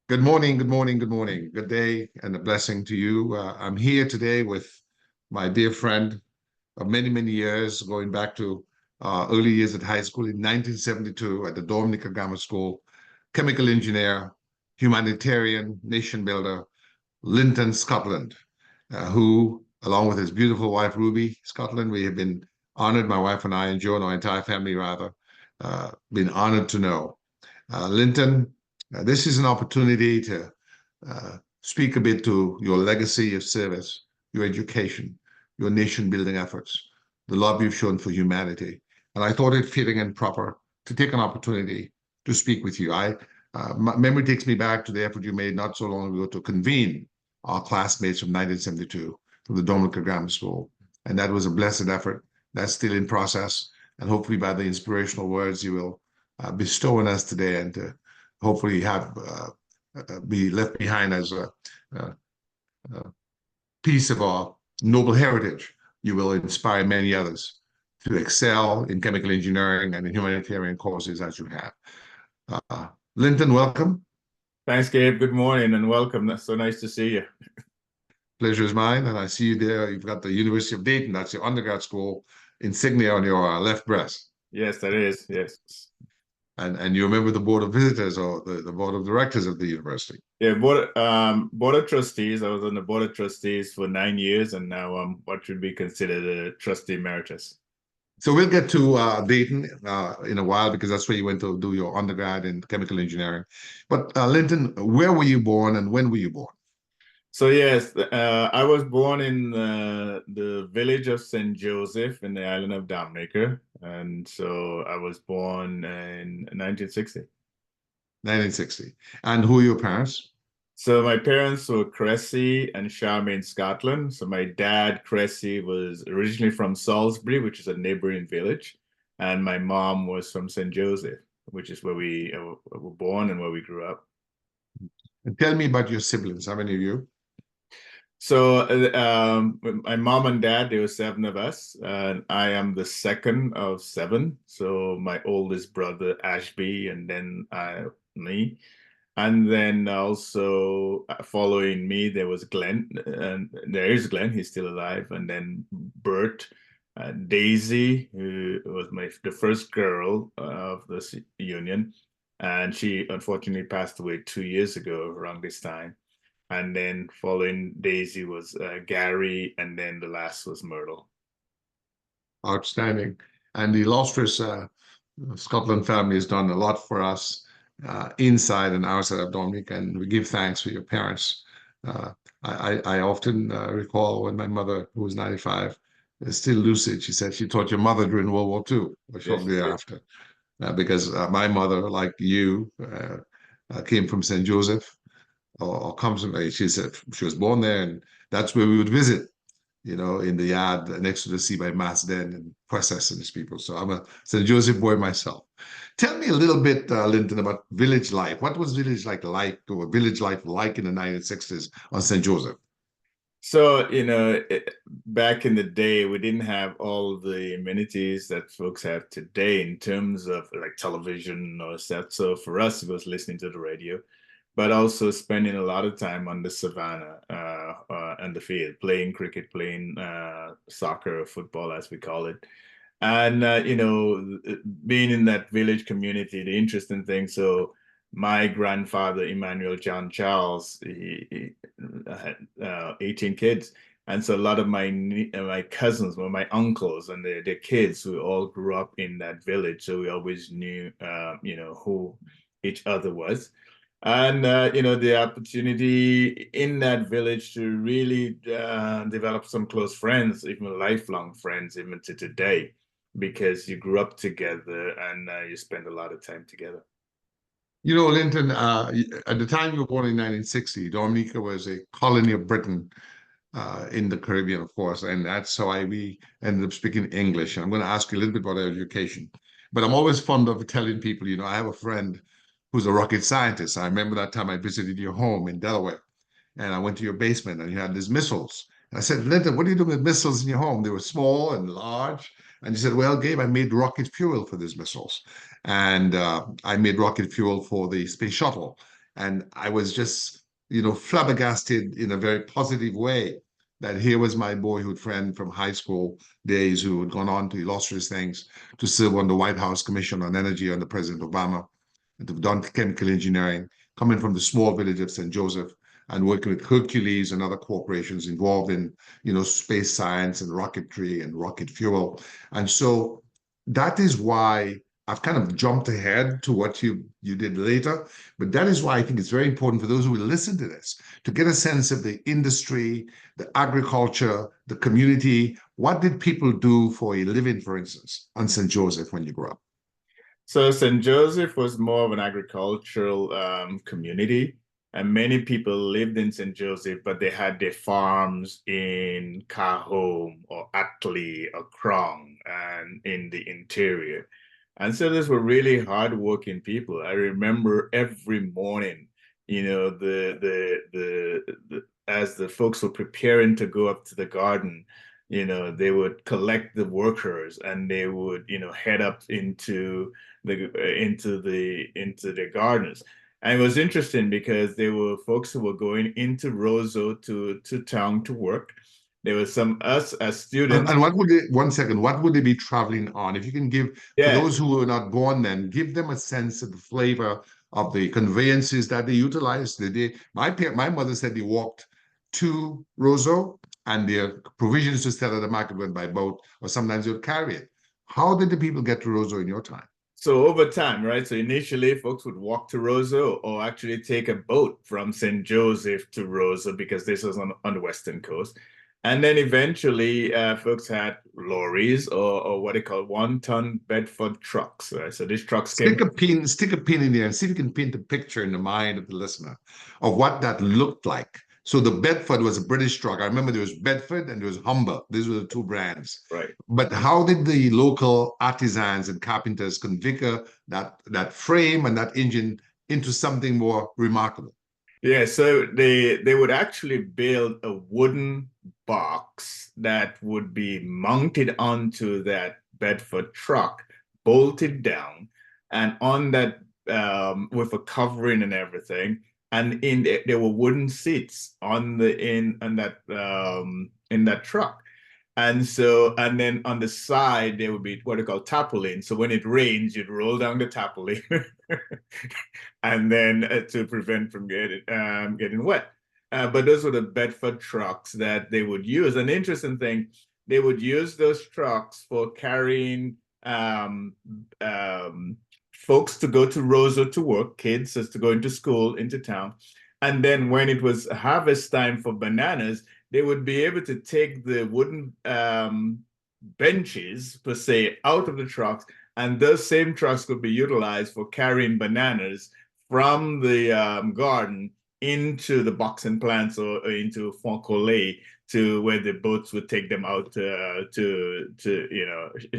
Good morning, good morning, good morning. Good day and a blessing to you. I'm here today with my dear friend of many, many years, going back to early years at high school in 1972 at the Dominica Grammar School, chemical engineer, humanitarian, nation builder, Lynton Scotland, who, along with his beautiful wife, Ruby Scotland, we have been honored, my wife and I, and Joe and our entire family, rather, been honored to know. Lynton, this is an opportunity to speak a bit to your legacy of service, your education, your nation building efforts, the love you've shown for humanity. And I thought it fitting and proper to take an opportunity to speak with you. My memory takes me back to the effort you made not so long ago to convene our classmates from 1972 from the Dominica Grammar School. And that was a blessed effort. That's still in process. And hopefully by the inspirational words you will bestow on us today and to hopefully have be left behind as a piece of our noble heritage. You will inspire many others to excel in chemical engineering and in humanitarian courses as you have. Lynton, welcome. Thanks, Gabe. Good morning and welcome. That's so nice to see you. Pleasure is mine. And I see you there. You've got the University of Dayton. That's your undergrad school insignia on your left breast. Yes, that is. Yes. And you remember the board of visitors or the board of directors of the university? Yeah, board of trustees. I was on the board of trustees for 9 years, and now I'm what should be considered a trustee emeritus. So we'll get to Dayton in a while because that's where you went to do your undergrad in chemical engineering. But Lynton, where were you born and when were you born? So yes, I was born in the village of St. Joseph in the island of Dominica, and so I was born in 1960. 1960. And who are your parents? So my parents were Cressy and Charmaine Scotland. So my dad, Cressy, was originally from Salisbury, which is a neighboring village, and my mom was from St. Joseph, which is where we were born and where we grew up. And tell me about your siblings. How many of you? So my mom and dad, there were 7 of us, and I am the second of 7. So my oldest brother, Ashby, and then me. And then also following me, there was Glenn, and there is Glenn, he's still alive. And then Bert, Daisy, who was the first girl of this union. And she unfortunately passed away 2 years ago around this time. And then following Daisy was Gary, and then the last was Myrtle. Outstanding. And the illustrious Scotland family has done a lot for us inside and outside of Dominica, and we give thanks for your parents. I often recall when my mother, who was 95, is still lucid, she said she taught your mother during World War II, or shortly thereafter, because my mother, like you, came from St. Joseph, or comes from, she said she was born there, and that's where we would visit, in the yard next to the sea by Marsden and process and these people. So I'm a St. Joseph boy myself. Tell me a little bit, Lynton, about village life. What was village life like in the 1960s on St. Joseph? So, back in the day, we didn't have all the amenities that folks have today in terms of like television or stuff. So for us, it was listening to the radio, but also spending a lot of time on the savannah and the field, playing cricket, playing soccer, or football, as we call it. And, being in that village community, the interesting thing, so my grandfather, Emmanuel John Charles, he had 18 kids. And so a lot of my cousins, well, my uncles and their kids, who all grew up in that village. So we always knew, who each other was. And, the opportunity in that village to really develop some close friends, even lifelong friends, even to today, because you grew up together and you spend a lot of time together. Lynton, at the time you were born in 1960, Dominica was a colony of Britain in the Caribbean, of course, and that's how we ended up speaking English. And I'm going to ask you a little bit about education, but I'm always fond of telling people, I have a friend who's a rocket scientist. I remember that time I visited your home in Delaware, and I went to your basement, and you had these missiles. And I said, Lynton, what are you doing with missiles in your home? They were small and large. And he said, well, Gabe, I made rocket fuel for these missiles. And I made rocket fuel for the space shuttle. And I was just, flabbergasted in a very positive way that here was my boyhood friend from high school days who had gone on to illustrious things, to serve on the White House Commission on Energy under President Obama, and to have done chemical engineering, coming from the small village of St. Joseph and working with Hercules and other corporations involved in, space science and rocketry and rocket fuel. And so that is why I've kind of jumped ahead to what you did later, but that is why I think it's very important for those who will listen to this to get a sense of the industry, the agriculture, the community. What did people do for a living, for instance, on St. Joseph when you grew up? So St. Joseph was more of an agricultural community, and many people lived in St. Joseph, but they had their farms in Cahome or Atlee or Croix and in the interior. And so those were really hardworking people. I remember every morning, as the folks were preparing to go up to the garden, they would collect the workers and they would, head up into the gardens. And it was interesting because there were folks who were going into Roseau to town to work. There was us as students. And what would what would they be traveling on? If you can give, for those who were not born then, give them a sense of the flavor of the conveyances that they utilized. My mother said they walked to Roseau and their provisions to sell at the market went by boat, or sometimes they would carry it. How did the people get to Roseau in your time? So over time, right? So initially, folks would walk to Roseau or actually take a boat from St. Joseph to Roseau because this was on the western coast. And then eventually, folks had lorries or what they call one-ton Bedford trucks. Right? So these trucks stick a pin in there and see if you can paint a picture in the mind of the listener of what that looked like. So the Bedford was a British truck. I remember there was Bedford and there was Humber. These were the two brands. Right. But how did the local artisans and carpenters configure that frame and that engine into something more remarkable? Yeah, so they would actually build a wooden box that would be mounted onto that Bedford truck, bolted down, and on that with a covering and everything. And there were wooden seats in that truck. And then on the side, there would be what they call tarpaulin. So when it rains, you'd roll down the tarpaulin and then to prevent from getting wet. But those were the Bedford trucks that they would use. An interesting thing, they would use those trucks for carrying folks to go to Roseau to work, kids as to go into school, into town. And then when it was harvest time for bananas, they would be able to take the wooden benches, per se, out of the trucks, and those same trucks could be utilized for carrying bananas from the garden into the boxing plants or into Font Collet to where the boats would take them out to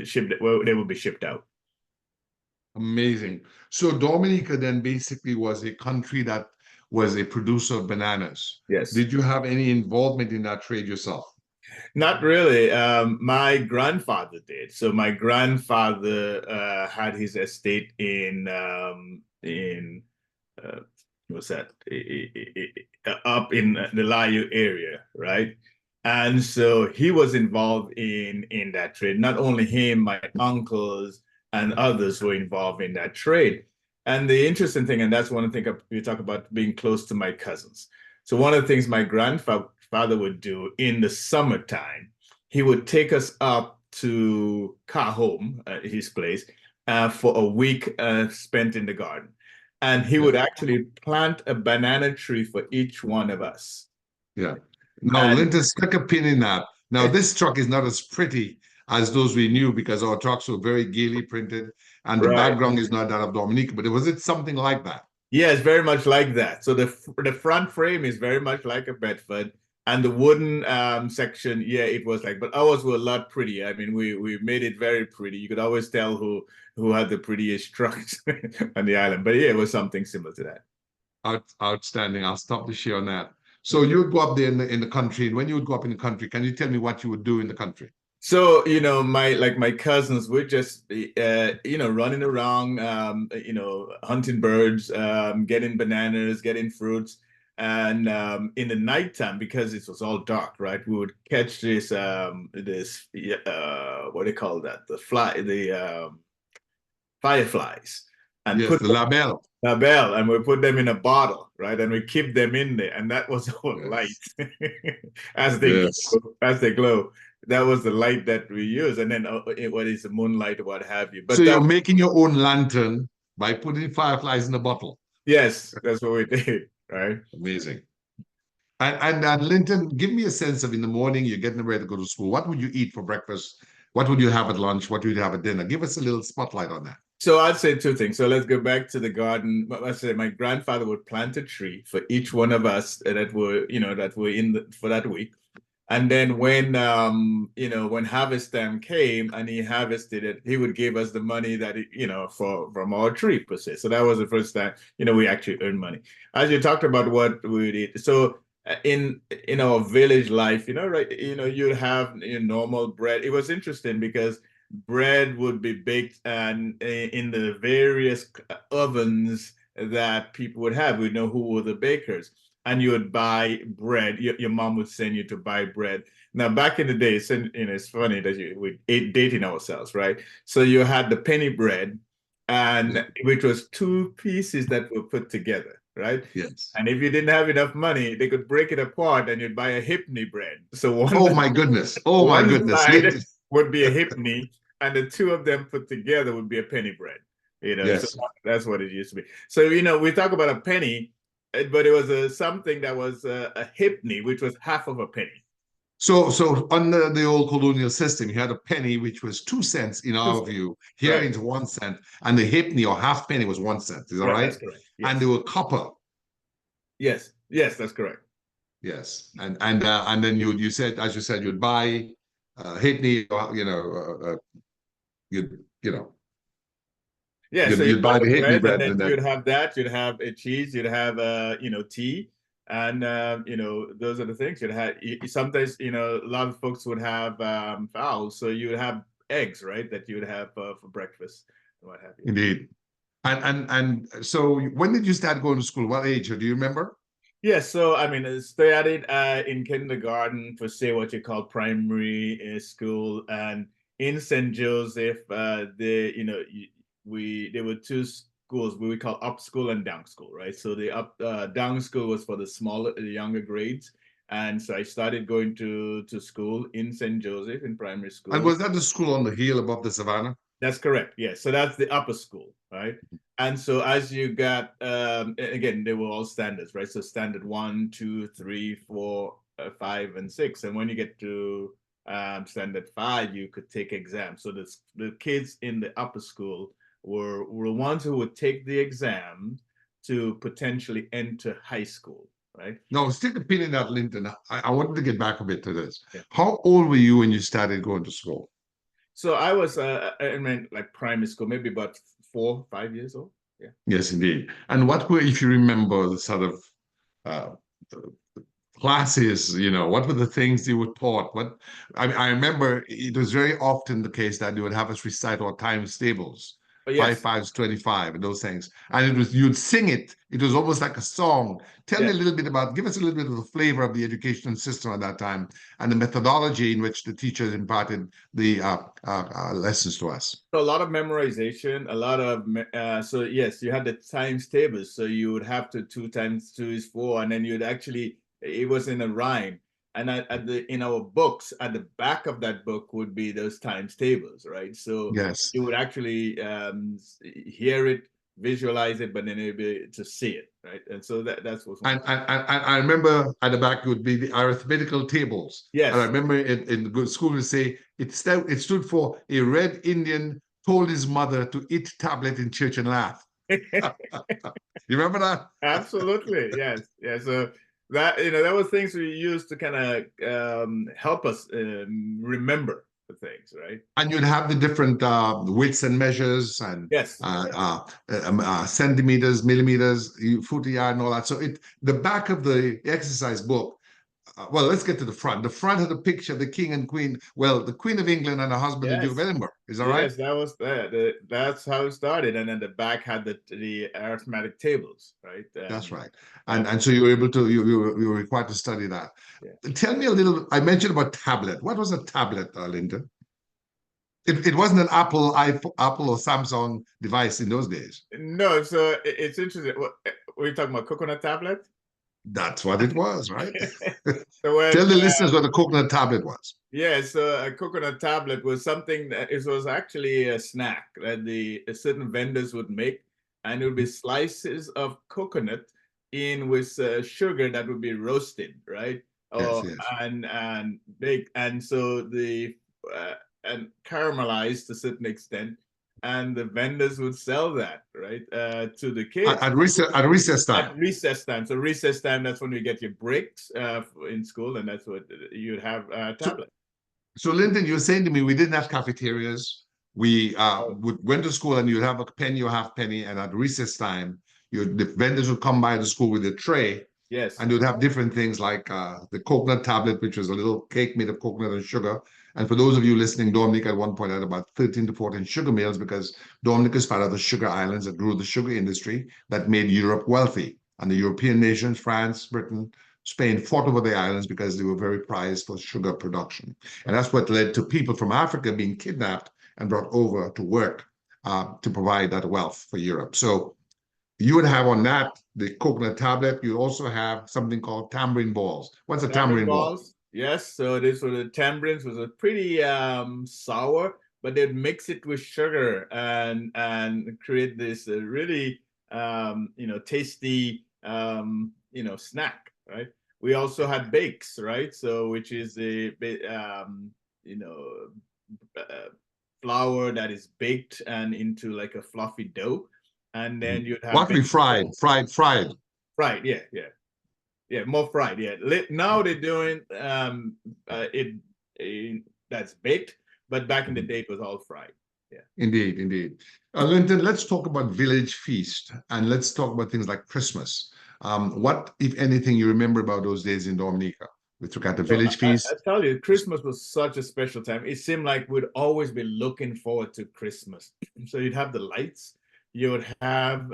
ship. Well, they would be shipped out. Amazing. So Dominica then basically was a country that was a producer of bananas. Yes. Did you have any involvement in that trade yourself? Not really. My grandfather did. So my grandfather had his estate in what's that? Up in the Layou area, right? And so he was involved in that trade. Not only him, my uncles and others were involved in that trade. And the interesting thing, and that's one thing you talk about being close to my cousins. So one of the things my grandfather would do in the summertime, he would take us up to Cahome, his place, for a week spent in the garden. And he would actually plant a banana tree for each one of us. Yeah. Now, Lynton, stick a pin in that. Now, this truck is not as pretty as those we knew because our trucks were very gaily printed and the background is not that of Dominica, but was it something like that? Yes, very much like that. So the front frame is very much like a Bedford, and the wooden section, yeah, it was like, but ours were a lot prettier. I mean, we made it very pretty. You could always tell who had the prettiest trucks on the island. But yeah, it was something similar to that. Outstanding. I'll stop the share on that. So you would go up there in the country, and when you would go up in the country, can you tell me what you would do in the country? So, my cousins would just running around, hunting birds, getting bananas, getting fruits. And in the nighttime, because it was all dark, right, we would catch what do you call that? The fireflies, and Yes, put the label. a bell, and we put them in a bottle, right? And we keep them in there, and that was our light Yes. as they Yes. as they glow. That was the light that we use, and then what is the moonlight or what have you. So But you're making your own lantern by putting fireflies in a bottle. yes, that's what we did, right? Amazing. And Linton, give me a sense of in the morning, you're getting ready to go to school. What would you eat for breakfast? What would you have at lunch? What would you have at dinner? Give us a little spotlight on that. So I'd say two things. So let's go back to the garden. I said my grandfather would plant a tree for each one of us that were for that week. And then when harvest time came and he harvested it, he would give us the money that from our tree per se. So that was the first time we actually earned money. As you talked about what we did, so in our village life, right, you'd have normal bread. It was interesting because bread would be baked and in the various ovens that people would have. We know who were the bakers, and you would buy bread. Your mom would send you to buy bread. Now, back in the day, it's funny that we ate dating ourselves, right? So you had the penny bread, and which was two pieces that were put together, right? Yes. And if you didn't have enough money, they could break it apart, and you'd buy a hipney bread. So Oh my goodness. Oh my one goodness. side would be a hipney, and the two of them put together would be a penny bread. So Yes. that's what it used to be. So we talk about a penny, but it was something that was a hipney, which was half of a penny. So under the old colonial system, you had a penny, which was 2 cents in our view, here Right. into 1 cent, and the halfpenny or half penny was 1 cent. Is that Right, right? that's correct. And Yes. they were copper. Yes. Yes, that's correct. Yes, and then you said, as you said, you'd buy halfpenny, you know Yeah, so you'd buy the halfpenny bread, and bread, then and then you'd have that, you'd have a cheese, you'd have tea, and those are the things you'd have. Sometimes a lot of folks would have fowls, so you would have eggs, right, that you would have for breakfast and what have you. indeed. And so when did you start going to school? What age? Do you remember? Yes, so I mean, I started in kindergarten for say what you call primary school, and in St. Joseph, there were two schools we would call up school and down school, right? So the down school was for the smaller, the younger grades, and so I started going to school in St. Joseph in primary And school. was that the school on the hill above the savannah? That's correct. Yes. So that's the upper school, right? And so as you got, again, they were all standards, right? So standard 1, 2, 3, 4, 5, and 6. And when you get to standard 5, you could take exams. So the kids in the upper school were the ones who would take the exam to potentially enter high school, right? No, stick a pin in that, Linton. I wanted to get back a bit to this. Yeah. How old were you when you started going to school? So I was, like primary school, maybe about 4, 5 years old. Yeah. Yes, indeed. And what were, if you remember, the sort of uh, classes, what were the things you were taught? I remember it was very often the case that they would have us recite our times tables, But 5 yes, 5s, 25, and those things. And you'd sing it. It was almost like a song. Tell me a little bit give us a little bit of the flavor of the education system at that time and the methodology in which the teachers imparted the lessons to us. so a lot of memorization, a lot of so yes, you had the times tables. So you would have to 2 times 2 is 4, and then you'd actually it was in a rhyme. And in our books, at the back of that book would be those times tables, right? So Yes. you would actually hear it, visualize it, but then it'd be to see it, right? And so that's what's And I remember at the back would be the arithmetical tables. yes. And I remember in good school to say it stood for a red Indian told his mother to eat tablet in church and laugh. You remember that? Absolutely, yes, yeah. So that was things we used to kind of help us remember the things, right? And you'd have the different weights and measures and Yes, centimeters, millimeters, foot yard, and all that. So the back of the exercise book well, let's get to the front. The front had a picture of the king and queen. Well, the Queen of England and her husband, the Duke of Yes. Edinburgh. Is that right? Yes, that was that. That's how it started, and then the back had the arithmetic tables, right? That's right. That And so you were able to you were required to study that. yeah. Tell me a little. I mentioned about tablet. What was a tablet, Lynton? It wasn't an Apple or Samsung device in those days. No, so it's interesting. Were you talking about coconut tablet? That's what it was, right? So when, Tell the listeners what a coconut tablet was. yeah, so a coconut tablet was something that it was actually a snack that certain vendors would make, and it would be slices of coconut in with sugar that would be roasted, right? Yes, Oh, yes. and baked, and so and caramelized to a certain extent, and the vendors would sell that, right, to the kids. At recess time. At recess time. So recess time, that's when we get your breaks in school, and that's what you'd have tablet. So Lynton, you were saying to me we didn't have cafeterias. We went to school and you'd have a penny or half penny, and at recess time, the vendors would come by the school with a tray. Yes. And you'd have different things like the coconut tablet, which was a little cake made of coconut and sugar. And for those of you listening, Dominica at one point had about 13 to 14 sugar mills because Dominica is part of the sugar islands that grew the sugar industry that made Europe wealthy. And the European nations, France, Britain, Spain, fought over the islands because they were very prized for sugar production. And that's what led to people from Africa being kidnapped and brought over to work to provide that wealth for Europe. So you would have on that the coconut tablet. You also have something called tambourine balls. What's a tambourine ball? Yes. So this was the tambourines was a pretty sour, but they'd mix it with sugar and create this really tasty snack, right? We also had bakes, right? So which is a flour that is baked and into like a fluffy dough. And then you'd have what we fried. Fried, yeah, more fried. Yeah, now they're doing that's baked, but back in the day it was all fried. Yeah, indeed. Lynton, let's talk about village feast and let's talk about things like Christmas. What, if anything, you remember about those days in Dominica with regard to village feast? I tell you, Christmas was such a special time. It seemed like we'd always be looking forward to Christmas. So you'd have the lights. You would have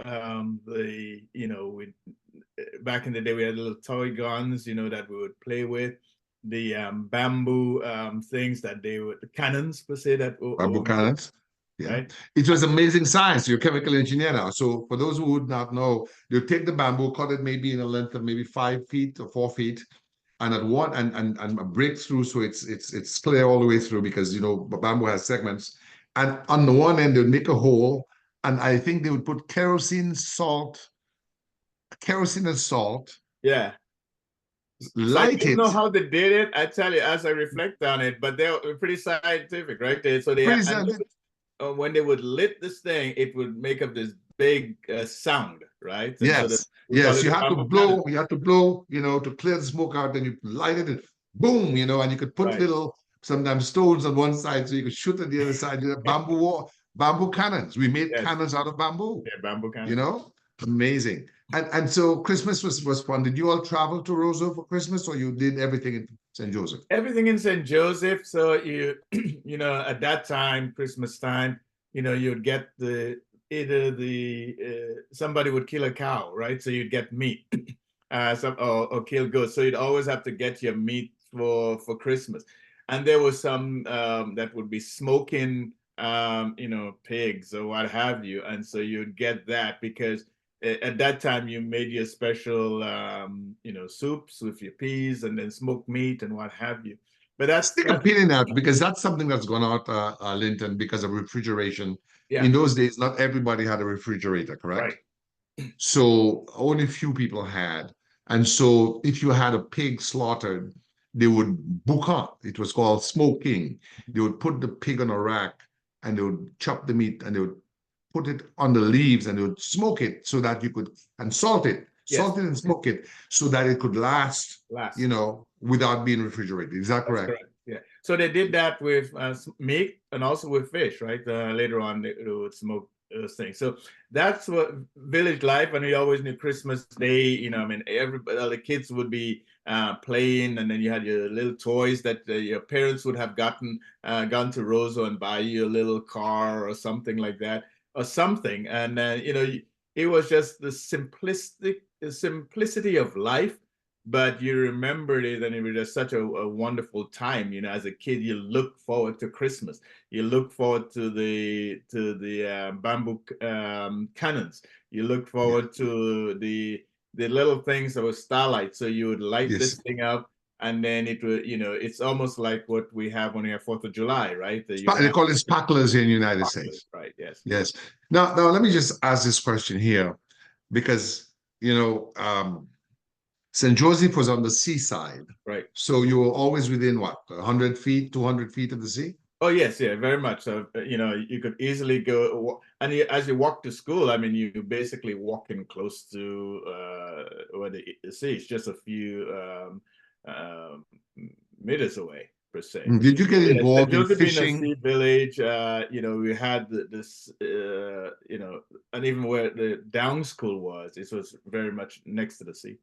back in the day we had little toy guns, that we would play with, the bamboo things that they would, the cannons per se that bamboo cannons. Yeah, right? It was amazing science. You're a chemical engineer now. So for those who would not know, you take the bamboo, cut it maybe in a length of maybe 5 feet or 4 feet, and at one and break through so it's clear all the way through because bamboo has segments. And on the one end, they'd make a hole. And I think they would put kerosene and salt. Yeah. Light I don't know how they did it. I tell you, as I reflect on it, but they're pretty scientific, right? When they would lit this thing, it would make up this big sound, right? And yes. You had to blow. You had to blow. To clear the smoke out. Then you light it, and boom. And you could put little sometimes stones on one side so you could shoot at the other side. Bamboo cannons. We made cannons out of bamboo. Yeah, bamboo cannons. Amazing. And so Christmas was fun. Did you all travel to Roseau for Christmas, or you did everything in St. Joseph? Everything in St. Joseph. So you at that time, Christmas time, you'd get somebody would kill a cow, right? So you'd get meat, or kill goats. So you'd always have to get your meat for Christmas. And there was some that would be smoking pigs or what have you. And so you'd get that because at that time you made your special, soups with your peas and then smoked meat and what have you. But that's opinion out because that's something that's gone out, Lynton, because of refrigeration. Yeah. In those days, not everybody had a refrigerator, correct? Right. So only few people had. And so if you had a pig slaughtered, they would boucan. It was called smoking. They would put the pig on a rack and they would chop the meat and they would put it on the leaves and they would smoke it so that you could, and salt it and smoke it so that it could last. Without being refrigerated. Is that correct? Correct? Yeah. So they did that with meat and also with fish, right? Later on, they would smoke those things. So that's what village life. And we always knew Christmas Day, you know, I mean, everybody, all the kids would be playing, and then you had your little toys that your parents would have gone to Roseau and buy you a little car or something like that, or something. And you know, it was just the simplicity of life, but you remembered it, and it was just such a wonderful time. You know, as a kid, you look forward to Christmas. You look forward to the bamboo cannons. You look forward to the little things that were starlight. So you would light this thing up, and then it would, you know, it's almost like what we have when we have 4th of July, right? They call it sparklers here in the United States. Right, yes. Yes. Now, let me just ask this question here, because, you know, St. Joseph was on the seaside. Right. So you were always within what, 100 feet, 200 feet of the sea? Oh, yes, yeah, very much. So, you know, you could easily go, and as you walk to school, I mean, you basically walking close to where the sea. It's just a few meters away, per se. Did you get involved in fishing? Being a sea village, you know, we had this, you know, and even where the down school was, it was very much next to the sea.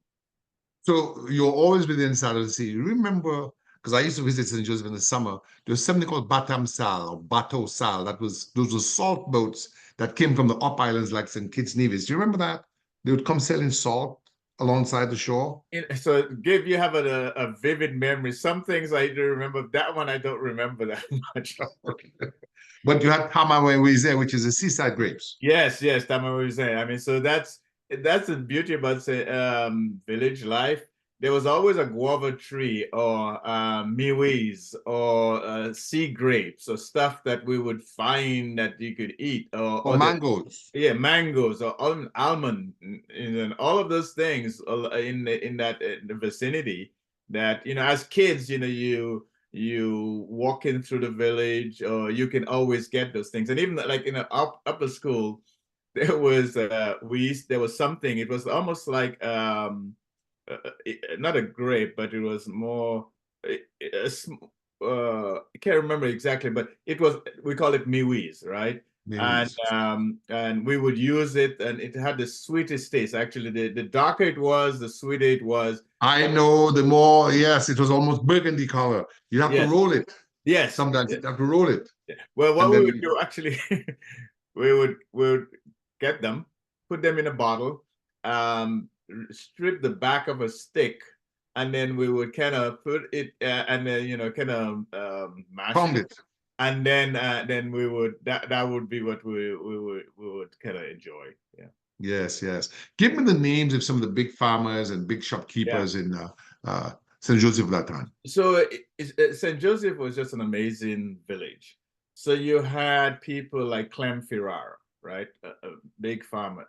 So you're always within side of the sea. Remember, because I used to visit St. Joseph in the summer, there was something called Batam Sal or Bateau Sal. Those were salt boats that came from the up islands like St. Kitts Nevis. Do you remember that? They would come selling salt alongside the shore. So, Gabe, you have a vivid memory. Some things I do remember. That one I don't remember that much. Okay. But you had Tamawewe, which is the seaside grapes. Yes, Tamawewe. I mean, so that's the beauty about village life. There was always a guava tree or miwis or sea grapes or stuff that we would find that you could eat, or mangoes. Mangoes or almond, and all of those things in the vicinity. That, you know, as kids, you know, you walking through the village, or you can always get those things. And even like in upper school, there was something. It was almost like not a grape, but it was more. I can't remember exactly, but we call it miwis, right? And we would use it, and it had the sweetest taste. Actually, the darker it was, the sweeter it was. I know, the more, yes, it was almost burgundy color. You have to roll it. Yes. Sometimes you have to roll it. Well, what we would do actually, we would get them, put them in a bottle, strip the back of a stick, and then we would kind of put it and then, you know, kind of mash it. And then we would that would be what we would kind of enjoy. Yeah. Yes, yes. Give me the names of some of the big farmers and big shopkeepers in St. Joseph that time. So St. Joseph was just an amazing village. So you had people like Clem Ferrara, right? A big farmer.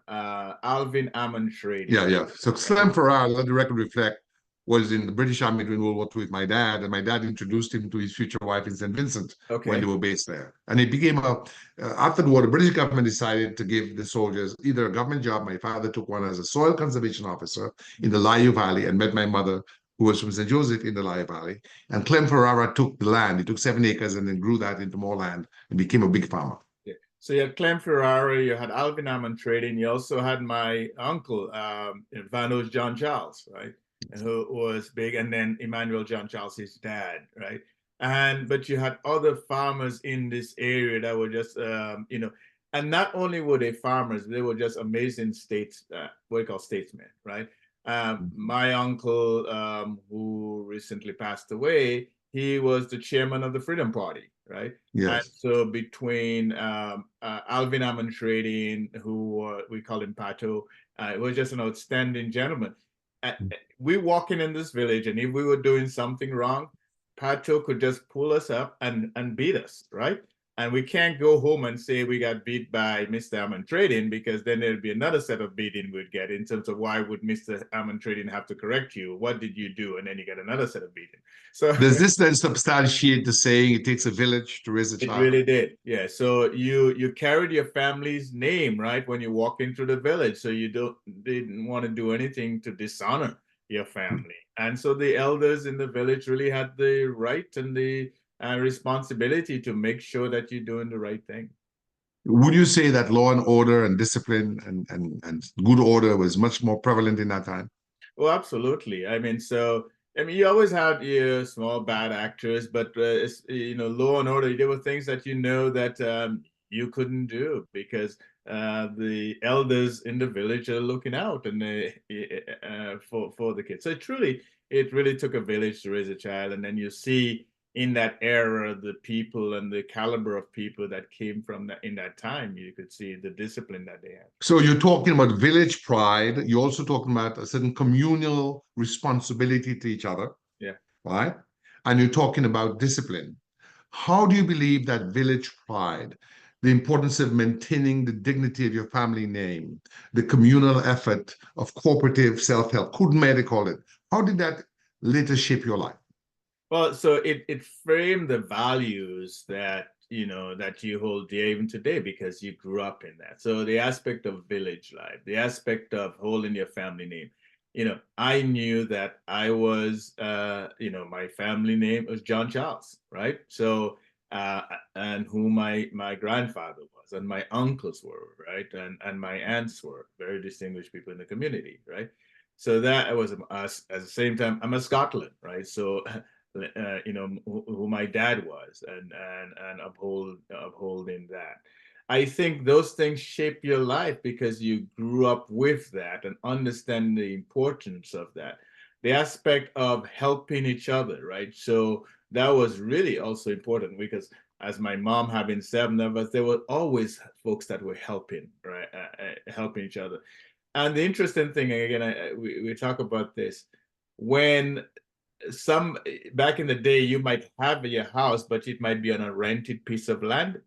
Alvin Ammon Trading. Yeah. So Clem Ferrara, let the record reflect, was in the British Army during World War II with my dad, and my dad introduced him to his future wife in St. Vincent when they were based there. And it became after the war, the British government decided to give the soldiers either a government job. My father took one as a soil conservation officer in the Layou Valley and met my mother, who was from St. Joseph in the Layou Valley. And Clem Ferrara took the land. He took 7 acres and then grew that into more land and became a big farmer. Yeah. So you had Clem Ferrara, you had Alvin Ammon Trading, you also had my uncle, Vanos John Charles, right? Who was big, and then Emmanuel John Charles, his dad, right? But you had other farmers in this area that were just, you know, and not only were they farmers, they were just amazing what we call statesmen, right? My uncle, who recently passed away, he was the chairman of the Freedom Party, right? Yes. And so between Alvin Ammon Trading, who we call him Pato, was just an outstanding gentleman. We walking in this village, and if we were doing something wrong, Pato could just pull us up and beat us, right? And we can't go home and say we got beat by Mr. Ammon Trading, because then there'd be another set of beating we'd get in terms of why would Mr. Ammon Trading have to correct you? What did you do? And then you get another set of beating. So does this then substantiate the saying it takes a village to raise a child? It really did. Yeah. So you carried your family's name, right, when you walk into the village. So you didn't want to do anything to dishonor your family. And so the elders in the village really had the right and the responsibility to make sure that you're doing the right thing. Would you say that law and order and discipline and good order was much more prevalent in that time? Well, absolutely. I mean, so I mean, you always had your small bad actors, but law and order. There were things that that you couldn't do because the elders in the village are looking out and for the kids. So it really took a village to raise a child, and then you see in that era the people and the caliber of people that came from that in that time. You could see the discipline that they had. So you're talking about village pride. You're also talking about a certain communal responsibility to each other, Yeah. right? And you're talking about discipline. How do you believe that village pride, the importance of maintaining the dignity of your family name, the communal effort of cooperative self-help, couldn't may call it, how did that later shape your life? Well, so it framed the values that that you hold dear even today because you grew up in that. So the aspect of village life, the aspect of holding your family name. I knew that I was, my family name was John Charles, right? So, and who my grandfather was, and my uncles were, right, and my aunts were very distinguished people in the community, right? So that was us. At the same time, I'm a Scotland, right? So who my dad was, and upholding that. I think those things shape your life because you grew up with that and understand the importance of that. The aspect of helping each other, right? So that was really also important because as my mom having seven of us, there were always folks that were helping, right? Helping each other. And the interesting thing, again, we talk about this, when back in the day, you might have your house, but it might be on a rented piece of land.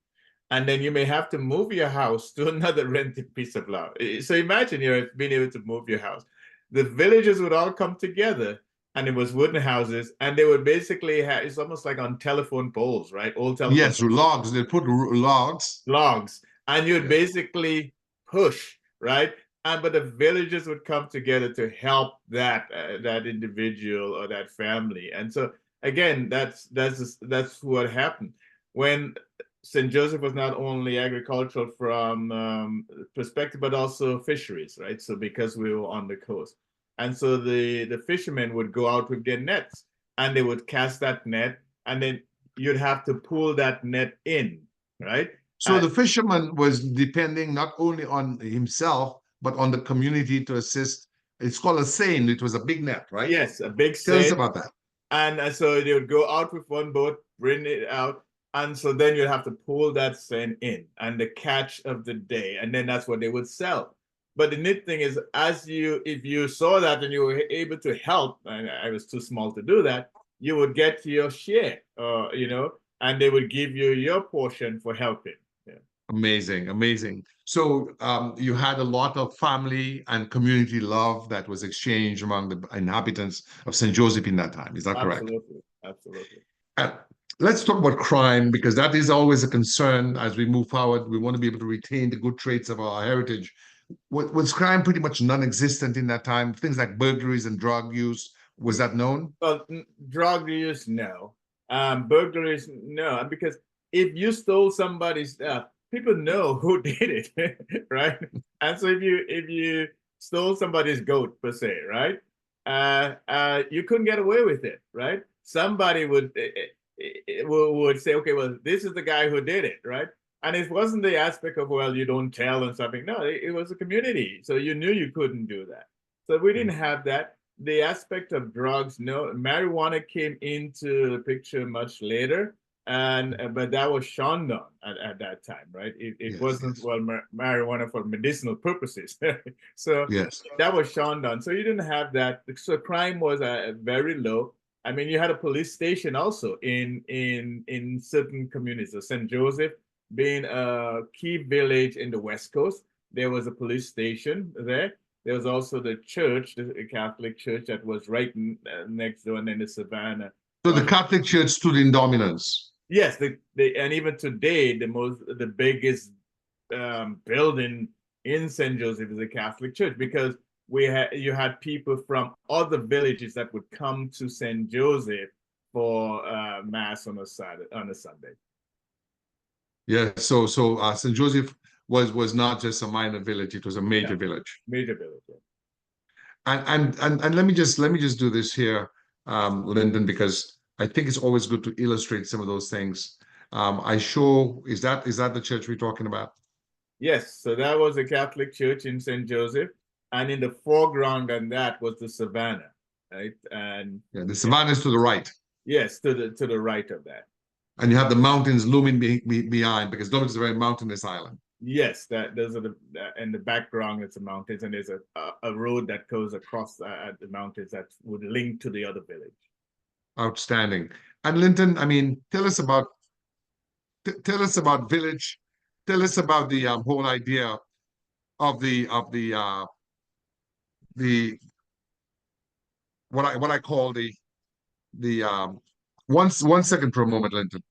And then you may have to move your house to another rented piece of land. So imagine you're being able to move your house. The villagers would all come together, and it was wooden houses, and they would basically have, it's almost like on telephone poles, right? Old telephone Yes, logs. They put logs. logs, and you'd Yeah. basically push, right? And but the villagers would come together to help that individual or that family. And so again, that's what happened when St. Joseph was not only agricultural from perspective, but also fisheries, right? So because we were on the coast, and so the fishermen would go out with their nets, and they would cast that net, and then you'd have to pull that net in, right? So the fisherman was depending not only on himself, but on the community to assist. It's called a seine. It was a big net, right? Yes, a big Tell us seine. about that. And so they would go out with one boat, bring it out. And so then you'd have to pull that seine in and the catch of the day. And then that's what they would sell. But the neat thing is, if you saw that and you were able to help, and I was too small to do that, you would get your share, and they would give you your portion for helping. Yeah. Amazing, amazing. So you had a lot of family and community love that was exchanged among the inhabitants of St. Joseph in that time. Is that correct? Absolutely. Absolutely. Uh, let's talk about crime because that is always a concern as we move forward. We want to be able to retain the good traits of our heritage. Was crime pretty much non-existent in that time? Things like burglaries and drug use, was that known? Well, drug use, no. Burglaries, no. Because if you stole somebody's stuff, people know who did it, right? And so if you stole somebody's goat per se, right? You couldn't get away with it, right? Somebody would say, okay, well, this is the guy who did it, right? And it wasn't the aspect of, well, you don't tell and something. No, it was a community, so you knew you couldn't do that. So we didn't have that. The aspect of drugs, no, marijuana came into the picture much later, but that was shunned on at that time, right? It Yes, wasn't, yes, well, marijuana for medicinal purposes. So yes. that was shunned on. So you didn't have that. So crime was very low. I mean, you had a police station also in certain communities. So St. Joseph being a key village in the West Coast, there was a police station there. There was also the church, the Catholic church that was right next door in the Savannah. So the Catholic Church stood in dominance. Yes, and even today, the biggest building in St. Joseph is the Catholic Church because you had people from other villages that would come to St. Joseph for mass on a Sunday. Yeah, so St. Joseph was not just a minor village, it was a major village. Major village. Yeah. And let me just do this here, Lyndon, because I think it's always good to illustrate some of those things. I show, is that the church we're talking about? Yes, so that was a Catholic church in St. Joseph, and in the foreground and that was the savannah, right? And Yeah, the savannah is to the right, yes, to the right of that. and you have the mountains looming behind, because Dominica is a very mountainous island. Yes, that those are the in the background it's the mountains, and there's a road that goes across the mountains that would link to the other village. Outstanding. And Linton, I mean, tell us about village. Tell us about the whole idea of the what I call the one second for a moment, Linton.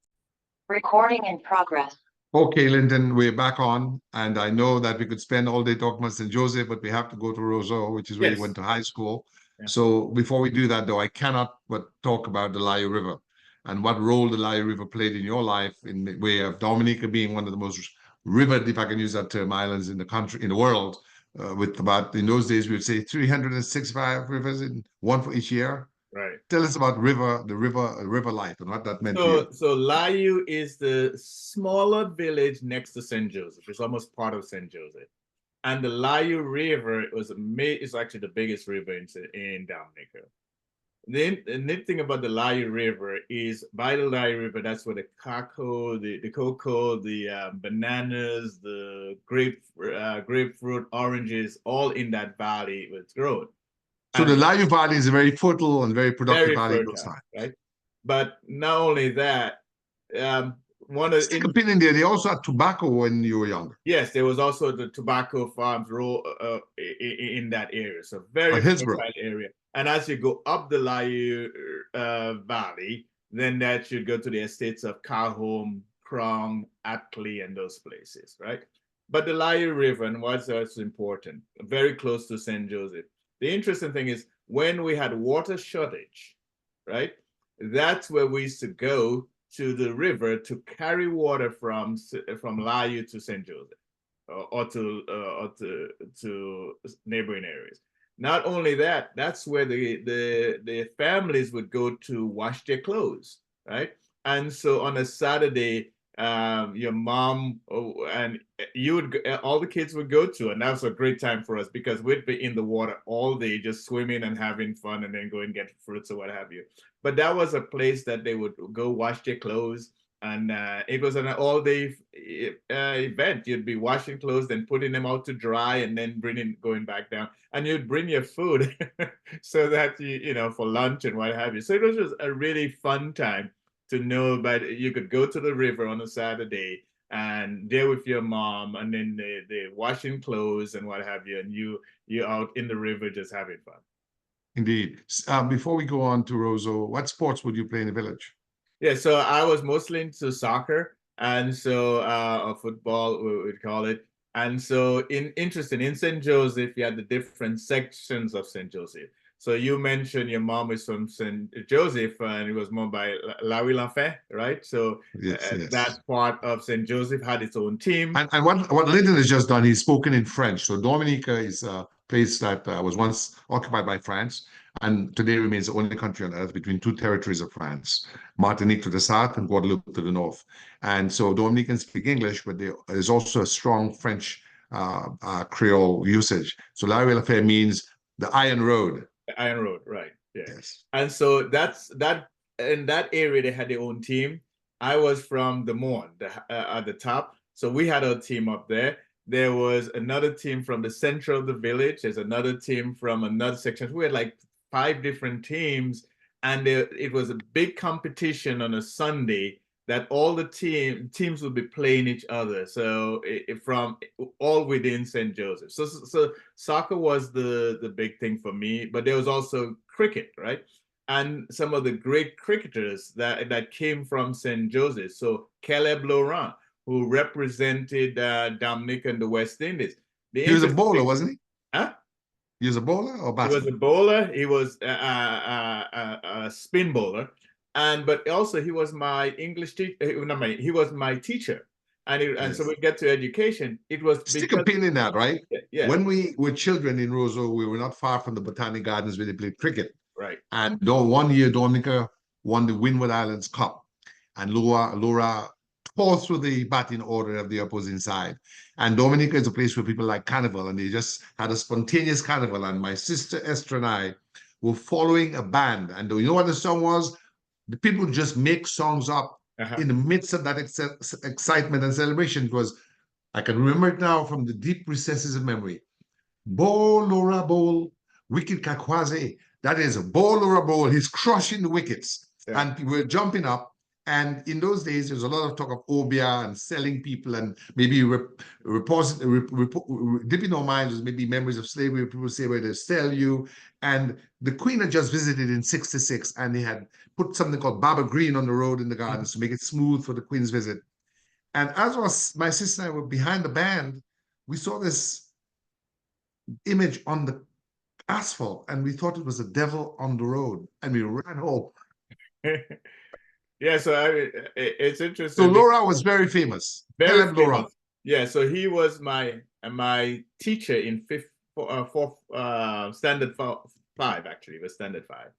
Recording in progress. Okay, Linton, we're back on, and I know that we could spend all day talking about St. Joseph, but we have to go to Roseau, which is where you went to high school. Yeah. So before we do that, though, I cannot but talk about the Layou River and what role the Layou River played in your life, in the way of Dominica being one of the most rivered, if I can use that term, islands in the country, in the world, with about, in those days, we would say 365 rivers, in one for each year. Right. Tell us about river life and what that meant to you. So Layou is the smaller village next to St. Joseph. It's almost part of St. Joseph. And the Layou River is actually the biggest river in Dominica. The neat thing about the Layou River is by the Layou River, that's where the cocoa, the cocoa, the bananas, the grapefruit, oranges, all in that valley was grown. So the Layou Valley is a very fertile and very productive valley at those times. Right? But not only that, one of the opinion there, they also had tobacco when you were younger. Yes, there was also the tobacco farms in that area. So very fertile area. And as you go up the Layou Valley, then that should go to the estates of Calhoun, Croix, Atlee, and those places, right? But the Layou River, and what's also important, very close to St. Joseph. The interesting thing is when we had water shortage, right? That's where we used to go to the river to carry water from Layou to St. Joseph, or to neighboring areas. Not only that, that's where the families would go to wash their clothes, right? And so on a Saturday, your mom and you would, all the kids would go to, and that was a great time for us because we'd be in the water all day, just swimming and having fun, and then go and get fruits or what have you. But that was a place that they would go wash their clothes, and it was an all-day event. You'd be washing clothes, then putting them out to dry, and then going back down, and you'd bring your food so that you know, for lunch and what have you. So it was just a really fun time to know that you could go to the river on a Saturday and there with your mom, and then they washing clothes and what have you, and you out in the river just having fun. Indeed. Before we go on to Roseau, what sports would you play in the village? Yeah, so I was mostly into soccer, and so football we would call it. And so interesting, in St. Joseph, you had the different sections of St. Joseph. So you mentioned your mom is from St. Joseph, and it was more by Wl.L, right? So yes. That part of St. Joseph had its own team. And what Lynton has just done, he's spoken in French. So Dominica is a place that was once occupied by France, and today remains the only country on earth between two territories of France, Martinique to the south and Guadeloupe to the north. And so Dominicans speak English, but there is also a strong French Creole usage. So Wl.L means the Iron Road. The Iron Road, right? Yeah. Yes. And so that's that. In that area, they had their own team. I was from Des Moines, at the top, so we had our team up there. There was another team from the center of the village. There's another team from another section. We had like 5 different teams, and it was a big competition on a Sunday that all the teams would be playing each other. So from all within St. Joseph. So soccer was the big thing for me, but there was also cricket, right? And some of the great cricketers that came from St. Joseph. So Caleb Laurent, who represented Dominica and the West Indies. He was a bowler, wasn't he? Huh? He was a bowler or batsman? He was a bowler. He was a spin bowler. But also he was my English teacher. He was my teacher. And so Yes. we get to education. It was Stick a because pin in that, right? yeah, When we were children in Roseau, we were not far from the Botanic Gardens where they played cricket. right. And one year, Dominica won the Windward Islands Cup. And Laura tore through the batting order of the opposing side. And Dominica is a place where people like carnival, and they just had a spontaneous carnival. And my sister Esther and I were following a band. And you know what the song was? The people just make songs up in the midst of that excitement and celebration. It was, I can remember it now from the deep recesses of memory. Bowl, Laura, bowl, wicket Kakwaze. That is a bowl, Laura, bowl. He's crushing the wickets. Yeah. And we're jumping up. And in those days, there's a lot of talk of obia and selling people, and maybe dipping our minds was maybe memories of slavery. People say where they sell you. And the Queen had just visited in '66, and they had put something called Baba Green on the road in the gardens to make it smooth for the Queen's visit. And as my sister and I were behind the band, we saw this image on the asphalt, and we thought it was a devil on the road, and we ran home. Yeah, so it's interesting. So Laura was very famous. Very Caleb Laura. famous. Yeah, so he was my teacher in standard 5, actually. It was standard 5.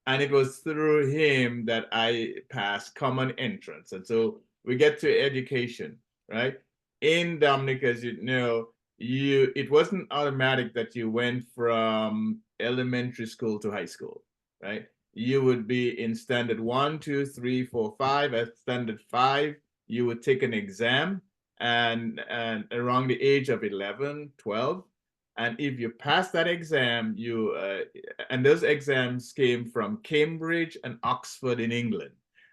And it was through him that I passed common entrance. And so we get to education, right? In Dominica, as you know, it wasn't automatic that you went from elementary school to high school, right? You would be in standard 1, 2, 3, 4, 5. At standard 5, you would take an exam, and around the age of 11, 12. And if you pass that exam, and those exams came from Cambridge and Oxford in England.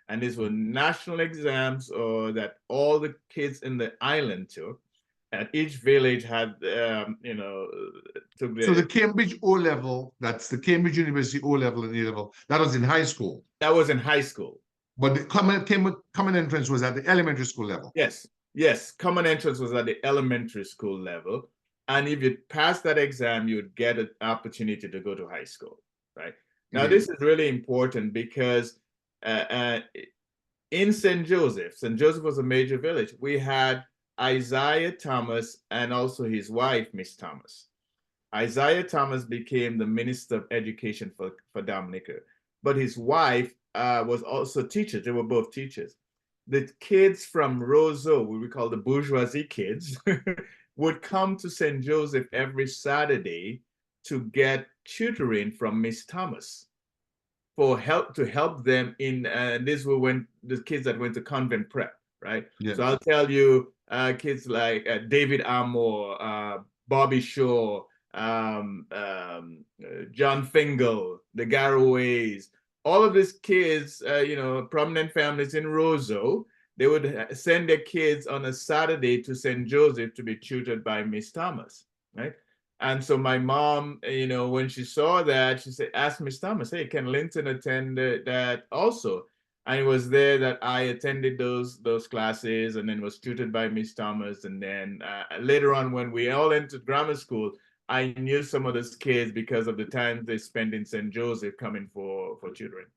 And these were national exams that all the kids in the island took. And each village had, took So the Cambridge O-level, that's the Cambridge University O-level and A-level, that was in high school. That was in high school. But the common entrance was at the elementary school level. Yes. Common entrance was at the elementary school level. And if you pass that exam, you would get an opportunity to go to high school, right? Now, this is really important because in St. Joseph was a major village. We had Isaiah Thomas and also his wife, Miss Thomas. Isaiah Thomas became the Minister of Education for Dominica, but his wife was also a teacher. They were both teachers. The kids from Roseau, what we call the bourgeoisie kids, would come to St. Joseph every Saturday to get tutoring from Miss Thomas to help them in, these were when the kids that went to convent prep, right? Yeah. So I'll tell you, kids like David Amor, Bobby Shaw, John Fingal, the Garraways, all of these kids, prominent families in Roseau, they would send their kids on a Saturday to St. Joseph to be tutored by Miss Thomas, right? And so my mom, when she saw that, she said, ask Miss Thomas, hey, can Lynton attend that also? And it was there that I attended those classes and then was tutored by Miss Thomas. And then later on, when we all entered grammar school, I knew some of those kids because of the time they spent in St. Joseph coming for tutoring.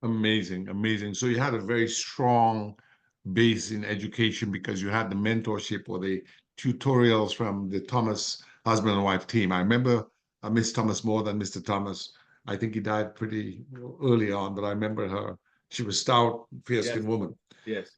Amazing. So you had a very strong base in education because you had the mentorship or the tutorials from the Thomas husband and wife team. I remember Miss Thomas more than Mr. Thomas. I think he died pretty early on, but I remember her. She was stout, fair-skinned woman. Yes.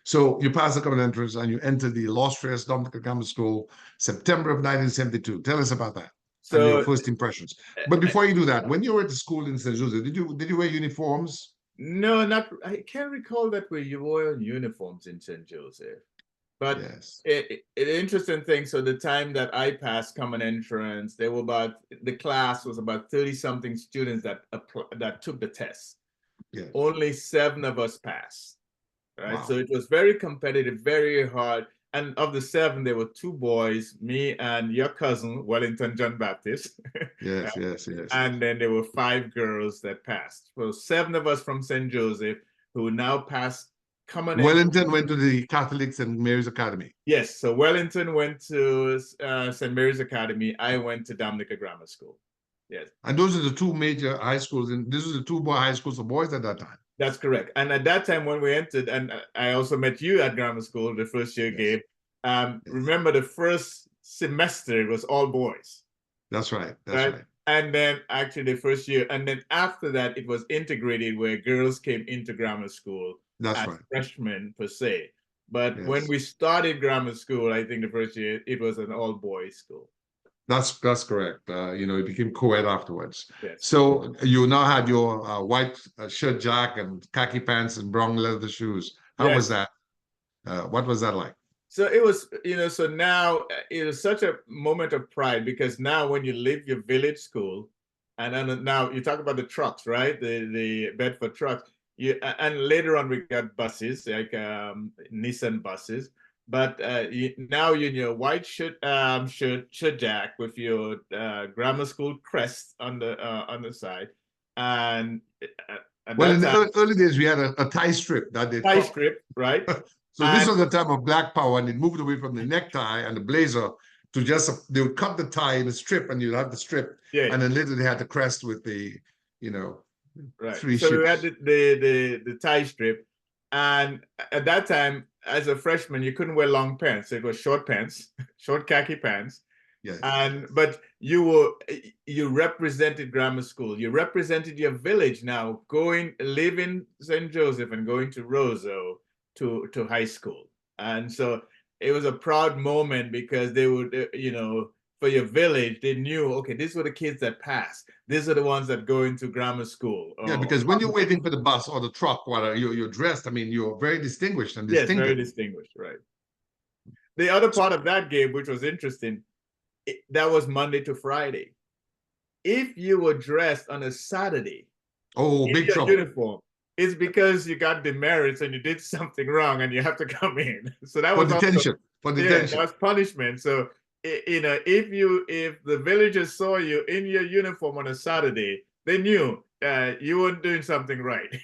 So you passed the common entrance and you entered the illustrious Dominica Grammar School, September of 1972. Tell us about that. So, and your first impressions. But before you do that, when you were at the school in St. Joseph, did you wear uniforms? No, I can't recall that you wore uniforms in St. Joseph. But yes. An interesting thing, so the time that I passed common entrance, the class was about 30-something students that took the test. Yes. Only 7 of us passed, right? Wow. So it was very competitive, very hard. And of the 7, there were 2 boys, me and your cousin, Wellington John Baptist. Yes. And then there were 5 girls that passed. So 7 of us from St. Joseph who now passed common entrance. Wellington went to the Catholic St. Mary's Academy. Yes, so Wellington went to St. Mary's Academy. I went to Dominica Grammar School. Yes. And those are the 2 major high schools, and these are the 2 high schools for boys at that time. That's correct. And at that time when we entered, and I also met you at grammar school the first year, Yes. Gabe. Yes. Remember the first semester it was all boys. That's right. That's right. And then actually the first year, and then after that it was integrated where girls came into grammar school That's as right. freshmen per se. But Yes. when we started grammar school, I think the first year it was an all boys school. That's correct. It became co-ed afterwards. Yes. So you now had your white shirt jack and khaki pants and brown leather shoes. How was that? What was that like? So it was, so now it was such a moment of pride because now when you leave your village school, and then now you talk about the trucks, right? The Bedford trucks. And later on we got buses like Nissan buses. But now you're in your white shirt jack with your grammar school crest on the side, and well, in the early days we had a tie strip that they tie strip, right? So this was the time of Black Power, and it moved away from the necktie and the blazer to just they would cut the tie in a strip, and you'd have the strip, and then later they had the crest with the, right. three so ships. We had the tie strip, and at that time, as a freshman, you couldn't wear long pants. It was short pants, short khaki pants. Yes. But you represented grammar school. You represented your village. Now living St. Joseph and going to Roseau to high school, and so it was a proud moment because they would, for your village, they knew, okay, these were the kids that passed. These are the ones that go into grammar school. Yeah, because when you're waiting for the bus or the truck, while you're dressed, I mean, you're very distinguished and distinctive. Yes, very distinguished, right. The other part of that game, which was interesting, that was Monday to Friday. If you were dressed on a Saturday, big trouble. Uniform, it's because you got demerits and you did something wrong and you have to come in. So that was detention. For detention. Yeah, that was punishment. So if the villagers saw you in your uniform on a Saturday, they knew you weren't doing something right.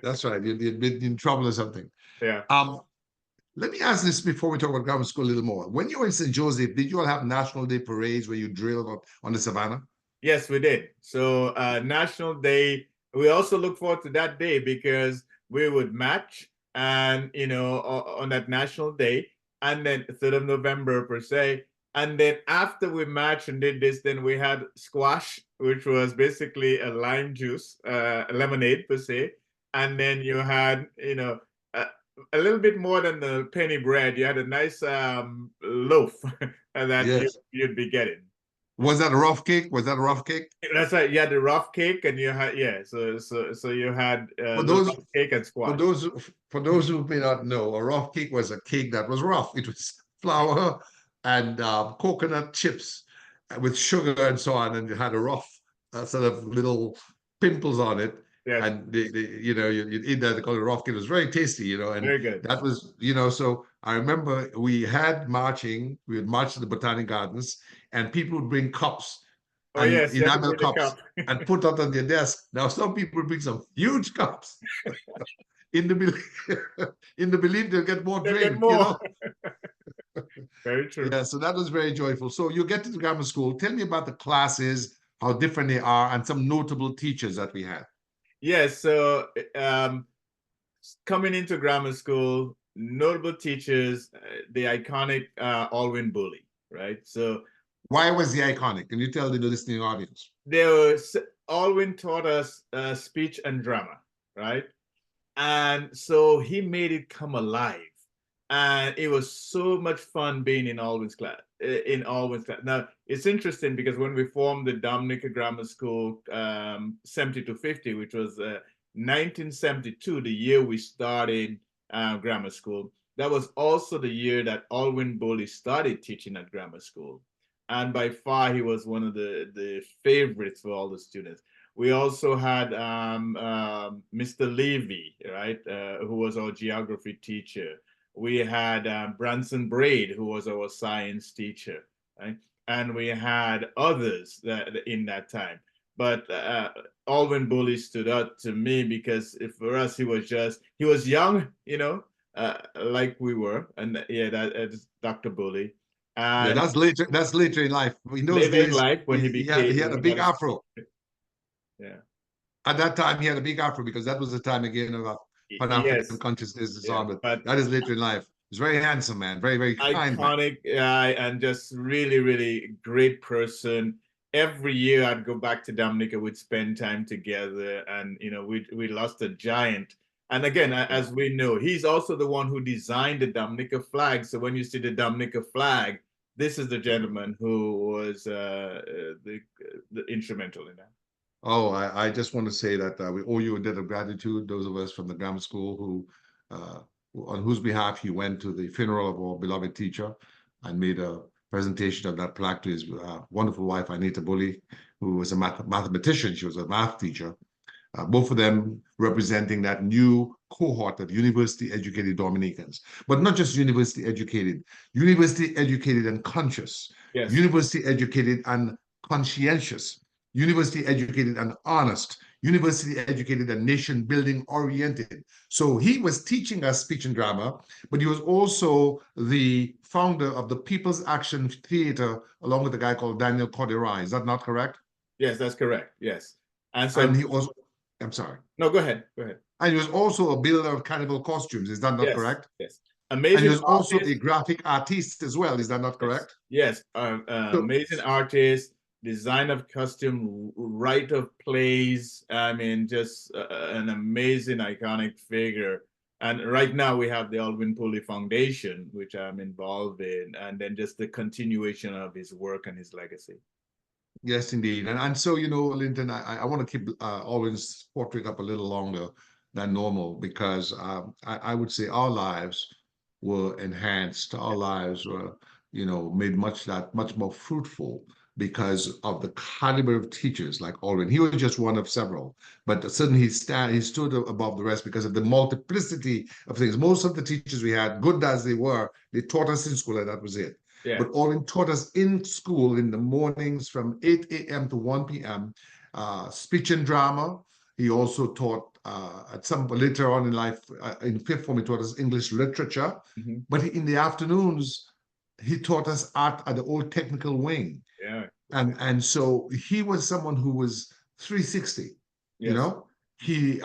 That's right. You'd been in trouble or something. Yeah. Let me ask this before we talk about grammar school a little more. When you were in St. Joseph, did you all have National Day parades where you drilled on the savannah? Yes, we did. So National Day, we also look forward to that day because we would march and, on that National Day, and then 3rd of November per se. And then after we marched and did this, then we had squash, which was basically a lime juice, lemonade per se. And then you had, a little bit more than the penny bread. You had a nice loaf that you'd be getting. Was that a rough cake? That's right. You had the rough cake, and you had So you had rough cake and squash. For those who may not know, a rough cake was a cake that was rough. It was flour and coconut chips with sugar and so on, and it had a rough sort of little pimples on it. Yes. And you eat that. They call it rough cake. It was very tasty, and very good. That was, so I remember we had marching. We would march to the Botanic Gardens, and people would bring cups, enamel cups, and put that on their desk. Now some people would bring some huge cups in the belief they'll get more drink. Very true. Yeah, so that was very joyful. So you get to the grammar school. Tell me about the classes, how different they are, and some notable teachers that we had. Yes, so coming into grammar school, notable teachers, the iconic Alwyn Bully, right? So why was he iconic? Can you tell the listening audience? Alwyn taught us speech and drama, right? And so he made it come alive. And it was so much fun being in Alwyn's class. Now, it's interesting because when we formed the Dominica Grammar School 70 to 50, which was 1972, the year we started grammar school, that was also the year that Alwyn Bully started teaching at grammar school. And by far, he was one of the favorites for all the students. We also had Mr. Levy, right, who was our geography teacher. We had Branson Braid, who was our science teacher, right? And we had others in that time. But Alwyn Bully stood out to me because for us, he was young, like we were. And that's Dr. Bully. And that's later in life. In those later days, in life when he had a big afro. Yeah. At that time, he had a big afro because that was the time again of Pan-African Yes, consciousness and so yeah, on. But but that is later in life. He's very handsome man, very, very kind man. iconic guy and just really, really great person. Every year I'd go back to Dominica, we'd spend time together, and we lost a giant. And again, as we know, he's also the one who designed the Dominica flag. So when you see the Dominica flag, this is the gentleman who was the instrumental in that. Oh, I just want to say that we owe you a debt of gratitude, those of us from the grammar school on whose behalf he went to the funeral of our beloved teacher and made a presentation of that plaque to his wonderful wife, Anita Bully, who was a mathematician. She was a math teacher. Both of them representing that new cohort of university-educated Dominicans, but not just university-educated and conscious, Yes. university-educated and conscientious, university-educated and honest, university-educated and nation-building oriented. So he was teaching us speech and grammar, but he was also the founder of the People's Action Theater, along with a guy called Daniel Corderai. Is that not correct? Yes, that's correct. Yes. And so he also, I'm sorry. No, go ahead. Go ahead. And he was also a builder of cannibal costumes. Is that not correct? Yes. Amazing. And he was artist. also a graphic artist as well. Is that not correct? Yes. Amazing artist, design of costume, writer of plays. I mean, just an amazing, iconic figure. And right now we have the Alvin Pulley Foundation, which I'm involved in, and then just the continuation of his work and his legacy. Yes, indeed. And so, Lynton, I want to keep Alvin's portrait up a little longer than normal because I would say our lives were enhanced. Our lives were, made much more fruitful because of the caliber of teachers like Alvin. He was just one of several, but suddenly he stood above the rest because of the multiplicity of things. Most of the teachers we had, good as they were, they taught us in school and that was it. Yeah. But Alvin taught us in school in the mornings from 8 a.m. to 1 p.m. Speech and drama. He also taught at some later on in life, in fifth form, he taught us English literature. Mm-hmm. But in the afternoons, he taught us art at the old technical wing. Yeah. And so he was someone who was 360. Yes. He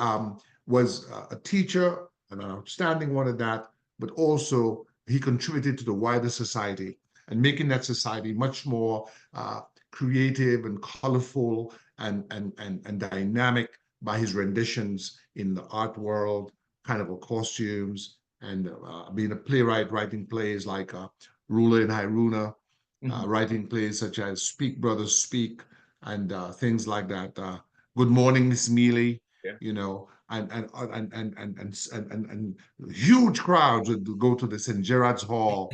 was a teacher, an outstanding one at that, but also he contributed to the wider society and making that society much more creative and colorful and dynamic by his renditions in the art world, kind of costumes, and being a playwright, writing plays like Ruler and Hiruna, writing plays such as Speak, Brothers, Speak, and things like that. Good Morning, Miss Mealy, and huge crowds would go to the St. Gerard's Hall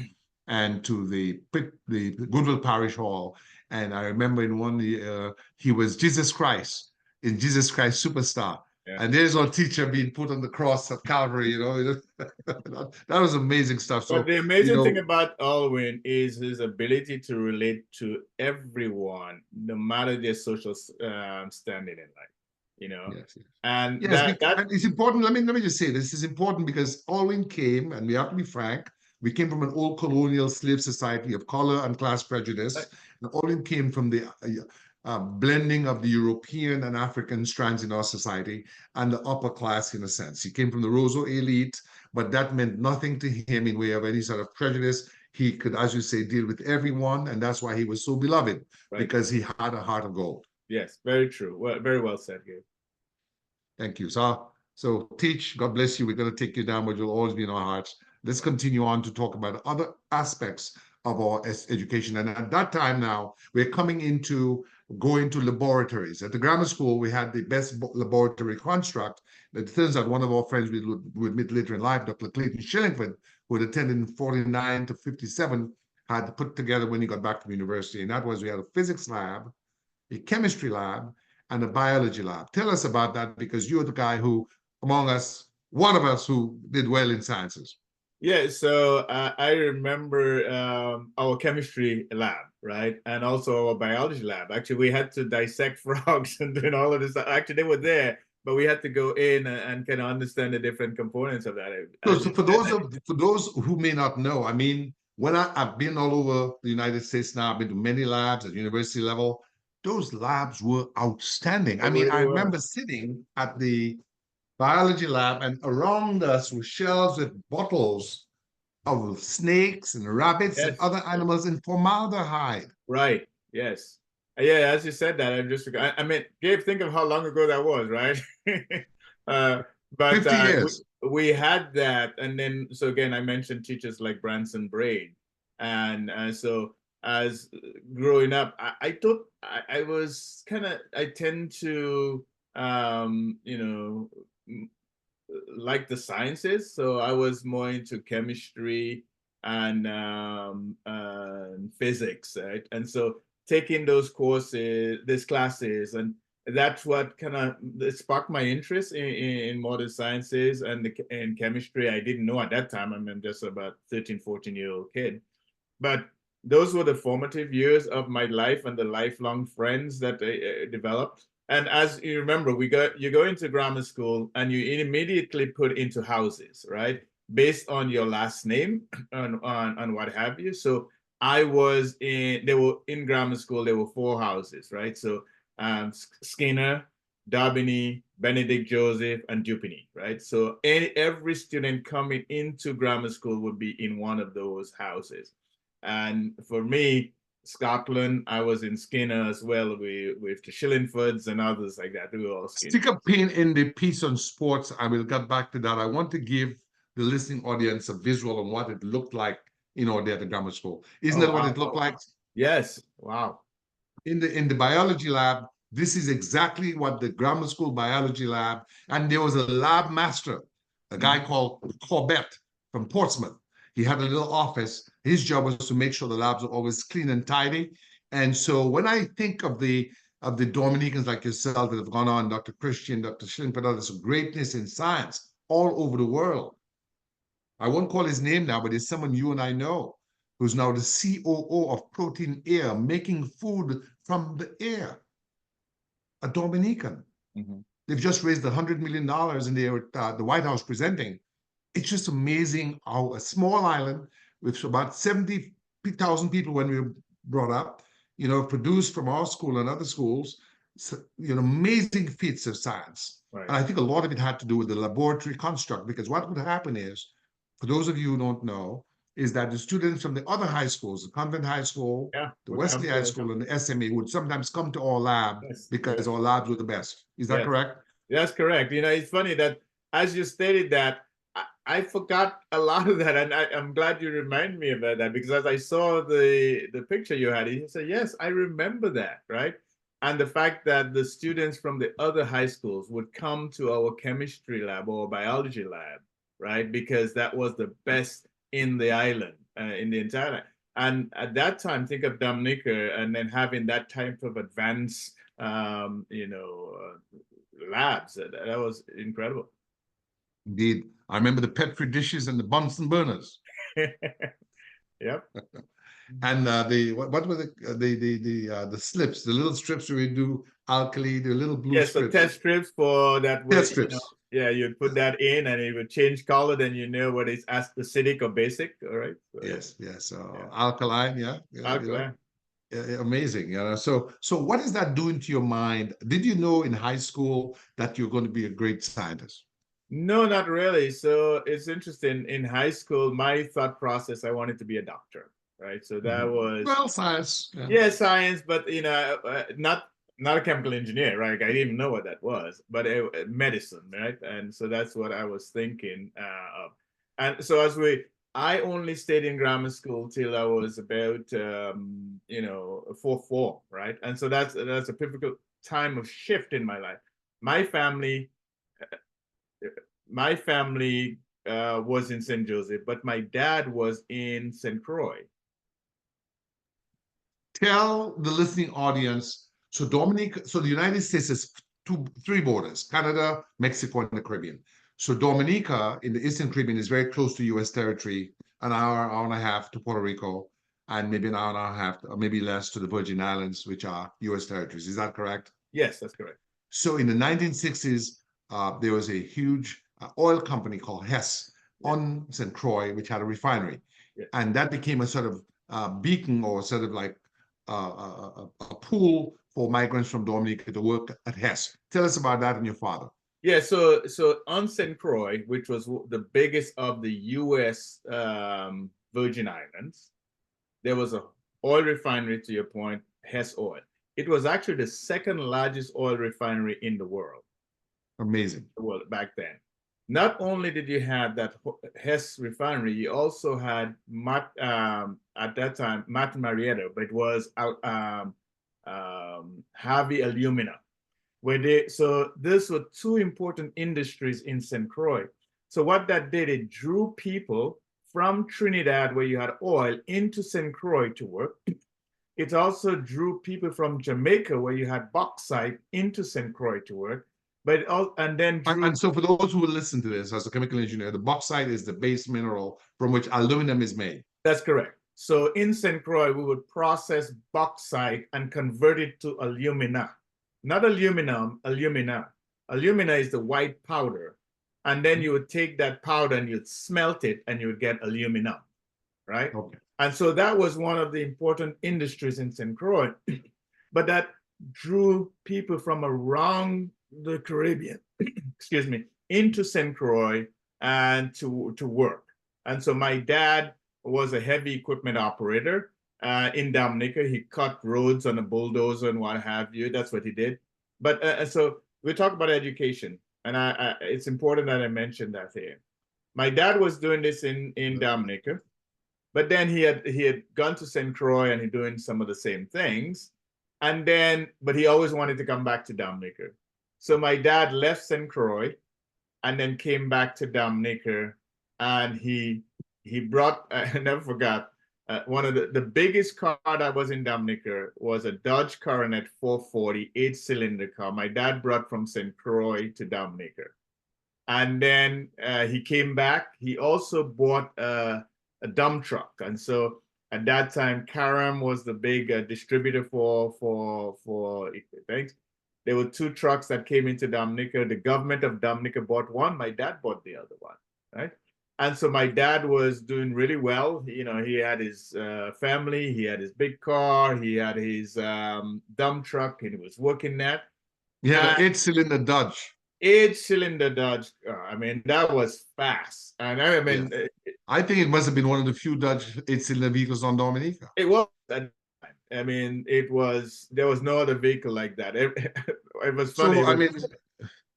and to the Goodwill Parish Hall. And I remember in one year, he was Jesus Christ, in Jesus Christ Superstar. Yeah. And there's our teacher being put on the cross at Calvary, that was amazing stuff. So but the amazing thing about Alvin is his ability to relate to everyone, no matter their social standing in life. Yes. And yes, that it's important. Let me just say this is important because Alvin came, and we have to be frank, we came from an old colonial slave society of color and class prejudice. Right. And Alvin came from the blending of the European and African strands in our society and the upper class in a sense. He came from the Roseau elite, but that meant nothing to him in way of any sort of prejudice. He could, as you say, deal with everyone, and that's why he was so beloved, right. Because he had a heart of gold. Yes, very true. Well, very well said, Gabe. Thank you. So teach, God bless you. We're going to take you down, but you'll always be in our hearts. Let's continue on to talk about other aspects of our education. And at that time now, we're coming into going to laboratories. At the grammar school, we had the best laboratory construct. It turns out one of our friends we would meet later in life, Dr. Clayton Shillingford, who had attended in 49 to 57, had put together when he got back to the university. And that was, we had a physics lab, a chemistry lab, and a biology lab. Tell us about that, because you're the guy who, among us, one of us who did well in sciences. Yeah, so I remember our chemistry lab, right? And also our biology lab. Actually, we had to dissect frogs and doing all of this. Actually, they were there, but we had to go in and kind of understand the different components of that. So for those who may not know, I mean, when I've been all over the United States now, I've been to many labs at university level. those labs were outstanding. They I mean, really I were. remember sitting at the biology lab, and around us were shelves with bottles of snakes and rabbits and Yes. other animals in formaldehyde. Right. Yes. Yeah, as you said that, I mean, Gabe, think of how long ago that was, right? But 50 years. we had that. And then, so again, I mentioned teachers like Branson Braid. And so as growing up, I thought I was kind of, I tend to, you know, like the sciences. So I was more into chemistry and physics, right? And so taking those courses, these classes, and that's what kind of sparked my interest in modern sciences and in chemistry. I didn't know at that time. I'm just about 13, 14-year-old kid. But those were the formative years of my life and the lifelong friends that I developed. And as you remember, you go into grammar school and you immediately put into houses, right? Based on your last name and what have you. So they were in grammar school, there were 4 houses, right? So Skinner, Daubeny, Benedict Joseph, and Dupont, right? So every student coming into grammar school would be in one of those houses. And for me, Scotland, I was in Skinner as well with the Shillingfords and others like that. We were all Skinner. Stick a pin in the piece on sports. I will get back to that. I want to give the listening audience a visual on what it looked like in our day at the grammar school. Isn't that what it looked like? Yes. Wow. In the biology lab, this is exactly what the grammar school biology lab, and there was a lab master, a guy called Corbett from Portsmouth. He had a little office. His job was to make sure the labs were always clean and tidy. And so when I think of the Dominicans like yourself that have gone on, Dr. Christian, Dr. Schillingford, others, greatness in science all over the world. I won't call his name now, but it's someone you and I know who's now the COO of Protein Air, making food from the air. A Dominican. They've just raised $100 million and they're at the White House presenting. It's just amazing how a small island with about 70,000 people when we were brought up, produced from our school and other schools, amazing feats of science. Right. And I think a lot of it had to do with the laboratory construct, because what would happen is, for those of you who don't know, is that the students from the other high schools, the Convent High School, the Wesley High School, and the SMA would sometimes come to our lab because our labs were the best. Is that correct? That's correct. It's funny that as you stated that, I forgot a lot of that, and I'm glad you remind me about that, because as I saw the picture you had, you said, yes, I remember that, right? And the fact that the students from the other high schools would come to our chemistry lab or biology lab, right? Because that was the best in the island, in the entire island. And at that time, think of Dominica and then having that type of advanced, labs. That was incredible. Indeed. I remember the Petri dishes and the Bunsen burners. Yep. And what were the slips, the little strips where we do alkali, the little blue strips. So test strips for that. Test strips. You'd put that in and it would change color, then whether it's acidic or basic. All right. So, yes. So alkaline, Alkaline. Amazing. So what is that doing to your mind? Did you know in high school that you're going to be a great scientist? No, not really. So it's interesting. In high school, my thought process, I wanted to be a doctor, right? So that was science. Yeah, science, but not a chemical engineer, right? I didn't even know what that was, but medicine, right? And so that's what I was thinking of. And so I only stayed in grammar school till I was about 4th form, right? And so that's a pivotal time of shift in my life. My family was in St. Joseph, but my dad was in St. Croix. Tell the listening audience, so the United States has 3 borders, Canada, Mexico, and the Caribbean. So Dominica in the Eastern Caribbean is very close to US territory, an hour and a half to Puerto Rico, and maybe an hour and a half, or maybe less, to the Virgin Islands, which are US territories. Is that correct? Yes, that's correct. So in the 1960s, there was a huge oil company called Hess on St. Croix, which had a refinery. Yes. And that became a sort of beacon, or sort of like a pool for migrants from Dominica to work at Hess. Tell us about that and your father. Yeah, so on St. Croix, which was the biggest of the US Virgin Islands, there was a oil refinery, to your point, Hess Oil. It was actually the second largest oil refinery in the world. Amazing. Well, back then. Not only did you have that Hess refinery, you also had at that time Martin Marietta, but it was Harvey Alumina. So these were two important industries in St. Croix. So what that did, it drew people from Trinidad, where you had oil, into St. Croix to work. It also drew people from Jamaica, where you had bauxite, into St. Croix to work. But and so for those who will listen to this, as a chemical engineer, the bauxite is the base mineral from which aluminum is made. That's correct. So in St. Croix, we would process bauxite and convert it to alumina. Not aluminum, alumina. Alumina is the white powder. And then you would take that powder and you'd smelt it and you would get aluminum, right? Okay. And so that was one of the important industries in St. Croix. But that drew people from around the Caribbean, excuse me, into St. Croix and to work. And so my dad was a heavy equipment operator in Dominica. He cut roads on a bulldozer and what have you. That's what he did. But so we talk about education, and it's important that I mention that here. My dad was doing this in Dominica, but then he had gone to St. Croix and he doing some of the same things, and then but he always wanted to come back to Dominica. So my dad left St. Croix and then came back to Dominica, and he brought, I never forgot, one of the biggest car that was in Dominica was a Dodge Coronet 440 8-cylinder car. My dad brought from St. Croix to Dominica. And then he came back. He also bought a dump truck. And so at that time, Karam was the big distributor for things. There were two trucks that came into Dominica. The government of Dominica bought one. My dad bought the other one, right? And so my dad was doing really well. You know, he had his family, he had his big car, he had his dump truck, and he was working that. Yeah, 8-cylinder Dodge. 8-cylinder Dodge. I mean, that was fast. And I mean, yeah. I think it must have been one of the few Dodge 8-cylinder vehicles on Dominica. It was. I mean, there was no other vehicle like that. It was funny. So, I mean,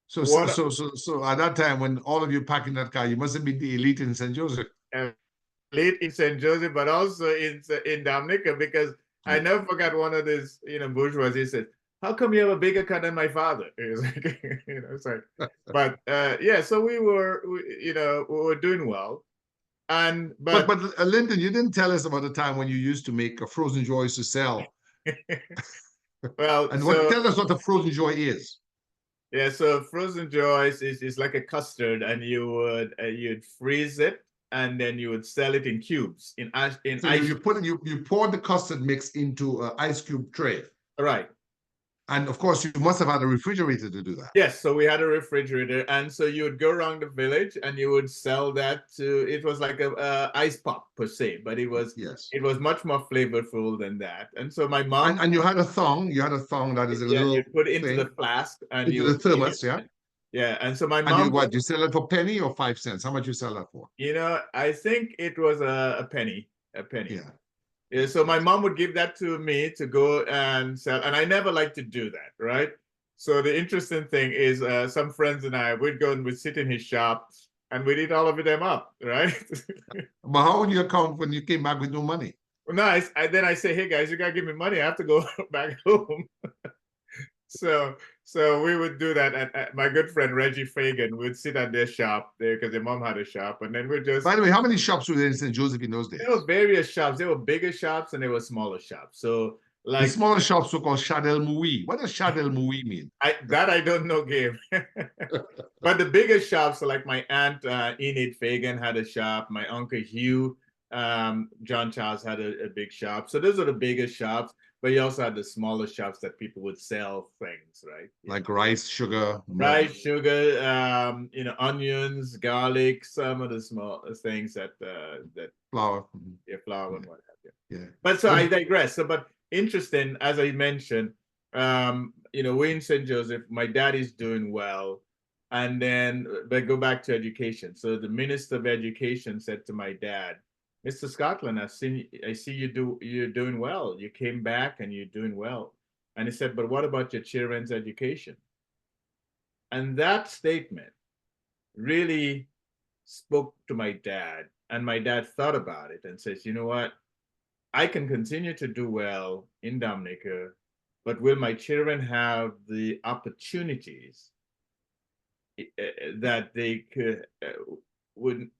so at that time, when all of you pack in that car, you must have been the elite in St. Joseph. Elite in St. Joseph, but also in Dominica, because I never forgot one of these, bourgeoisie said, "How come you have a bigger car than my father?" It was like, it's like, but yeah, so we were doing well. But Lynton, you didn't tell us about the time when you used to make a frozen joys to sell. Well, and tell us what the frozen joy is. Yeah, so frozen joys is like a custard, and you'd freeze it, and then you would sell it in cubes in ice. So you pour the custard mix into an ice cube tray. Right. And of course, you must have had a refrigerator to do that. Yes, so we had a refrigerator, and so you would go around the village and you would sell that to. It was like a ice pop per se, but it was much more flavorful than that. And so my mom and you had a thong. You had a thong that is a little. You put it into the flask and into the thermos, yeah. Yeah, and so my mom. And you sell it for penny or 5 cents? How much you sell that for? I think it was a penny. A penny. Yeah. Yeah, so my mom would give that to me to go and sell, and I never liked to do that, right? So the interesting thing is, some friends and I would go and we'd sit in his shop, and we'd eat all of them up, right? But how would you account when you came back with no money? Well, no, then I say, "Hey guys, you gotta give me money. I have to go back home." So we would do that, and my good friend Reggie Fagan would sit at their shop there because their mom had a shop, and then we'd just. By the way, how many shops were there in St. Joseph in those days? There were various shops. There were bigger shops and there were smaller shops. So like the smaller shops were called Shadel Moui. What does Shadel Moui mean? I don't know, Gabe. But the bigger shops, so like my aunt Enid Fagan had a shop. My uncle Hugh John Charles had a big shop. So those are the bigger shops. But you also had the smaller shops that people would sell things, right? Like rice, sugar. Rice, sugar, onions, garlic, some of the small things that flour. Yeah, flour and what have you. Yeah. But so I digress. So, but interesting, as I mentioned, we're in St. Joseph. My dad is doing well. And then, but go back to education. So the Minister of Education said to my dad, Mr. Scotland, I see you're doing well. You came back and you're doing well. And he said, but what about your children's education? And that statement really spoke to my dad. And my dad thought about it and says, you know what? I can continue to do well in Dominica, but will my children have the opportunities that they would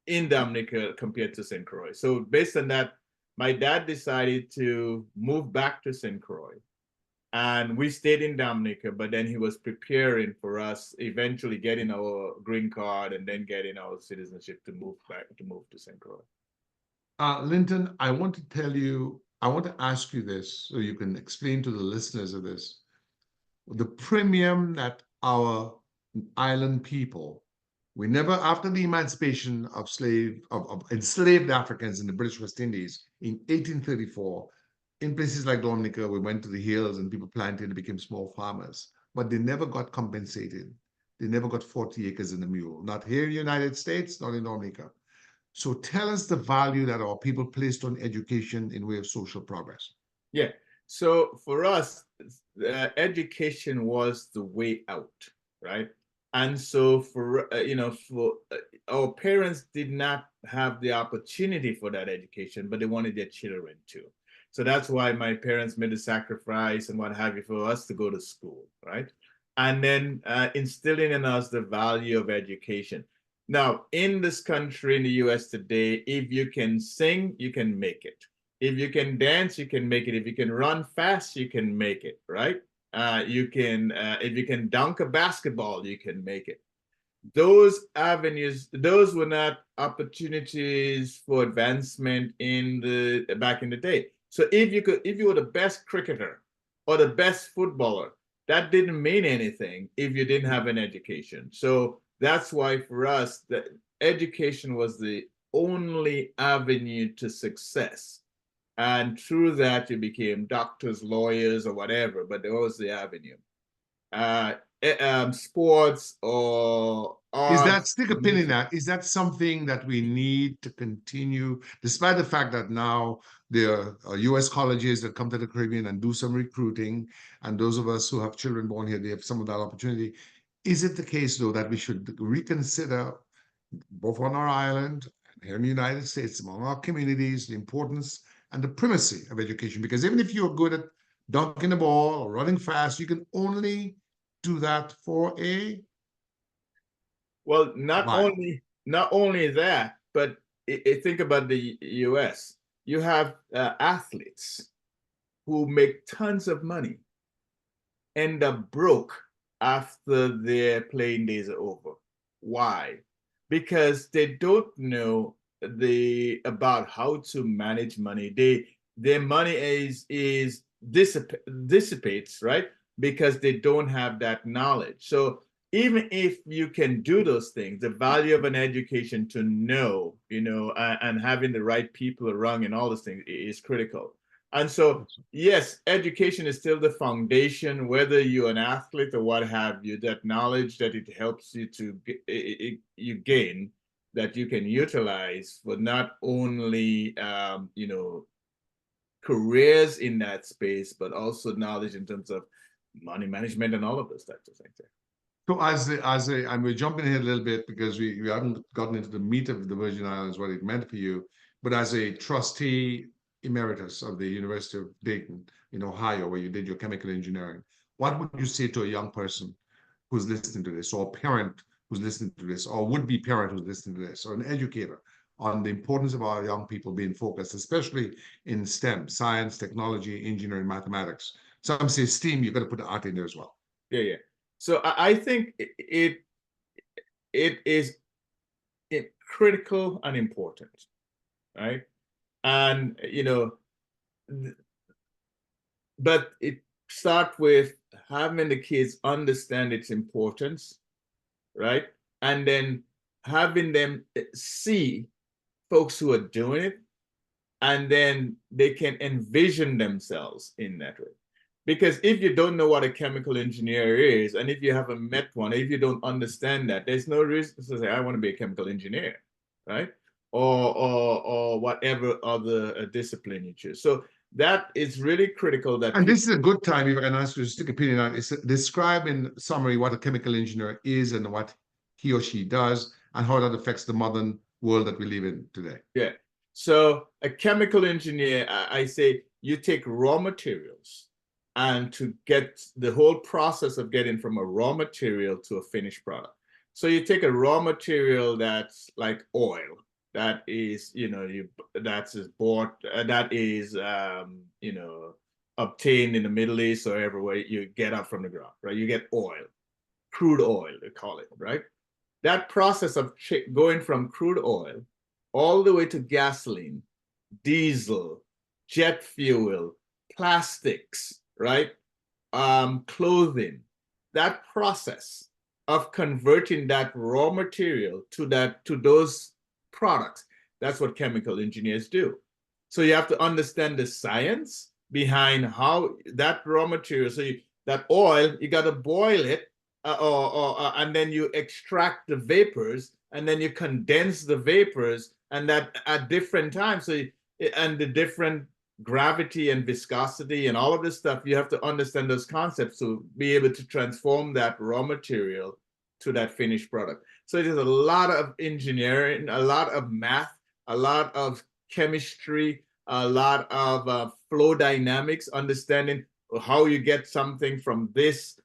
in Dominica compared to St. Croix? So based on that, my dad decided to move back to St. Croix. And we stayed in Dominica, but then he was preparing for us eventually getting our green card and then getting our citizenship to move to St. Croix. Lynton, I want to ask you this so you can explain to the listeners of this. The premium that our island people, we never, after the emancipation of enslaved Africans in the British West Indies in 1834, in places like Dominica, we went to the hills and people planted and became small farmers, but they never got compensated. They never got 40 acres in a mule, not here in the United States, not in Dominica. So tell us the value that our people placed on education in way of social progress. Yeah. So for us, education was the way out, right? And so for our parents did not have the opportunity for that education, but they wanted their children to. So that's why my parents made the sacrifice and what have you for us to go to school, right? And then instilling in us the value of education. Now, in this country, in the US today, if you can sing, you can make it. If you can dance, you can make it. If you can run fast, you can make it, right? If you can dunk a basketball, you can make it. Those avenues, those were not opportunities for advancement back in the day. So if you were the best cricketer or the best footballer, that didn't mean anything if you didn't have an education. So that's why for us, the education was the only avenue to success. And through that, you became doctors, lawyers, or whatever, but that was the avenue. Sports or arts. Stick a pin in that? Is that something that we need to continue, despite the fact that now there are US colleges that come to the Caribbean and do some recruiting, and those of us who have children born here, they have some of that opportunity. Is it the case, though, that we should reconsider, both on our island and here in the United States, among our communities, the importance and the primacy of education? Because even if you're good at dunking the ball or running fast, you can only do that for a Well, not only that, but think about the US. You have athletes who make tons of money, end up broke after their playing days are over. Why? Because they don't know about how to manage money. Their money dissipates, right? Because they don't have that knowledge. So even if you can do those things, the value of an education to know, and having the right people around and all those things is critical. And so, yes, education is still the foundation, whether you're an athlete or what have you, that knowledge that it helps you to you gain, that you can utilize for not only, careers in that space, but also knowledge in terms of money management and all of those types of things. So and we're jumping ahead a little bit because we haven't gotten into the meat of the Virgin Islands, what it meant for you, but as a trustee emeritus of the University of Dayton in Ohio, where you did your chemical engineering, what would you say to a young person who's listening to this, or a parent who's listening to this, or would-be parent who's listening to this, or an educator, on the importance of our young people being focused, especially in STEM, science, technology, engineering, mathematics? Some say STEAM, you've got to put the art in there as well. Yeah. So I think it is critical and important, right? And, but it starts with having the kids understand its importance, right? And then having them see folks who are doing it, and then they can envision themselves in that way. Because if you don't know what a chemical engineer is, and if you haven't met one, if you don't understand that, there's no reason to say, I want to be a chemical engineer, right? Or whatever other discipline you choose. So that is really critical. That And this is a good time, if I can ask you to stick opinion on it, describe in summary what a chemical engineer is and what he or she does and how that affects the modern world that we live in today. Yeah. So a chemical engineer, I say you take raw materials, and to get the whole process of getting from a raw material to a finished product. So you take a raw material that's like oil, that is, that is bought, that is, obtained in the Middle East or everywhere you get up from the ground, right? You get oil, crude oil, they call it, right? That process of going from crude oil all the way to gasoline, diesel, jet fuel, plastics, right? Clothing, that process of converting that raw material to those products, that's what chemical engineers do. So you have to understand the science behind how that raw material, so that oil, you got to boil it, and then you extract the vapors, and then you condense the vapors, and that at different times. So and the different gravity and viscosity and all of this stuff, you have to understand those concepts to be able to transform that raw material to that finished product. So it is a lot of engineering, a lot of math, a lot of chemistry, a lot of flow dynamics, understanding how you get something from this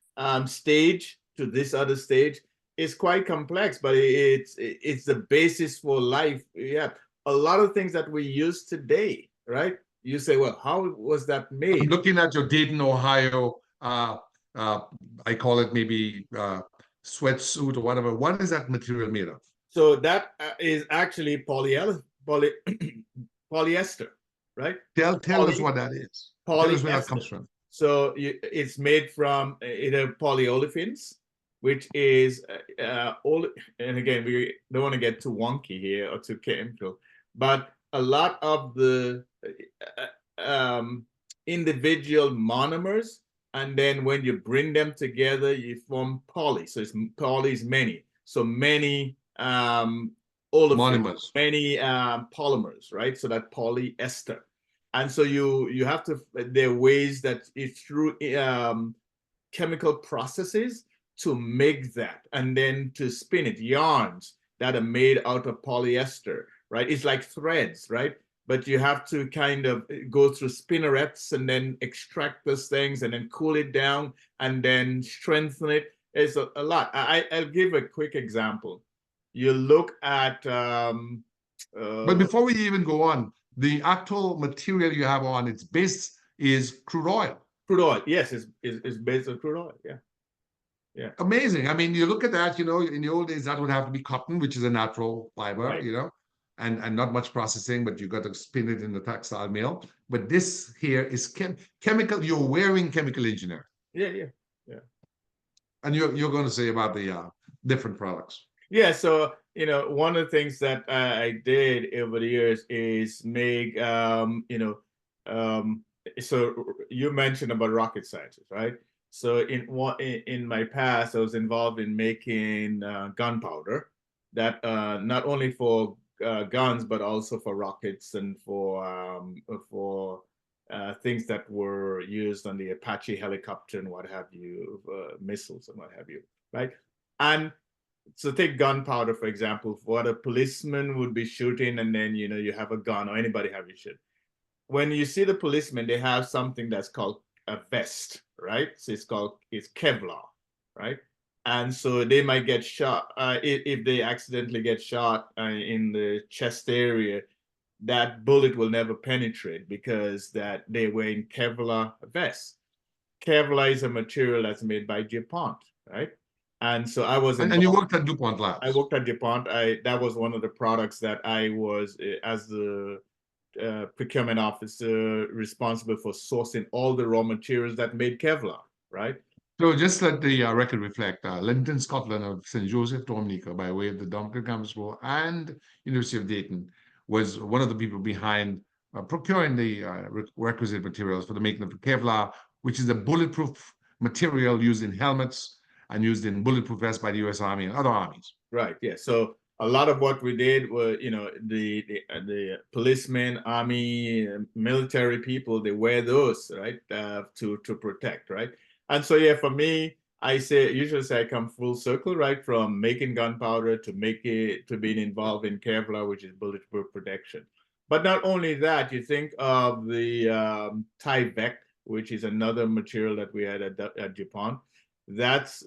stage to this other stage. Is quite complex, but it's the basis for life. Yeah, a lot of things that we use today, right? You say, well, how was that made? I'm looking at your Dayton, Ohio, I call it maybe sweatsuit or whatever. What is that material made of? So that is actually polyester, right? Tell us what that is. Tell us where that comes from. So it's made from either polyolefins, which is and again, we don't want to get too wonky here or too chemical, but a lot of the individual monomers, and then when you bring them together, you form poly. So poly is many. So many monomers, many polymers, right? So that polyester. And so you have to, there are ways that it's through chemical processes to make that, and then to spin it, yarns that are made out of polyester, right? It's like threads, right? But you have to kind of go through spinnerets and then extract those things and then cool it down and then strengthen it. It's a lot. I'll give a quick example. You look at but before we even go on, the actual material you have on its base is crude oil. Crude oil, yes, it's based on crude oil, yeah. Yeah. Amazing. I mean, you look at that, in the old days, that would have to be cotton, which is a natural fiber, right. And not much processing, but you got to spin it in the textile mill. But this here is chemical. You're wearing chemical engineer. Yeah. And you're going to say about the different products. Yeah. So, one of the things that I did over the years is make, so you mentioned about rocket sciences, right? So in my past, I was involved in making gunpowder that not only for guns, but also for rockets and for things that were used on the Apache helicopter and what have you, missiles and what have you, right? And so take gunpowder, for example, what a policeman would be shooting, and then, you have a gun, or anybody have you shoot. When you see the policemen, they have something that's called a vest, right? So it's Kevlar, right? And so they might get shot if they accidentally get shot in the chest area. That bullet will never penetrate because that they're wearing Kevlar vests. Kevlar is a material that's made by Dupont, right? And so I was and you worked at Dupont Labs. I worked at Dupont. That was one of the products that I was, as the procurement officer, responsible for sourcing all the raw materials that made Kevlar, right? So just let the record reflect, Lynton Scotland of St. Joseph, Dominica, by way of the Dominica Grammar School and University of Dayton, was one of the people behind procuring the requisite materials for the making of Kevlar, which is a bulletproof material used in helmets and used in bulletproof vests by the US Army and other armies. Right. Yeah. So a lot of what we did were, the policemen, army, military people, they wear those, right, to protect, right. And so yeah, for me, usually say I come full circle, right, from making gunpowder to being involved in Kevlar, which is bulletproof protection. But not only that, you think of the CIvic, which is another material that we had at Dupont. That's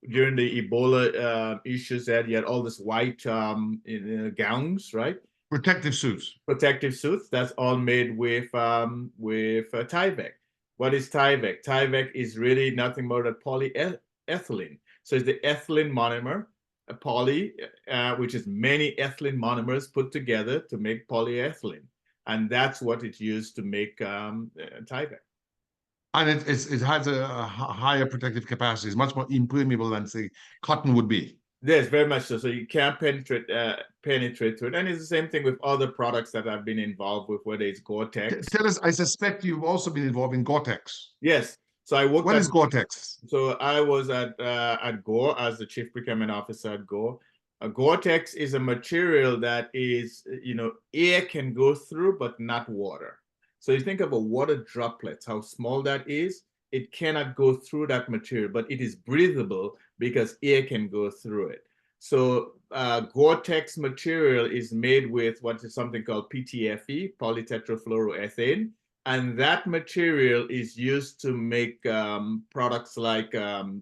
during the Ebola issues that you had all this white gowns, right? Protective suits. Protective suits. That's all made with CIvic. What is CIvic? CIvic is really nothing more than polyethylene. So it's the ethylene monomer, a poly, which is many ethylene monomers put together to make polyethylene, and that's what it's used to make CIvic. And it has a higher protective capacity. It's much more impermeable than, say, cotton would be. Yes, very much so. So you can't penetrate through it. And it's the same thing with other products that I've been involved with, whether it's Gore-Tex. Tell us, I suspect you've also been involved in Gore-Tex. Yes. So I worked. What is Gore-Tex? So I was at Gore as the chief procurement officer at Gore. Gore-Tex is a material that is, air can go through, but not water. So you think of a water droplet, how small that is. It cannot go through that material, but it is breathable because air can go through it. So Gore-Tex material is made with what is something called PTFE, polytetrafluoroethane. And that material is used to make products like that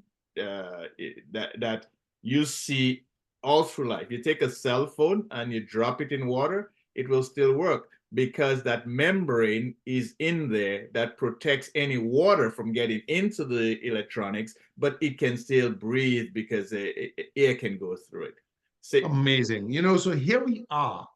you see all through life. You take a cell phone and you drop it in water, it will still work because that membrane is in there that protects any water from getting into the electronics, but it can still breathe because air can go through it. So, amazing. So here we are.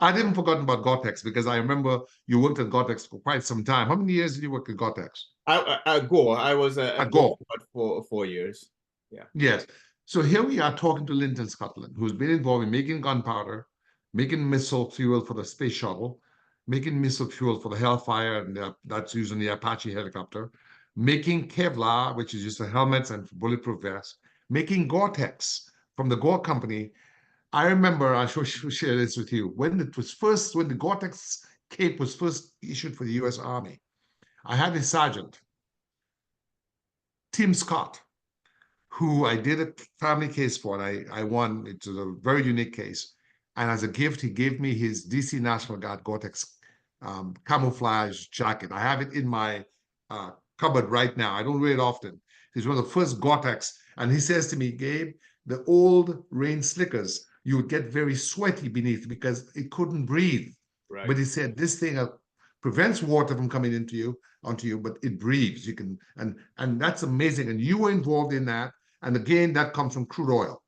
I'd even forgotten about Gore-Tex because I remember you worked at Gore-Tex for quite some time. How many years did you work at Gore-Tex? At Gore, I was at Gore for 4 years. Yeah. Yes. So here we are talking to Lynton Scotland, who's been involved in making gunpowder, making missile fuel for the space shuttle, making missile fuel for the Hellfire, and that's using the Apache helicopter, making Kevlar, which is used for helmets and for bulletproof vests, making Gore-Tex from the Gore company. I remember, I should share this with you, when the Gore-Tex cape was first issued for the US Army, I had a sergeant, Tim Scott, who I did a family case for, and I won. It was a very unique case. And as a gift, he gave me his DC National Guard Gore-Tex camouflage jacket. I have it in my cupboard right now. I don't wear it often. He's one of the first Gore-Tex. And he says to me, Gabe, the old rain slickers, you would get very sweaty beneath because it couldn't breathe. Right. But he said, this thing prevents water from coming onto you, but it breathes. You can, and that's amazing. And you were involved in that. And again, that comes from crude oil.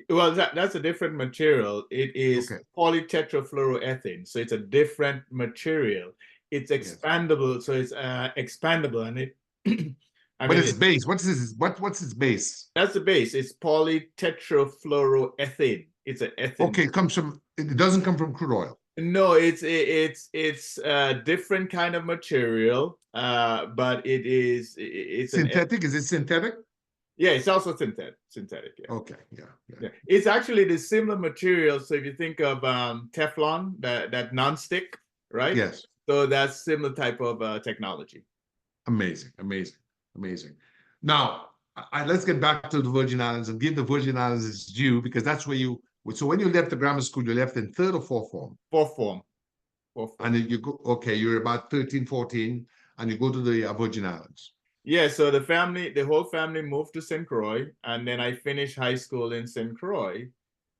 Well, that's a different material. It is polytetrafluoroethane, so it's a different material. It's expandable, yes. So it's expandable, and it. But its base. What's its base? That's the base. It's polytetrafluoroethane. It's an ethane. Okay, it doesn't come from crude oil. No, it's a different kind of material, but it's synthetic. Is it synthetic? Yeah, it's also synthetic. Yeah. Okay. Yeah. It's actually the similar material. So if you think of Teflon, that non-stick, right? Yes. So that's similar type of technology. Amazing. Now, let's get back to the Virgin Islands and give the Virgin Islands its due, because that's where you. So when you left the grammar school, you left in third or fourth form? Fourth form. And then you go. Okay, you're about 13, 14, and you go to the Virgin Islands. Yeah, so the whole family moved to St. Croix, and then I finished high school in St. Croix.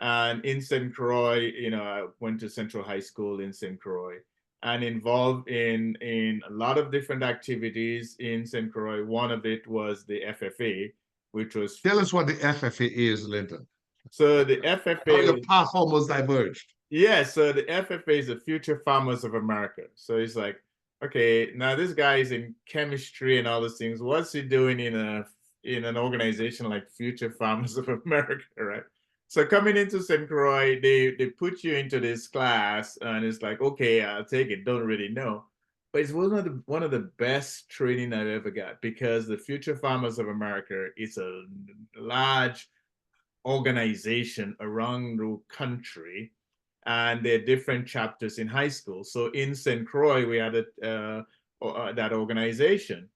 And in St. Croix, I went to Central High School in St. Croix and involved in a lot of different activities in St. Croix. One of it was the FFA, which was... Tell us what the FFA is, Lynton. So the FFA... How your path almost diverged. Yeah, so the FFA is the Future Farmers of America. So it's like, okay, now this guy is in chemistry and all those things. What's he doing in an organization like Future Farmers of America, right? So coming into St. Croix, they put you into this class, and it's like, okay, I'll take it. Don't really know. But it's one of the best training I've ever got, because the Future Farmers of America is a large organization around the country, and there are different chapters in high school. So in St. Croix, we had that organization,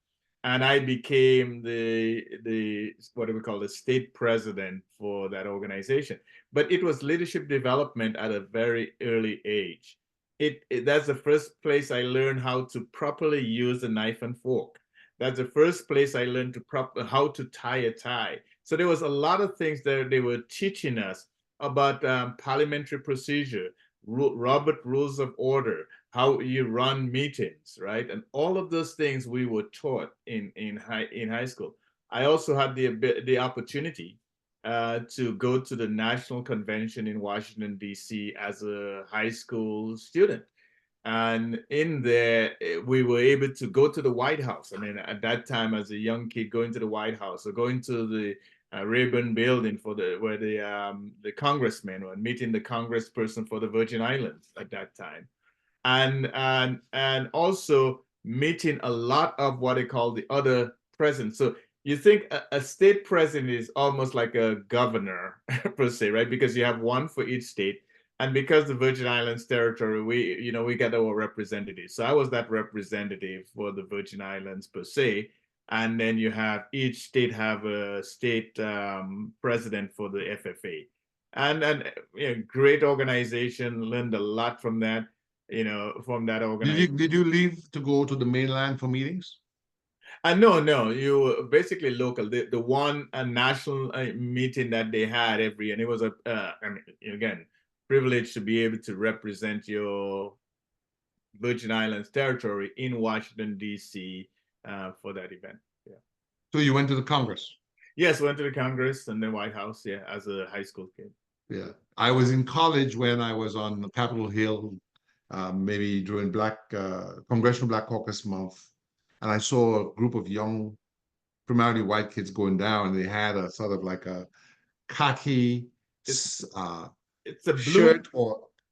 and I became the what do we call, the state president for that organization. But it was leadership development at a very early age. That's the first place I learned how to properly use a knife and fork. That's the first place I learned how to tie a tie. So there was a lot of things that they were teaching us about parliamentary procedure, Robert Rules of Order, how you run meetings, right? And all of those things we were taught in high school. I also had the opportunity to go to the National Convention in Washington, D.C. as a high school student. And in there, we were able to go to the White House. I mean, at that time, as a young kid, going to the White House or going to the Rayburn Building where the congressmen were meeting the congressperson for the Virgin Islands at that time, and also meeting a lot of what they call the other presidents. So you think a state president is almost like a governor per se, right? Because you have one for each state. And because the Virgin Islands territory, we got our representative. So I was that representative for the Virgin Islands per se. And then you have each state have a state president for the FFA. And great organization, learned a lot from that, from that organization. Did you leave to go to the mainland for meetings? No, you were basically local. The one national meeting that they had every year, and it was again, privilege to be able to represent your Virgin Islands territory in Washington, D.C. For that event. Yeah. So you went to the Congress? Yes, went to the Congress and the White House, yeah, as a high school kid. Yeah. I was in college when I was on Capitol Hill, maybe during Congressional Black Caucus Month. And I saw a group of young, primarily white kids going down, and they had a sort of like a khaki it's a blue shirt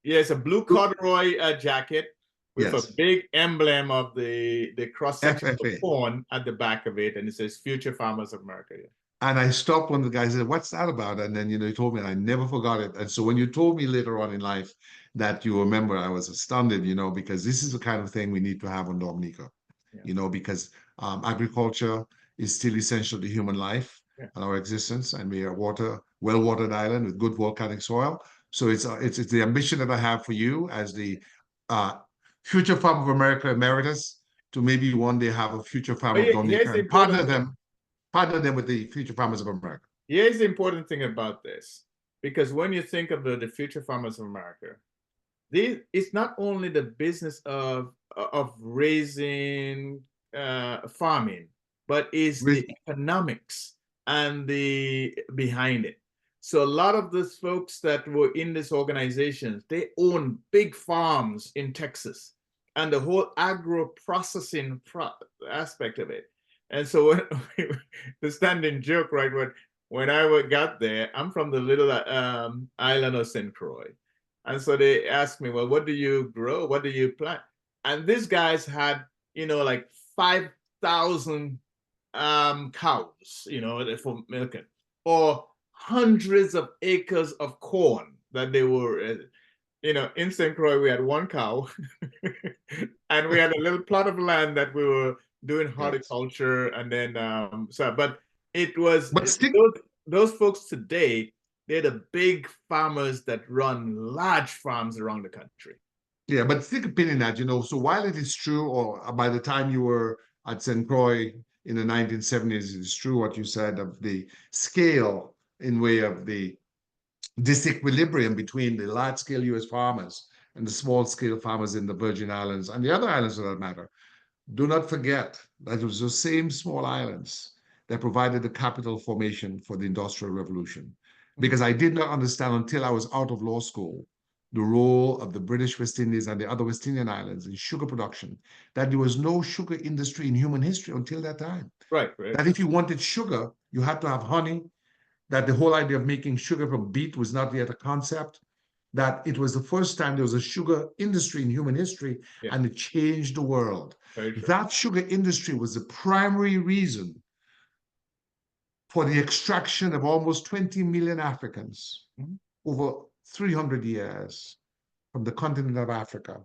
it's a blue corduroy jacket with yes, a big emblem of the cross-section of FFA. corn at the back of it, and it says Future Farmers of America. Yeah. And I stopped one of the guys and said, "What's that about?" And then, he told me, and I never forgot it. And so when you told me later on in life that you remember, I was astounded, because this is the kind of thing we need to have on Dominica, because agriculture is still essential to human life and our existence. And we are well-watered island with good volcanic soil. So it's the ambition that I have for you as the Future Farm of America Emeritus to maybe one day have a Future Farm of Dominica and partner them with the Future Farmers of America. Here's the important thing about this, because when you think of the Future Farmers of America, it's not only the business of raising farming, but is the economics and the behind it. So a lot of those folks that were in this organization, they own big farms in Texas and the whole agro-processing aspect of it. And so the standing joke, right, when I got there, I'm from the little island of St. Croix. And so they asked me, well, what do you grow? What do you plant? And these guys had, like 5,000 cows, for milking, or hundreds of acres of corn that they were, in St. Croix, we had one cow and we had a little plot of land that we were doing horticulture. And then, but it was, those folks today, they're the big farmers that run large farms around the country. Yeah, but think opinion that, so while it is true, or by the time you were at St. Croix in the 1970s, it's true what you said of the scale in way of the disequilibrium between the large-scale U.S. farmers and the small-scale farmers in the Virgin Islands and the other islands for that matter. Do not forget that it was those same small islands that provided the capital formation for the Industrial Revolution. Because I did not understand until I was out of law school the role of the British West Indies and the other West Indian islands in sugar production, that there was no sugar industry in human history until that time. Right. That if you wanted sugar, you had to have honey, that the whole idea of making sugar from beet was not yet a concept. that it was the first time there was a sugar industry in human history, Yeah. and it changed the world. Very true. That sugar industry was the primary reason for the extraction of almost 20 million Africans over 300 years from the continent of Africa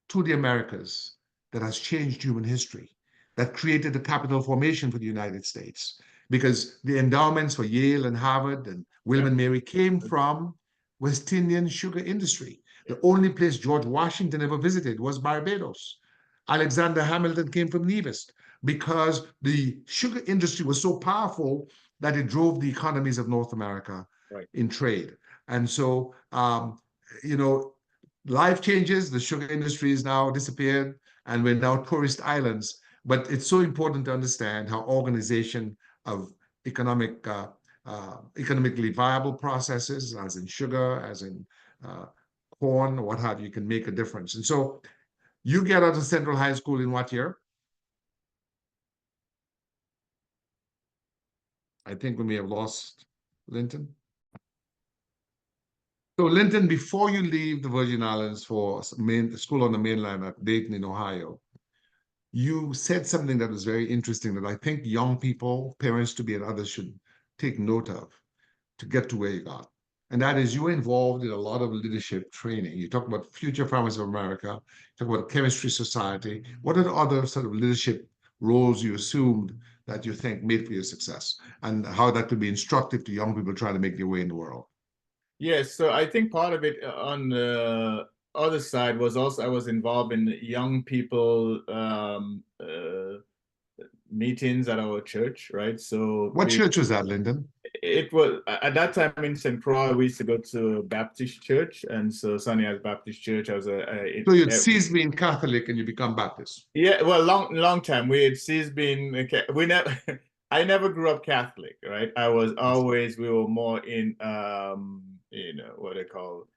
to the Americas, that has changed human history, that created the capital formation for the United States, because the endowments for Yale and Harvard and William and Mary came from West Indian sugar industry. The only place George Washington ever visited was Barbados. Alexander Hamilton came from Nevis, because the sugar industry was so powerful that it drove the economies of North America in trade. And so, you know, life changes, the sugar industry is now disappeared, and we're now tourist islands. But it's so important to understand how organization of economically viable processes, as in sugar, as in corn, what have you, can make a difference. And so you get out of Central High School in what year? I think we may have lost Lynton. So Lynton, before you leave the Virgin Islands for school on the mainland at Dayton in Ohio, you said something that was very interesting that I think young people, parents to be and others, should take note of to get to where you got. And that is, you were involved in a lot of leadership training. You talk about Future Farmers of America, you talk about Chemistry Society. What are the other sort of leadership roles you assumed that you think made for your success, and how that could be instructive to young people trying to make their way in the world? Yes, so I think part of it on the other side was also I was involved in young people meetings at our church, right? So what church was that, Lyndon? It was at that time in St. Croix. We used to go to a Baptist church, and so Sunny has Baptist church. I was so you'd cease being Catholic and you become Baptist. Yeah, well, long time. We had ceased being we never. I never grew up Catholic, right? I was always, we were more in you know what they call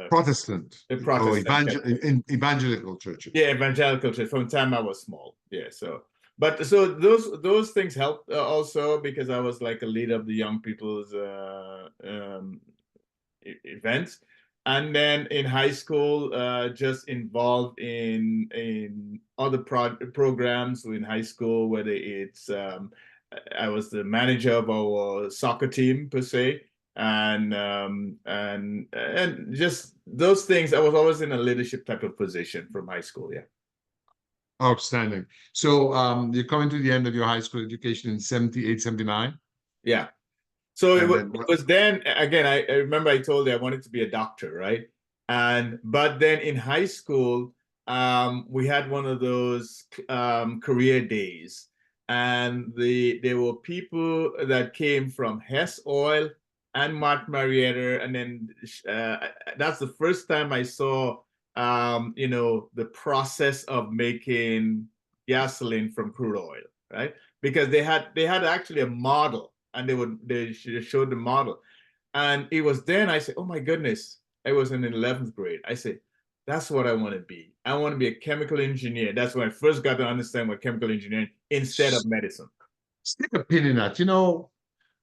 Protestant, Protestant or evangelical churches. Yeah, evangelical church from the time I was small. Yeah, so but so those things helped also, because I was like a leader of the young people's events. And then in high school, just involved in other programs in high school, whether it's I was the manager of our soccer team per se, and just those things. I was always in a leadership type of position from high school. Yeah. Outstanding. So you're coming to the end of your high school education in 78, 79? Yeah. So it was then, again, I remember I told you I wanted to be a doctor, right? But then in high school, we had one of those career days, and there were people that came from Hess Oil and Martin Marietta, and then that's the first time I saw you know, the process of making gasoline from crude oil, right? Because they had actually a model, and they showed the model, and it was then I said, oh my goodness, I was in 11th grade. I said, that's what I want to be. I want to be a chemical engineer. That's when I first got to understand what chemical engineering instead of medicine. Stick a pin in that. You know,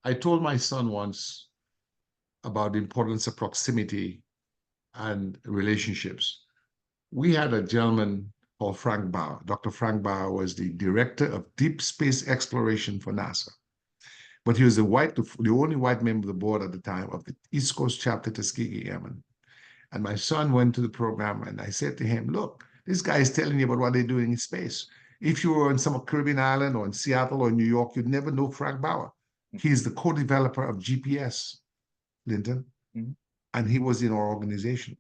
I told my son once about the importance of proximity and relationships. We had a gentleman called Frank Bauer. Dr. Frank Bauer was the director of deep space exploration for NASA. But he was the only white member of the board at the time of the East Coast chapter, Tuskegee Airmen. And my son went to the program, and I said to him, look, this guy is telling you about what they're doing in space. If you were on some Caribbean island or in Seattle or New York, you'd never know Frank Bauer. He's the co-developer of GPS, Lynton, and he was in our organization.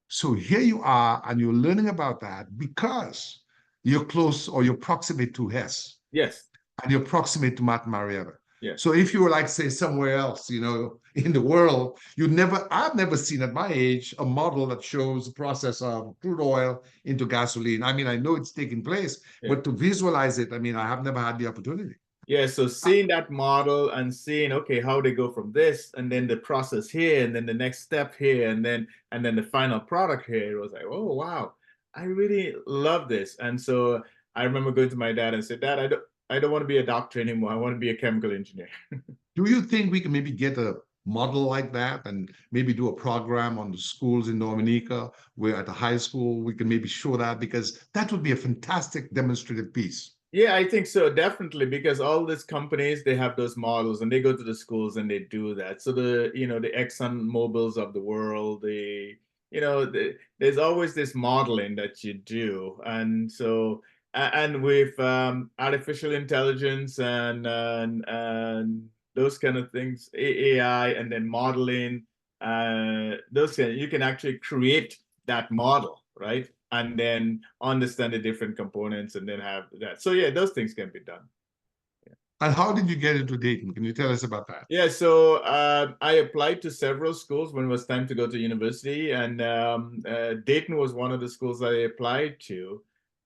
So here you are, and you're learning about that because you're close or you're proximate to Hess. Yes. And you're proximate to Martin Marietta. Yeah. So if you were like, say, somewhere else, you know, in the world, I've never seen at my age a model that shows the process of crude oil into gasoline. I mean, I know it's taking place, but to visualize it, I mean, I have never had the opportunity. Yeah, so seeing that model and seeing, okay, how they go from this, and then the process here, and then the next step here, and then the final product here, it was like, oh, wow, I really love this. And so I remember going to my dad and said, Dad, I don't want to be a doctor anymore. I want to be a chemical engineer. Do you think we can maybe get a model like that and maybe do a program on the schools in Dominica where at the high school we can maybe show that, because that would be a fantastic demonstrative piece. Yeah, I think so, definitely, because all these companies, they have those models and they go to the schools and they do that. So the Exxon Mobils of the world, there's always this modeling that you do. And so, and with artificial intelligence and those kind of things, AI, and then modeling, you can actually create that model, right? And then understand the different components and then have that. So yeah, those things can be done. Yeah. And how did you get into Dayton? Can you tell us about that? Yeah, so I applied to several schools when it was time to go to university, and Dayton was one of the schools I applied to.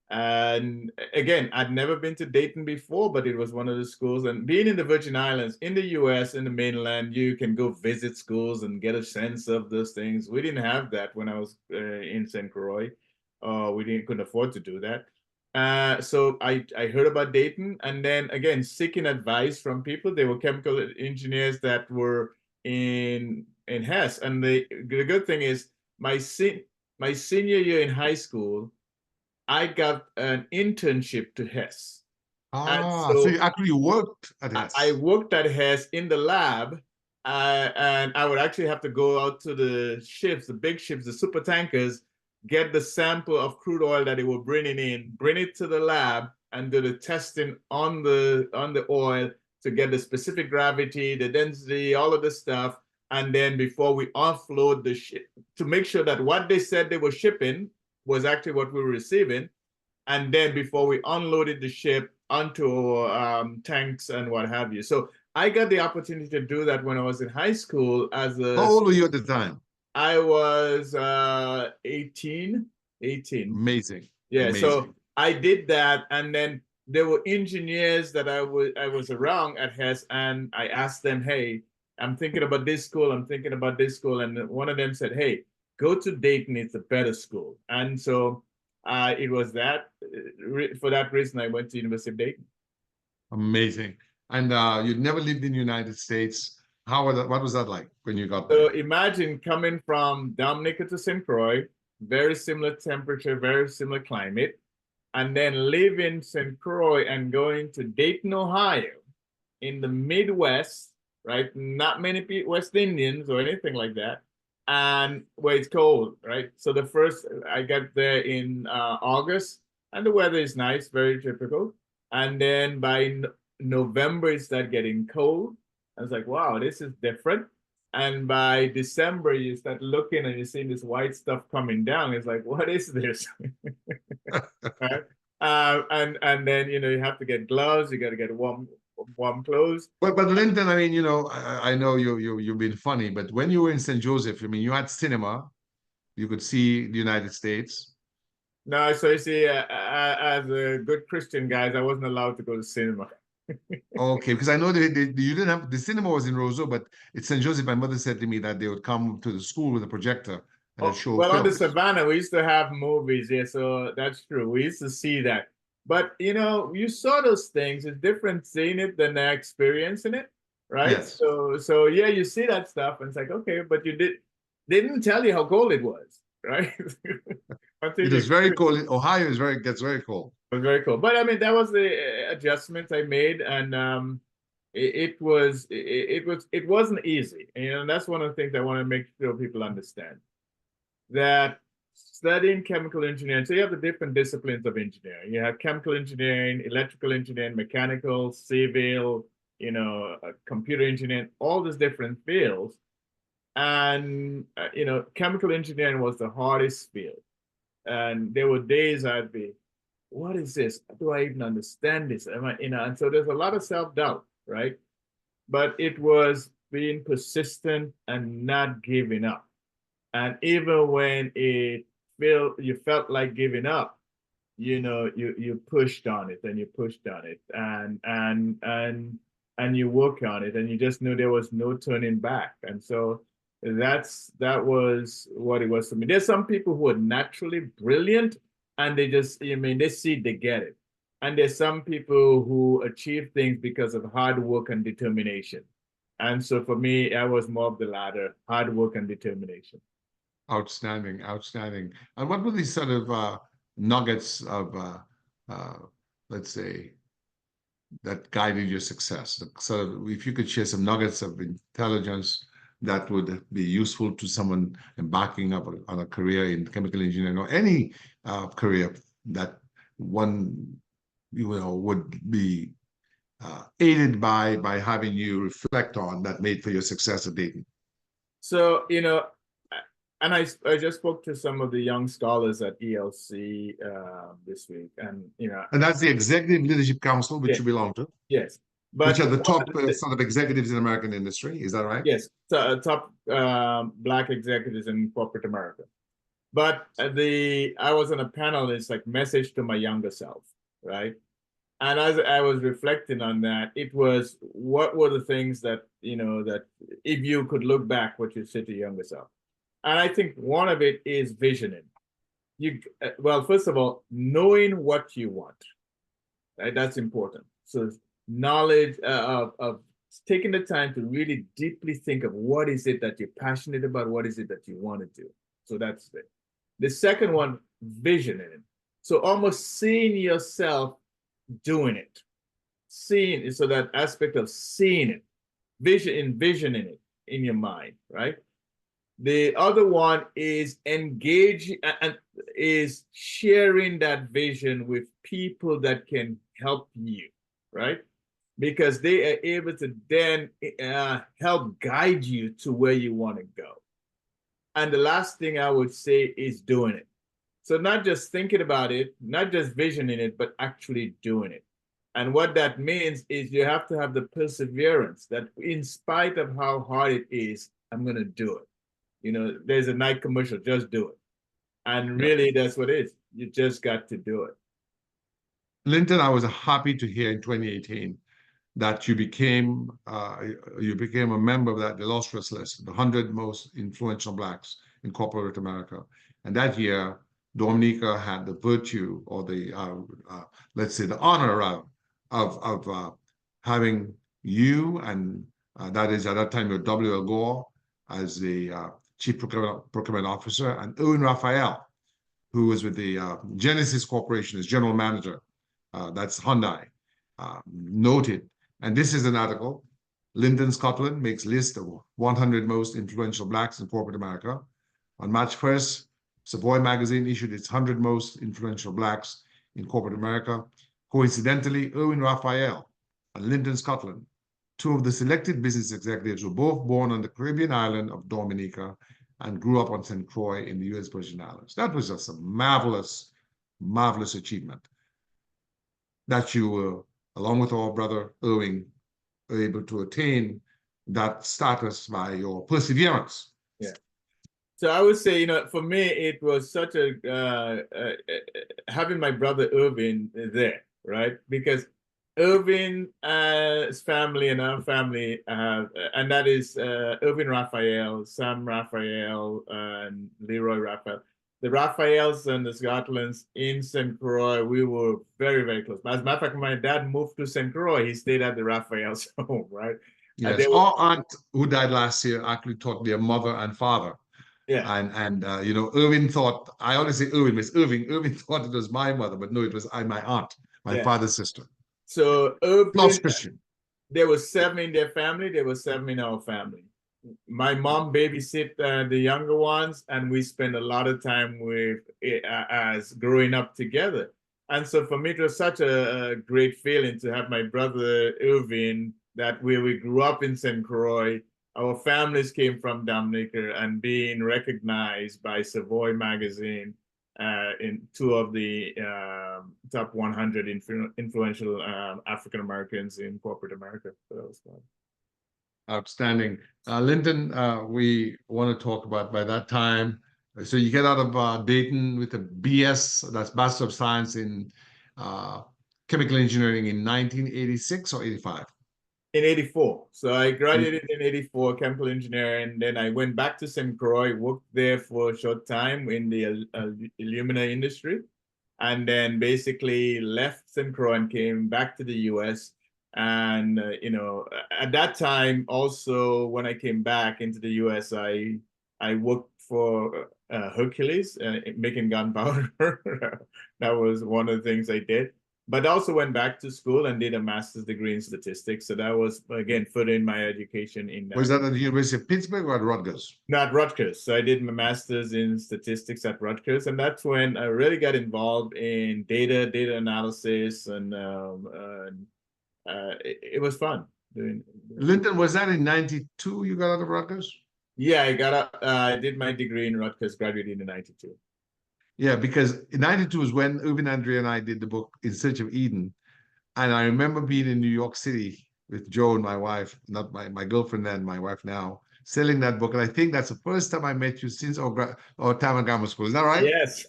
And again, I'd never been to Dayton before, but it was one of the schools. And being in the Virgin Islands, in the US, in the mainland, you can go visit schools and get a sense of those things. We didn't have that when I was in St. Croix. Couldn't afford to do that. So I heard about Dayton, and then again, seeking advice from people. They were chemical engineers that were in Hess. And the good thing is my senior year in high school, I got an internship to Hess. So you actually worked at Hess. I worked at Hess in the lab, and I would actually have to go out to the ships, the big ships, the super tankers, get the sample of crude oil that they were bringing in, bring it to the lab, and do the testing on the oil to get the specific gravity, the density, all of the stuff. And then before we offload the ship, to make sure that what they said they were shipping was actually what we were receiving. And then before we unloaded the ship onto tanks and what have you. So I got the opportunity to do that when I was in high school as a... How old were you at the time? I was 18. Amazing. Yeah, Amazing. so I did that, and then there were engineers that I was around at Hess, and I asked them, hey, I'm thinking about this school, and one of them said, hey, go to Dayton, it's a better school. And so it was that, for that reason, I went to University of Dayton. Amazing. And you'd never lived in the United States. What was that like when you got So there? imagine coming from Dominica to St. Croix, very similar temperature, very similar climate, and then leaving St. Croix and going to Dayton, Ohio, in the Midwest, right? Not many West Indians or anything like that, and where it's cold, right? So I got there in August, and the weather is nice, very typical. And then by November, it started getting cold. I was like, wow, this is different. And by December, you start looking and you're seeing this white stuff coming down. It's like, what is this? Right? And then you have to get gloves. You got to get warm clothes. But Lynton, I mean, I know you've been funny, but when you were in St. Joseph, I mean, you had cinema. You could see the United States. No, so you see, as a good Christian, guys, I wasn't allowed to go to cinema. Okay, because I know you didn't have, the cinema was in Roseau, but it's St. Joseph. My mother said to me that they would come to the school with a projector and show well, on the films. Savannah, we used to have movies. Yeah, so that's true. We used to see that. But, you saw those things. It's different seeing it than experiencing it, right? Yes. So yeah, you see that stuff, and it's like, okay, but they didn't tell you how cold it was, right? It is very cold. Ohio gets very cold. It was very cool. But I mean, that was the adjustments I made, and it wasn't easy. And that's one of the things I want to make sure people understand. That studying chemical engineering, so you have the different disciplines of engineering. You have chemical engineering, electrical engineering, mechanical, civil, computer engineering, all these different fields. And chemical engineering was the hardest field. And there were days I'd be, what is this? Do I even understand this? And so there's a lot of self-doubt, right? But it was being persistent and not giving up. And even when you felt like giving up, you pushed on it and you pushed on it and you work on it, and you just knew there was no turning back. And so that was what it was for me. There's some people who are naturally brilliant and they just, they see they get it. And there's some people who achieve things because of hard work and determination. And so for me, I was more of the latter, hard work and determination. Outstanding, outstanding. And what were these sort of nuggets of, let's say, that guided your success? So if you could share some nuggets of intelligence that would be useful to someone embarking up on a career in chemical engineering or any career that one would be aided by having you reflect on that made for your success at Dayton. So, and I just spoke to some of the young scholars at ELC this week, and and that's the Executive Leadership Council, which you belong to. Yes, but which are the top sort of executives in American industry. Is that right? Yes, top Black executives in corporate America. But I was on a panel. It's like message to my younger self, right? And as I was reflecting on that, it was what were the things that that if you could look back, what you'd say to your younger self. And I think one of it is visioning. Well, first of all, knowing what you want, right? That's important. So knowledge of taking the time to really deeply think of what is it that you're passionate about, what is it that you want to do. So that's it. The second one, visioning. So almost seeing yourself doing it, seeing, so that aspect of seeing it, envisioning it in your mind, right? The other one is engaging and is sharing that vision with people that can help you, right? Because they are able to then help guide you to where you want to go. And the last thing I would say is doing it. So not just thinking about it, not just visioning it, but actually doing it. And what that means is you have to have the perseverance that in spite of how hard it is, I'm going to do it. There's a Nike commercial, just do it. And really, that's what it is. You just got to do it. Lynton, I was happy to hear in 2018 that you became a member of that illustrious list, the 100 most influential Blacks in corporate America. And that year, Dominica had the virtue or the, let's say, the honor of having you and that is at that time your W.L. Gore as the Chief Procurement Officer, and Wl.L, who was with the Genesis Corporation as General Manager. That's Hyundai. Noted. And this is an article. Lynton Scotland makes list of 100 most influential Blacks in corporate America. On March 1st, Savoy magazine issued its 100 most influential Blacks in corporate America. Coincidentally, Wl.L and Lynton Scotland, two of the selected business executives, were both born on the Caribbean island of Dominica and grew up on St. Croix in the U.S. Virgin Islands. That was just a marvelous, marvelous achievement that you were, along with our brother Irving, were able to attain that status by your perseverance. Yeah. So I would say, for me, it was such a having my brother Irving there, right? Because Irving's family and our family, and that is Irving Raphael, Sam Raphael, and Leroy Raphael. The Raphaels and the Scotlands in St. Croix, we were very, very close. As a matter of fact, my dad moved to St. Croix. He stayed at the Raphaels' home, right? Yes, our aunt who died last year actually taught their mother and father. Yeah. And Irving thought, I always say Irving, Miss Irving. Irving thought it was my mother, but no, it was my aunt, my father's sister. So Irving, Christian. There were 7 in their family. There were 7 in our family. My mom babysit the younger ones, and we spend a lot of time with as growing up together. And so for me, it was such a great feeling to have my brother Irving, that where we grew up in St. Croix, our families came from Dominica, and being recognized by Savoy magazine in 2 of the top 100 influential African Americans in corporate America. So that was fun. Outstanding. Lynton, we want to talk about by that time. So you get out of Dayton with a BS, that's Bachelor of Science in Chemical Engineering in 1986 or 85? In 84. So I graduated in 84, chemical engineering. Then I went back to St. Croix, worked there for a short time in the alumina industry, and then basically left St. Croix and came back to the US. And at that time, also when I came back into the U.S., I worked for Hercules, making gunpowder. That was one of the things I did. But I also went back to school and did a master's degree in statistics. So that was, again, furthering my education in Was that at the University of Pittsburgh or at Rutgers? Not Rutgers. So I did my master's in statistics at Rutgers, and that's when I really got involved in data analysis, and it was fun. Lynton, was that in 92 you got out of Rutgers? Yeah, I did my degree in Rutgers, graduated in 92. Yeah, because in 92 is when Irvin Andre and I did the book In Search of Eden. And I remember being in New York City with Joe and my wife, not my girlfriend then, my wife now, selling that book. And I think that's the first time I met you since our time at grammar school. Is that right? Yes.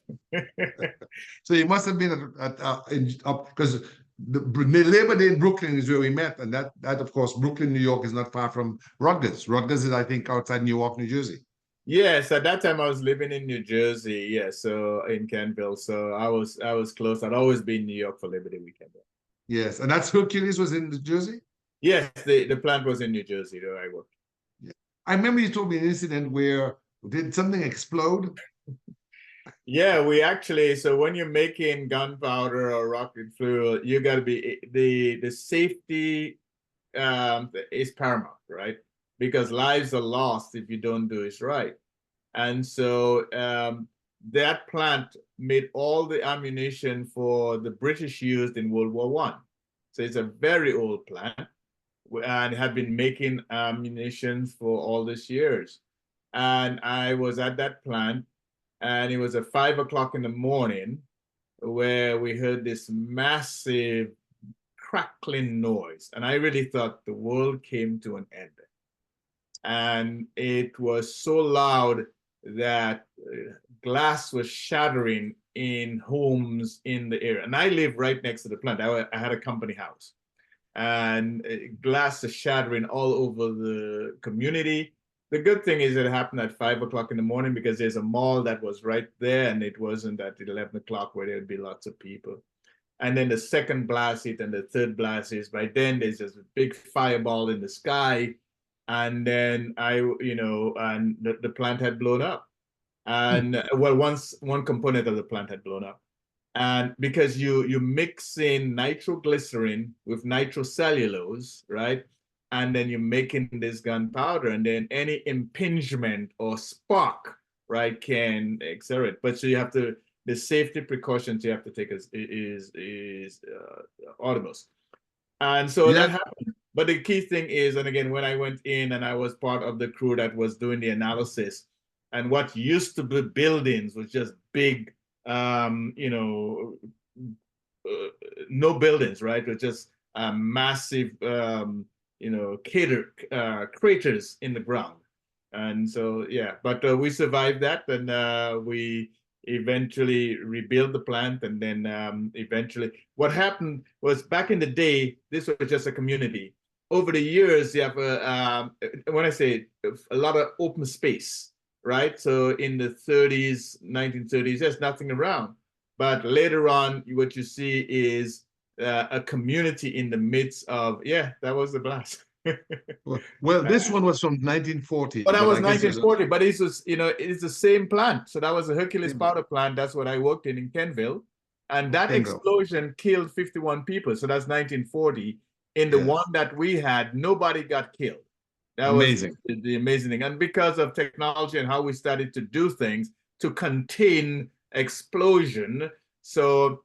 So you must have been because the Labor Day in Brooklyn is where we met. And that of course, Brooklyn, New York is not far from Rutgers. Rutgers is, I think, outside Newark, New Jersey. Yes, at that time I was living in New Jersey. Yeah, so in Kenville. So I was close. I'd always been in New York for Labor Day weekend. Yes, and that's Hercules was in New Jersey? Yes, the plant was in New Jersey where I worked. Yeah. I remember you told me an incident where did something explode? Yeah, we actually, so when you're making gunpowder or rocket fuel, you got to be, the safety is paramount, right? Because lives are lost if you don't do it right. And so that plant made all the ammunition for the British used in World War I. So it's a very old plant and had been making ammunition for all these years. And I was at that plant, and it was at 5 o'clock in the morning where we heard this massive crackling noise. And I really thought the world came to an end. And it was so loud that glass was shattering in homes in the area. And I live right next to the plant. I had a company house, and glass is shattering all over the community. The good thing is it happened at 5 o'clock in the morning because there's a mall that was right there, and it wasn't at 11 o'clock where there would be lots of people. And then the second blast hit and the third blast is, by then there's just a big fireball in the sky. And then and the plant had blown up. And well, one component of the plant had blown up. And because you mix in nitroglycerin with nitrocellulose, right? And then you're making this gunpowder, and then any impingement or spark, right, can accelerate. But so you have to, the safety precautions you have to take is utmost. And so that happened. But the key thing is, and again, when I went in and I was part of the crew that was doing the analysis, and what used to be buildings was just big, no buildings, right? It was just massive, craters in the ground. And so, yeah, but we survived that, and we eventually rebuild the plant. And then eventually what happened was, back in the day, this was just a community. Over the years, you have when I say a lot of open space, right? So in the 1930s, there's nothing around. But later on, what you see is a community in the midst of, that was the blast. Well, this one was from 1940. But that was 1940, but it's just, it's the same plant. So that was a Hercules powder plant. That's what I worked in Kenville. And that explosion killed 51 people. So that's 1940. In the one that we had, nobody got killed. That amazing. Was the amazing thing. And because of technology and how we started to do things to contain explosion, so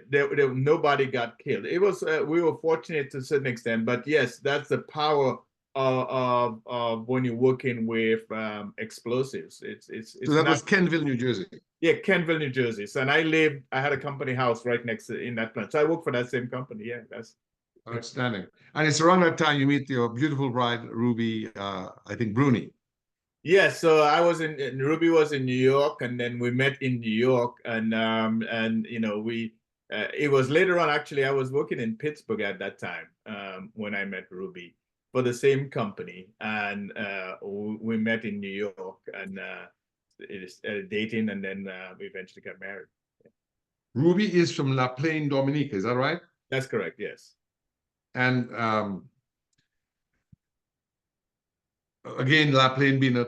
nobody got killed. It was we were fortunate to a certain extent, but yes, that's the power of when you're working with explosives. So that was Kenville, New Jersey. Yeah, Kenville, New Jersey. So, and I had a company house right next to in that plant. So I worked for that same company. Yeah, that's outstanding. And it's around that time you meet your beautiful bride, Ruby, I think Bruney. Yeah, so I was Ruby was in New York, and then we met in New York, and we it was later on, actually. I was working in Pittsburgh at that time when I met Ruby for the same company, and we met in New York, and dating, and then we eventually got married. Ruby is from LaPlaine, Dominica, is that right? That's correct, yes. And again, LaPlaine being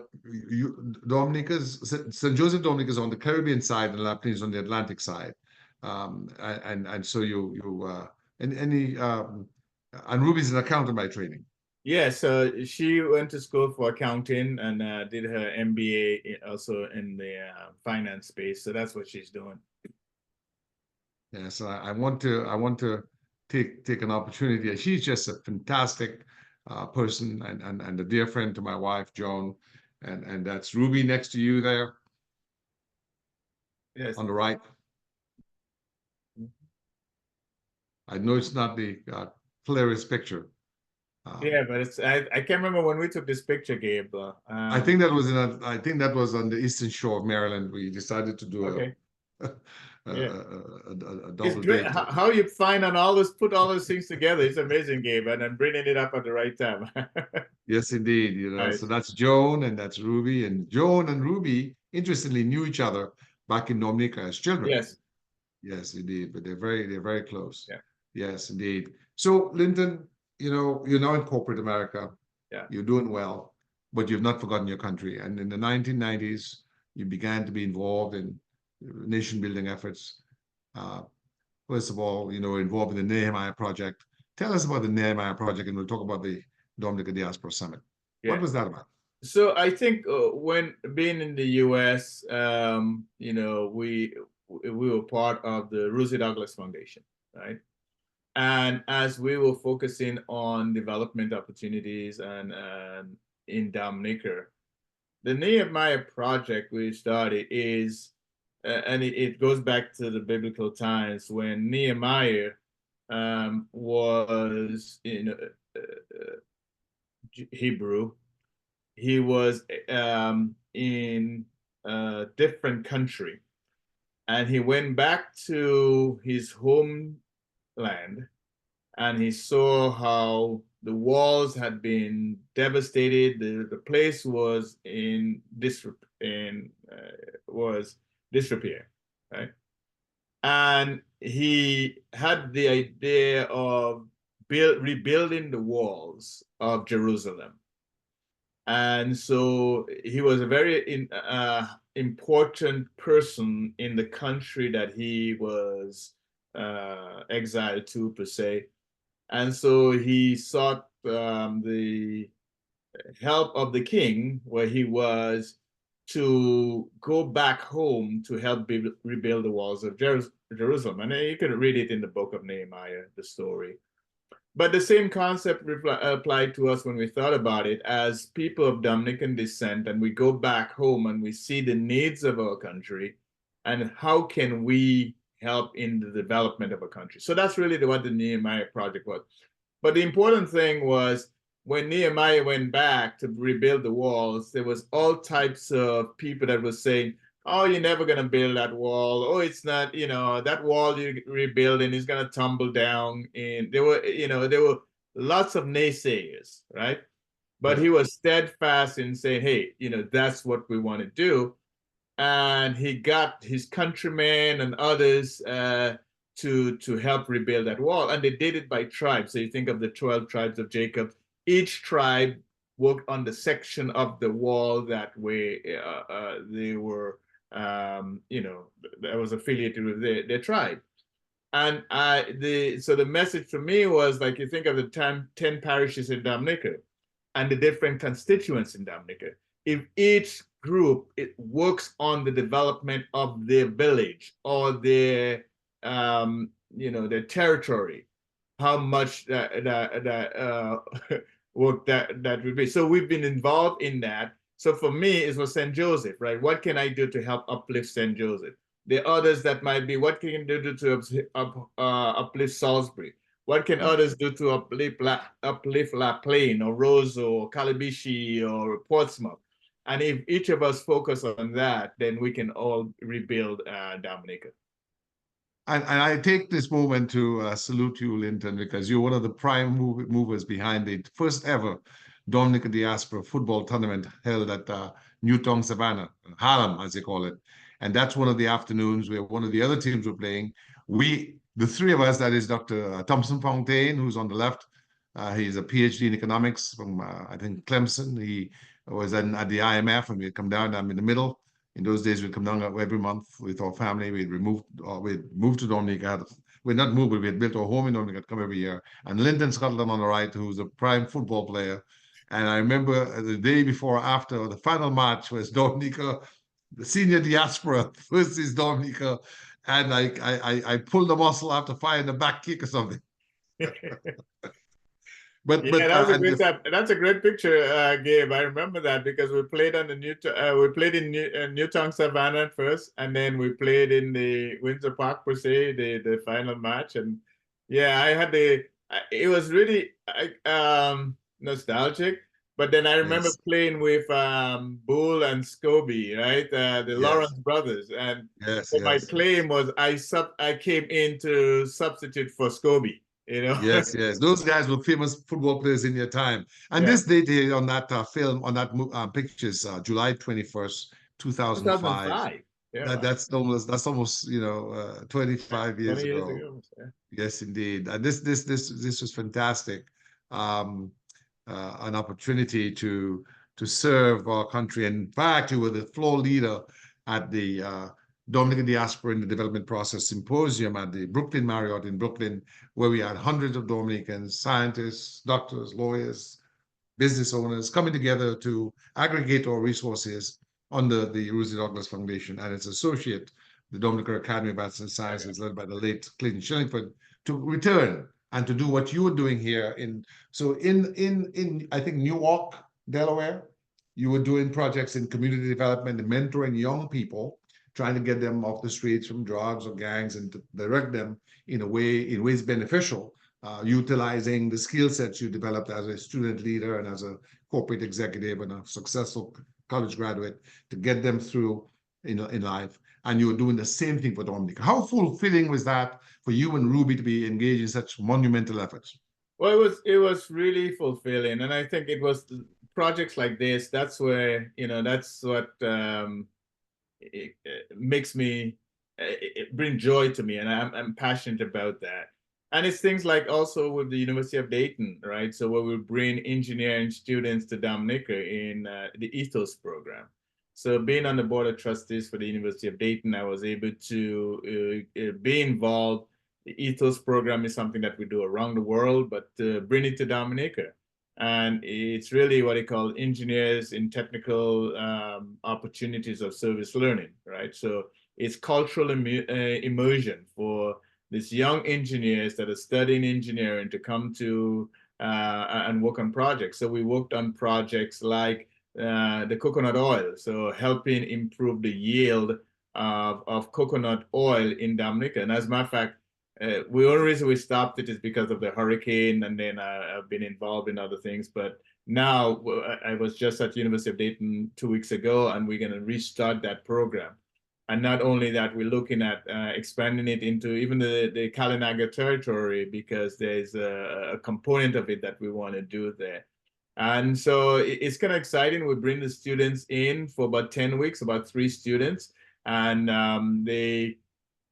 St. Joseph Dominica is on the Caribbean side and LaPlaine is on the Atlantic side. And so and Ruby's an accountant by training. Yeah, so she went to school for accounting and did her MBA also in the finance space. So that's what she's doing. Yeah, so I want to take an opportunity. She's just a fantastic person and a dear friend to my wife, Joan, and that's Ruby next to you there. Yes. On the right. I know it's not the clearest picture. Yeah, but it's I can't remember when we took this picture, Gabe. I think that was I think that was on the eastern shore of Maryland. We decided to do a double great date. how you find and put all those things together. It's amazing, Gabe, and then bringing it up at the right time. Yes, indeed. Nice. So that's Joan and that's Ruby, and Joan and Ruby interestingly knew each other back in Dominica as children. Yes. Yes, indeed. But they're very close. Yeah. Yes, indeed. So, Lynton, you're now in corporate America. Yeah. You're doing well, but you've not forgotten your country. And in the 1990s, you began to be involved in nation-building efforts. First of all, involved in the Nehemiah Project. Tell us about the Nehemiah Project, and we'll talk about the Dominica Diaspora Summit. Yeah. What was that about? So I think when being in the U.S., we were part of the Rosie Douglas Foundation, right? And as we were focusing on development opportunities and in Dominica, the Nehemiah Project we started is, and it goes back to the biblical times when Nehemiah was in Hebrew. He was in a different country, and he went back to his homeland, and he saw how the walls had been devastated. The place was in disrepair, right? And he had the idea of rebuilding the walls of Jerusalem. And so he was a very important person in the country that he was exiled to, per se. And so he sought the help of the king, where he was, to go back home to help rebuild the walls of Jerusalem. And you can read it in the book of Nehemiah, the story. But the same concept applied to us when we thought about it as people of Dominican descent, and we go back home and we see the needs of our country and how can we help in the development of a country. So that's really what the Nehemiah Project was. But the important thing was when Nehemiah went back to rebuild the walls, there was all types of people that were saying, oh, you're never going to build that wall. Oh, it's not, that wall you're rebuilding is going to tumble down. And there were lots of naysayers, right? But he was steadfast in saying, hey, that's what we want to do. And he got his countrymen and others to help rebuild that wall. And they did it by tribe. So you think of the 12 tribes of Jacob. Each tribe worked on the section of the wall that they were, that was affiliated with their tribe. And so the message for me was, like, you think of the 10 parishes in Dominica and the different constituents in Dominica. If each group works on the development of their village or their their territory, how much that work that would be. So we've been involved in that. So for me, it was St. Joseph, right? What can I do to help uplift St. Joseph? The others that might be, what can you do to uplift Salisbury? What can others do to uplift LaPlaine or Roseau or Calabishi or Portsmouth? And if each of us focus on that, then we can all rebuild Dominica. And I take this moment to salute you, Lynton, because you're one of the prime movers behind the first ever Dominica Diaspora football tournament held at Newtown Savannah, Harlem, as they call it. And that's one of the afternoons where one of the other teams were playing. The three of us, that is Dr. Thompson Fontaine, who's on the left, He's a PhD in economics from, I think, Clemson. He was at the IMF, and we'd come down. I'm in the middle. In those days, we'd come down every month with our family. We'd moved to Dominica. We'd not moved, but we had built our home in Dominica to come every year. And Lynton Scotland on the right, who's a prime football player. And I remember the day before or after, the final match was Dominica, the senior diaspora versus Dominica. And I pulled the muscle after firing the back kick or something. But yeah, that was a great time. That's a great picture, Gabe. I remember that because we played on the we played in Newtown Savannah at first, and then we played in the Windsor Park per se, the final match. And yeah, I had it was really nostalgic. But then I remember playing with Bull and Scobie, right? The Lawrence brothers, and my claim was I came in to substitute for Scobie. You know? Yes, those guys were famous football players in their time. And this date here on that film, on that pictures, July 21st, 2005. Yeah, that's almost 25 years ago. Yes, indeed. And this was fantastic. An opportunity to serve our country. In fact, you were the floor leader at the Dominican Diaspora in the Development Process Symposium at the Brooklyn Marriott in Brooklyn, where we had hundreds of Dominicans, scientists, doctors, lawyers, business owners coming together to aggregate our resources under the Rosie Douglas Foundation and its associate, the Dominica Academy of Arts and Sciences, led by the late Clayton Shillingford, to return and to do what you were doing here in I think Newark, Delaware. You were doing projects in community development and mentoring young people, trying to get them off the streets from drugs or gangs and to direct them in ways beneficial, utilizing the skill sets you developed as a student leader and as a corporate executive and a successful college graduate to get them through in life. And you were doing the same thing for Dominica. How fulfilling was that for you and Ruby to be engaged in such monumental efforts? Well, it was really fulfilling, and I think it was projects like this. That's where that's what it makes me bring joy to me, and I'm passionate about that. And it's things like also with the University of Dayton, right? So where we bring engineering students to Dominica in the Ethos program. So being on the board of trustees for the University of Dayton, I was able to be involved. The Ethos program is something that we do around the world, but bring it to Dominica. And it's really what they call engineers in technical opportunities of service learning, right? So it's cultural immersion for these young engineers that are studying engineering to come to and work on projects. So we worked on projects like the coconut oil, so helping improve the yield of coconut oil in Dominica. And as a matter of fact, the only reason we stopped it is because of the hurricane, and then I've been involved in other things. But now I was just at University of Dayton 2 weeks ago, and we're going to restart that program. And not only that, we're looking at expanding it into even the Kalinaga territory, because there's a component of it that we want to do there. And so it's kind of exciting. We bring the students in for about 10 weeks, about 3 students, and they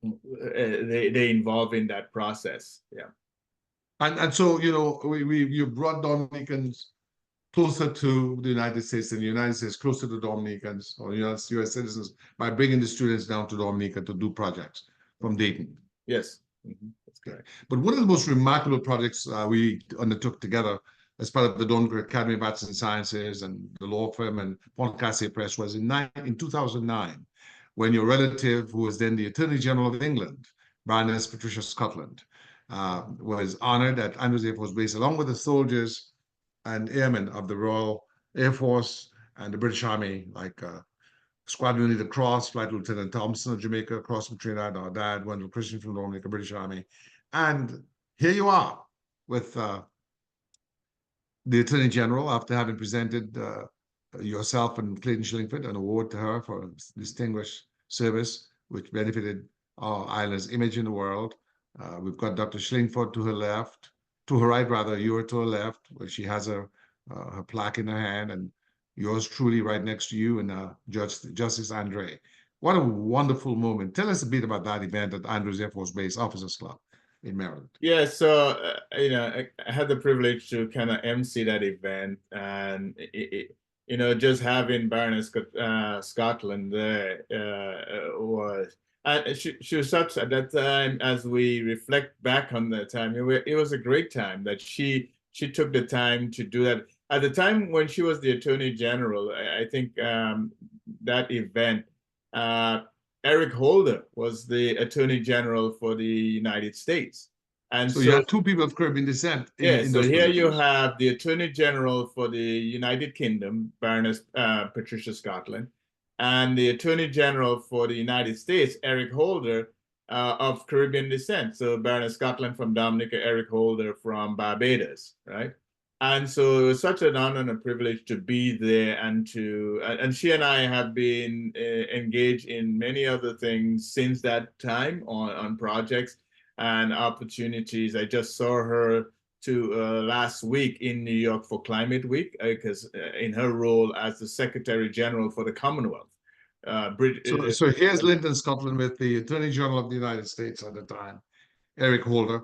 involve in that process. Yeah. And so, you brought Dominicans closer to the United States and the United States closer to Dominicans or US citizens by bringing the students down to Dominica to do projects from Dayton. Yes. That's correct. But one of the most remarkable projects we undertook together as part of the Dominica Academy of Arts and Sciences and the law firm and Pontcasse Press was in 2009, when your relative, who was then the Attorney General of England, Baroness Patricia Scotland, was honored at Andrews Air Force Base, along with the soldiers and airmen of the Royal Air Force and the British Army, like Squadron Leader Cross, Flight Lieutenant Thompson of Jamaica, Cross from Trinidad, our dad, Wendell Christian from Dominica, British Army. And here you are with the Attorney General, after having presented yourself and Clayton Shillingford an award to her for distinguished service, which benefited our island's image in the world. We've got Dr. Shillingford to her left, to her right rather, you are to her left, where she has her plaque in her hand, and yours truly right next to you, and Justice Andre. What a wonderful moment. Tell us a bit about that event at Andrews Air Force Base Officers Club. in Maryland. Yeah, so I had the privilege to kind of MC that event, and just having Baroness Scotland there was, and she was such at that time. As we reflect back on that time, it was a great time that she took the time to do that. At the time when she was the Attorney General, I think that event. Eric Holder was the Attorney General for the United States. And so you had two people of Caribbean descent in so those here positions. you have the Attorney General for the United Kingdom, Baroness Patricia Scotland, and the Attorney General for the United States, Eric Holder, of Caribbean descent. So Baroness Scotland from Dominica, Eric Holder from Barbados, right? And so it was such an honor and a privilege to be there, and she and I have been engaged in many other things since that time on projects and opportunities. I just saw her last week in New York for Climate Week, because in her role as the Secretary General for the Commonwealth. So here's Lynton Scotland with the Attorney General of the United States at the time, Eric Holder,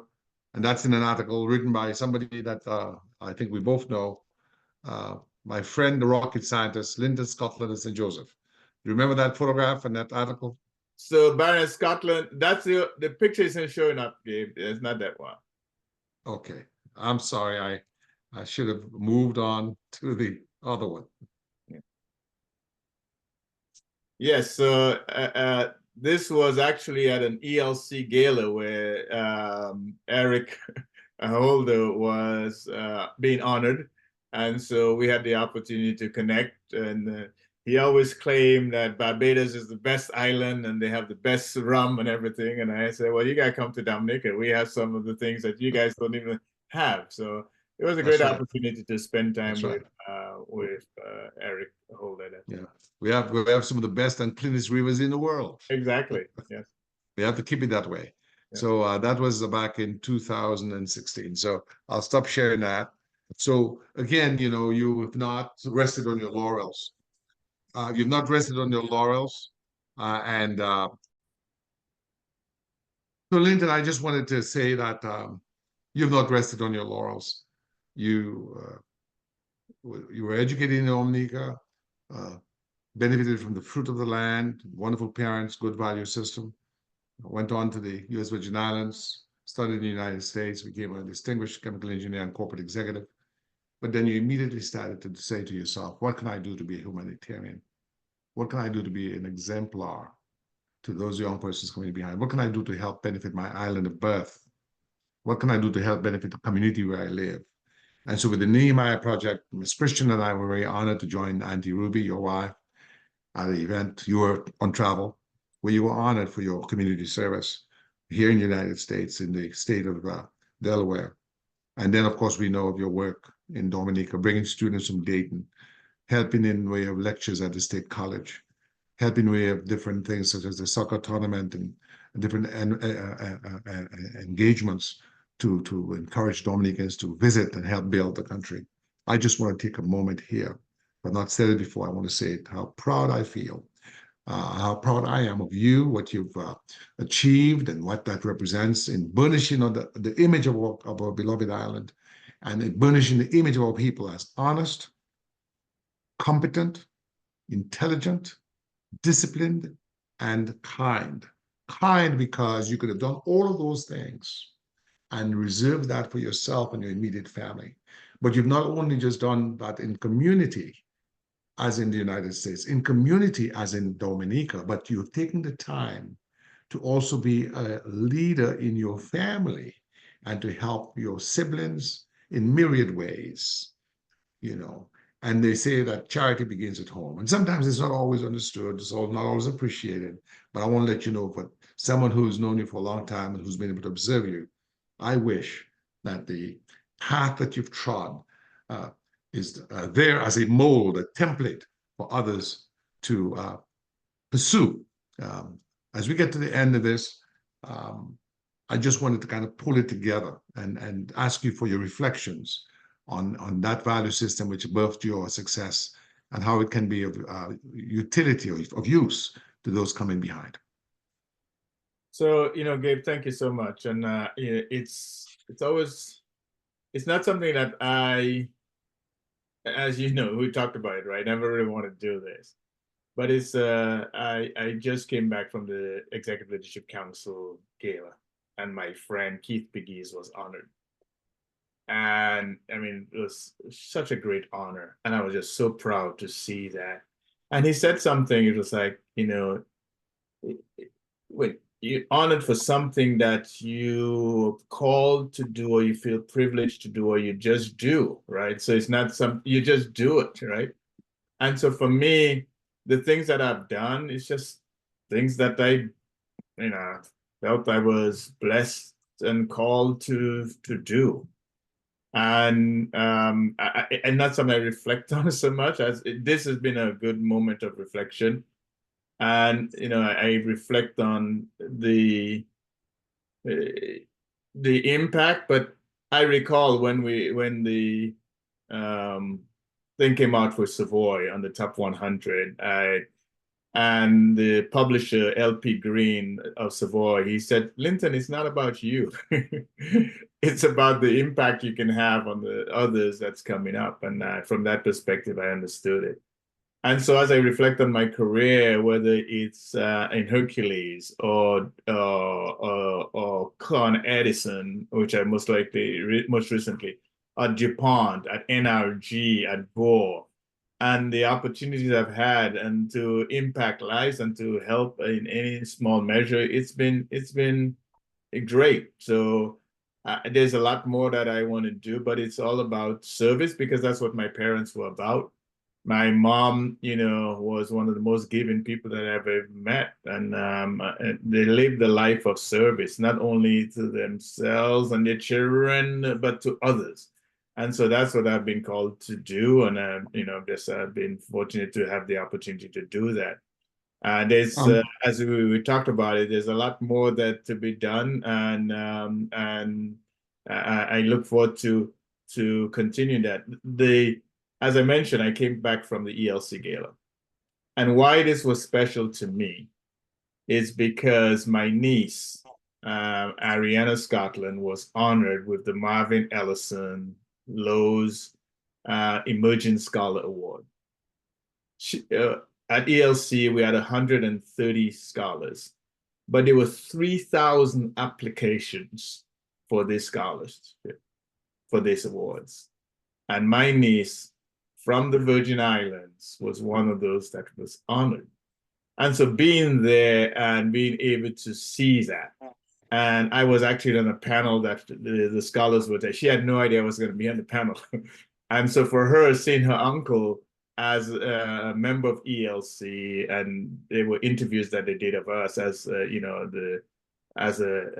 and that's in an article written by somebody that I think we both know, my friend, the rocket scientist, Lynton Scotland of St. Joseph. You remember that photograph and that article? So Baroness Scotland, that's the picture isn't showing up, Gabe. It's not that one. Okay, I'm sorry. I should have moved on to the other one. Yes, so this was actually at an ELC gala where Eric Holder was being honored. And so we had the opportunity to connect, and he always claimed that Barbados is the best island and they have the best rum and everything. And I said, well, you got to come to Dominica. We have some of the things that you guys don't even have. So it was a great opportunity to spend time with Eric Holder. Yeah, we have some of the best and cleanest rivers in the world. Exactly. Yes. We have to keep it that way. Yeah. So that was back in 2016. So I'll stop sharing that. So again, you have not rested on your laurels. You've not rested on your laurels, and so Lynton, I just wanted to say that you've not rested on your laurels. You were educated in Dominica, benefited from the fruit of the land, wonderful parents, good value system. Went on to the US Virgin Islands, studied in the United States, became a distinguished chemical engineer and corporate executive. But then you immediately started to say to yourself, what can I do to be a humanitarian? What can I do to be an exemplar to those young persons coming behind? What can I do to help benefit my island of birth? What can I do to help benefit the community where I live? And so with the Nehemiah Project, Ms. Christian and I were very honored to join Auntie Ruby, your wife, at the event. You were on travel, where you were honored for your community service here in the United States, in the state of Delaware. And then, of course, we know of your work in Dominica, bringing students from Dayton, helping in way of lectures at the State College, helping in way of different things such as the soccer tournament and different engagements to encourage Dominicans to visit and help build the country. I just want to take a moment here, but not said it before. I want to say it, how proud I feel, how proud I am of you, what you've achieved and what that represents in burnishing on the image of our beloved island, and in burnishing the image of our people as honest, competent, intelligent, disciplined, and kind. Kind because you could have done all of those things and reserved that for yourself and your immediate family. But you've not only just done that in community, as in the United States, in community as in Dominica, but you've taken the time to also be a leader in your family and to help your siblings in myriad ways, And they say that charity begins at home. And sometimes it's not always understood, it's not always appreciated. But I want to let you know, for someone who's known you for a long time and who's been able to observe you, I wish that the path that you've trod is there as a mold, a template for others to pursue. As we get to the end of this, I just wanted to kind of pull it together and ask you for your reflections on that value system which birthed your success and how it can be of utility, of use to those coming behind. So, Gabe, thank you so much. And it's not something that as you know, we talked about it, right? I never really want to do this. But I just came back from the Executive Leadership Council gala, and my friend Keith Pegues was honored. And I mean, it was such a great honor. And I was just so proud to see that. And he said something, it was like, when you're honored for something that you called to do, or you feel privileged to do, or you just do, right? So it's not you just do it, right? And so for me, the things that I've done is just things that I, felt I was blessed and called to do. And and that's something I reflect on so much, as this has been a good moment of reflection. And I reflect on the impact. But I recall when the thing came out for Savoy on the top 100, and the publisher LP Green of Savoy, he said, "Lynton, it's not about you. It's about the impact you can have on the others that's coming up." And from that perspective, I understood it. And so as I reflect on my career, whether it's in Hercules or Con Edison, which I most recently, at Dupont, at NRG, at Gore, and the opportunities I've had and to impact lives and to help in any small measure, it's been great. So there's a lot more that I want to do, but it's all about service, because that's what my parents were about. My mom, was one of the most giving people that I've ever met. And they lived the life of service, not only to themselves and their children, but to others. And so that's what I've been called to do. And, I've been fortunate to have the opportunity to do that. There's, as we talked about it, there's a lot more that to be done. And I look forward to continue that. As I mentioned, I came back from the ELC Gala. And why this was special to me is because my niece, Ariana Scotland, was honored with the Marvin Ellison Lowe's Emerging Scholar Award. At ELC, we had 130 scholars, but there were 3,000 applications for this scholarship, for these awards. And my niece from the Virgin Islands was one of those that was honored. And so being there and being able to see that, and I was actually on a panel that the scholars were there. She had no idea I was going to be on the panel. And so for her, seeing her uncle as a member of ELC, and there were interviews that they did of us as,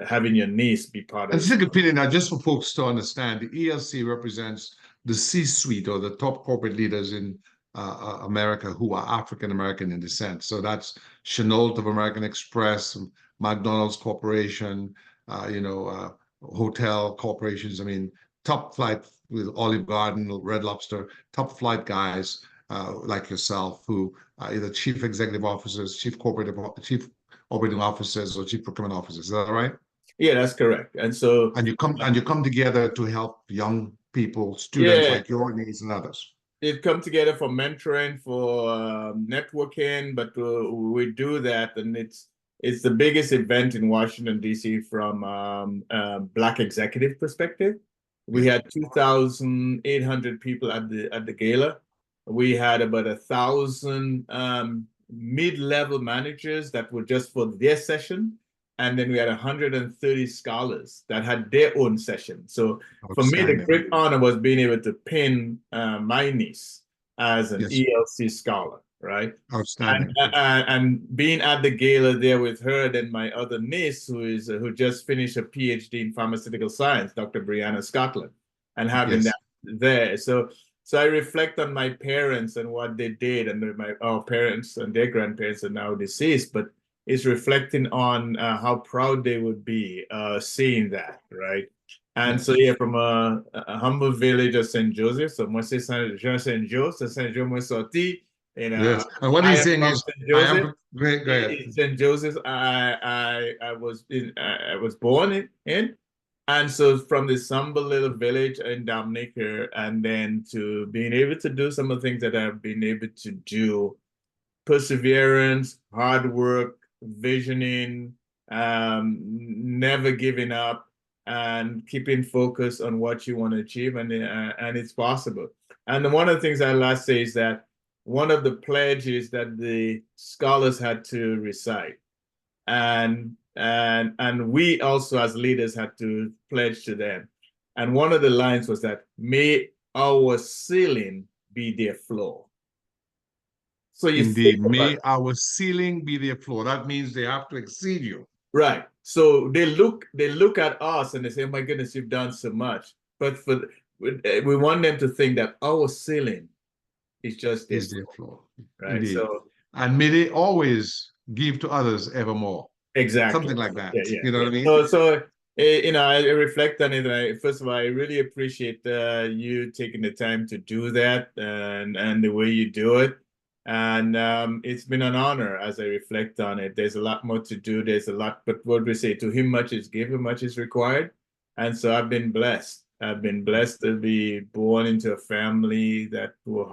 having your niece be part of And just take opinion now, just for folks to understand, the ELC represents the C-suite, or the top corporate leaders in America who are African American in descent. So that's Chenault of American Express, McDonald's Corporation, hotel corporations. I mean, top flight with Olive Garden, Red Lobster, top flight guys like yourself, who are either chief executive officers, chief operating officers, or chief procurement officers. Is that right? Yeah, that's correct. And so you come together to help young people, students like your niece and others. It come together for mentoring, for networking, but we do that, and it's the biggest event in Washington D.C. from Black executive perspective. We had 2,800 people at the gala. We had about 1,000 mid-level managers that were just for their session. And then we had 130 scholars that had their own session. So for me, the great honor was being able to pin my niece as an ELC scholar, right? Outstanding. And being at the gala there with her, then my other niece, who just finished a PhD in pharmaceutical science, Dr. Brianna Scotland, and having that there. So I reflect on my parents and what they did, and our parents and their grandparents are now deceased, but is reflecting on how proud they would be seeing that, right? And so, from a humble village of St. Joseph, so moi c'est Saint-Jean-Saint-Joseph, c'est Saint-Jean moi sorti, You know, Yes. And what I he's am saying from is, St. I Joseph. am great. Go ahead. In St. Joseph, I was born in, and so from this humble little village in Dominica, and then to being able to do some of the things that I've been able to do, perseverance, hard work, visioning, never giving up, and keeping focus on what you want to achieve, and it's possible. And one of the things I last say is that one of the pledges that the scholars had to recite, and we also as leaders had to pledge to them. And one of the lines was that, may our ceiling be their floor. So you Indeed, think about may our ceiling be their floor. That means they have to exceed you. right. So they look at us and they say, oh my goodness, you've done so much. But we want them to think that our ceiling is just Is this, their floor. right? Indeed. So And may they always give to others evermore. exactly. Something like that. Yeah. You know what I mean? So you know, I reflect on it. First of all, I really appreciate you taking the time to do that and the way you do it. And it's been an honor as I reflect on it. There's a lot more to do. There's a lot, but what we say, to him much is given, much is required. And so I've been blessed. I've been blessed to be born into a family that were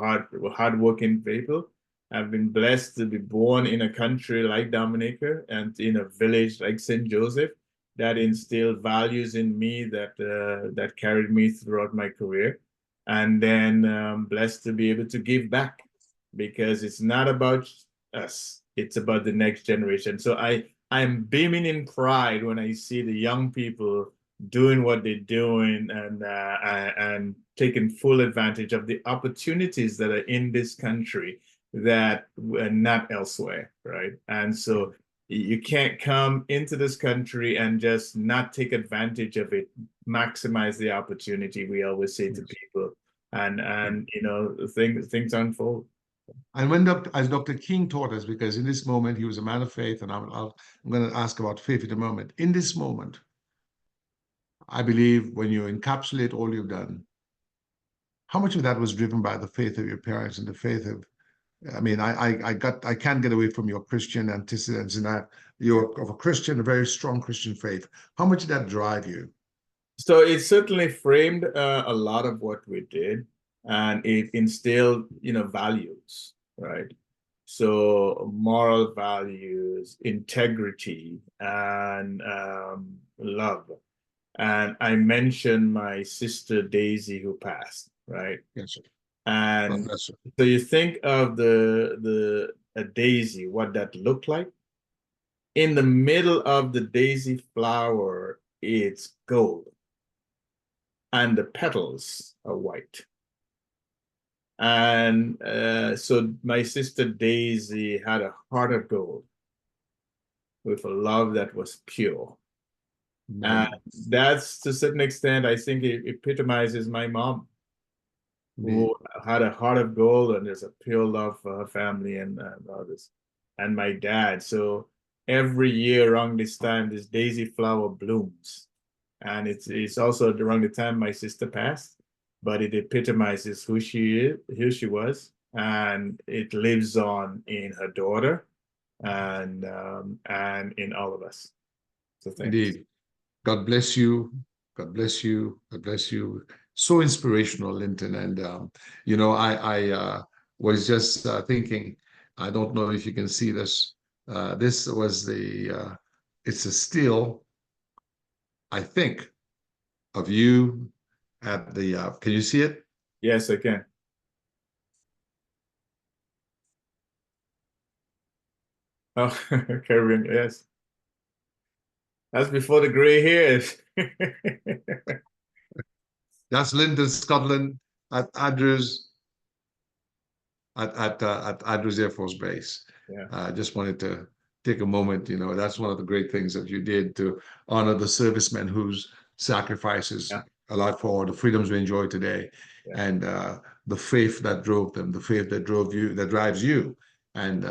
hardworking people. I've been blessed to be born in a country like Dominica and in a village like St. Joseph that instilled values in me that carried me throughout my career. And then blessed to be able to give back, because it's not about us, it's about the next generation. So I'm beaming in pride when I see the young people doing what they're doing and taking full advantage of the opportunities that are in this country that are not elsewhere, right? And so you can't come into this country and just not take advantage of it, maximize the opportunity, we always say to people, and you know, things unfold. And when as Dr. King taught us, because in this moment he was a man of faith, and I'm going to ask about faith in a moment. In this moment, I believe when you encapsulate all you've done, how much of that was driven by the faith of your parents and the faith of, I mean, I can't get away from your Christian antecedents in that you're of a Christian, a very strong Christian faith. How much did that drive you? So it certainly framed a lot of what we did, and it instilled, you know, values, right? So moral values, integrity, and love. And I mentioned my sister Daisy, who passed, right? Yes, sir. And Yes, sir. so you think of a daisy, what that looked like. In the middle of the daisy flower, it's gold, and the petals are white. And so my sister Daisy had a heart of gold with a love that was pure. And that's, to a certain extent, I think it epitomizes my mom, who had a heart of gold, and there's a pure love for her family and others. And my dad. So every year around this time, this daisy flower blooms. And it's also around the time my sister passed, but it epitomizes who she was, and it lives on in her daughter and in all of us. So thanks. Indeed. God bless you. God bless you. God bless you. So inspirational, Lynton. And you know, I was just thinking, I don't know if you can see this. This was it's a still, I think, of you at the, can you see it? Yes, I can. Oh, Caribbean, yes. That's before the gray hairs. That's Lynton Scotland at Andrews at Andrews Air Force Base. Yeah. I just wanted to take a moment. You know, that's one of the great things that you did to honor the servicemen whose sacrifices allowed for the freedoms we enjoy today, and the faith that drove them, the faith that drove you, that drives you, and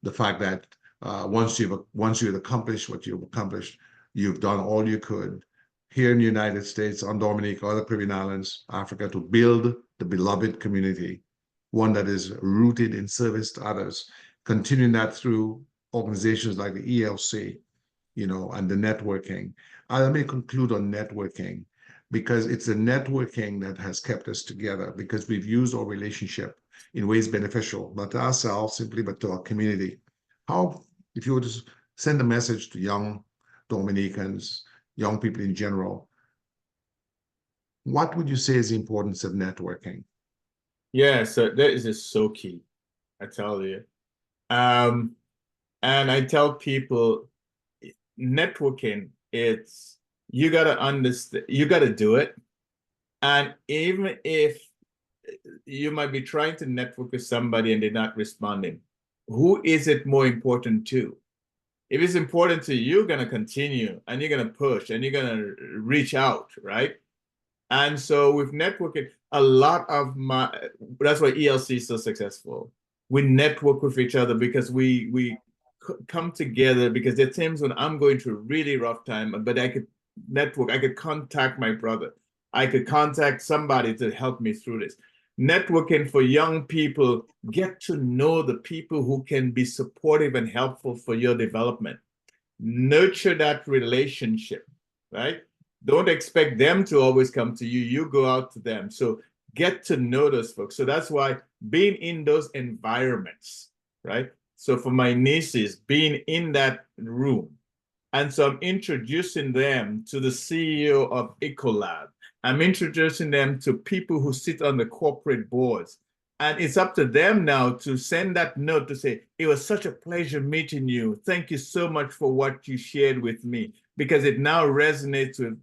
the fact that once you've accomplished what you've accomplished, you've done all you could here in the United States, on Dominica, other Caribbean islands, Africa, to build the beloved community one that is rooted in service to others, continuing that through organizations like the ELC, and the networking. Let me conclude on networking, because it's the networking that has kept us together, because we've used our relationship in ways beneficial, not to ourselves simply, but to our community. How, if you were to send a message to young Dominicans, young people in general, what would you say is the importance of networking? Yeah, so that is just so key, I tell you. And I tell people, networking, you got to understand, you got to do it. And even if you might be trying to network with somebody and they're not responding, who is it more important to? If it's important to you, you're going to continue and you're going to push and you're going to reach out, right? And so with networking, a lot of that's why ELC is so successful. We network with each other because we come together, because there are times when I'm going through a really rough time, but I could network, I could contact my brother, I could contact somebody to help me through this. Networking for young people, get to know the people who can be supportive and helpful for your development. Nurture that relationship, right? Don't expect them to always come to you. You go out to them. So get to know those folks. So that's why being in those environments, right? So for my nieces, being in that room. And so I'm introducing them to the CEO of Ecolab. I'm introducing them to people who sit on the corporate boards. And it's up to them now to send that note to say, it was such a pleasure meeting you. Thank you so much for what you shared with me, because it now resonates with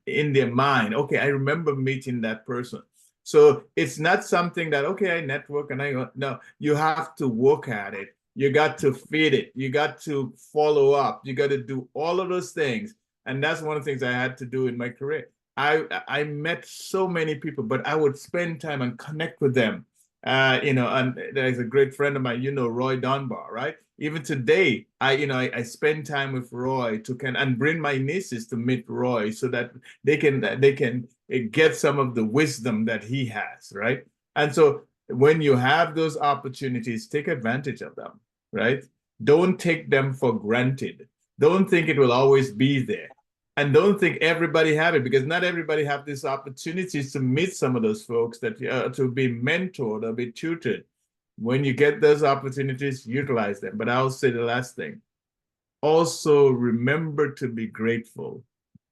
in their mind. Okay, I remember meeting that person. So it's not something that, okay, I network and no, you have to work at it. You got to feed it. You got to follow up. You got to do all of those things. And that's one of the things I had to do in my career. I met so many people, but I would spend time and connect with them. And there's a great friend of mine, Roy Dunbar, right? Even today, I spend time with Roy and bring my nieces to meet Roy so that they can get some of the wisdom that he has, right? And so when you have those opportunities, take advantage of them, right? Don't take them for granted. Don't think it will always be there. And don't think everybody have it, because not everybody have these opportunities to meet some of those folks that to be mentored or be tutored. When you get those opportunities, utilize them. But I'll say the last thing. Also, remember to be grateful,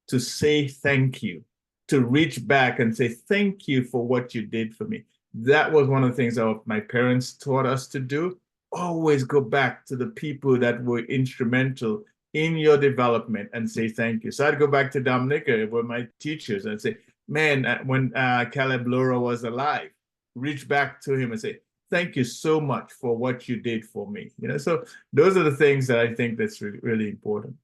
to say thank you, to reach back and say thank you for what you did for me. That was one of the things that my parents taught us to do. Always go back to the people that were instrumental in your development and say thank you. So I'd go back to Dominica with my teachers and say, man, when Caleb Laura was alive, reach back to him and say, thank you so much for what you did for me. So those are the things that I think that's really, really important.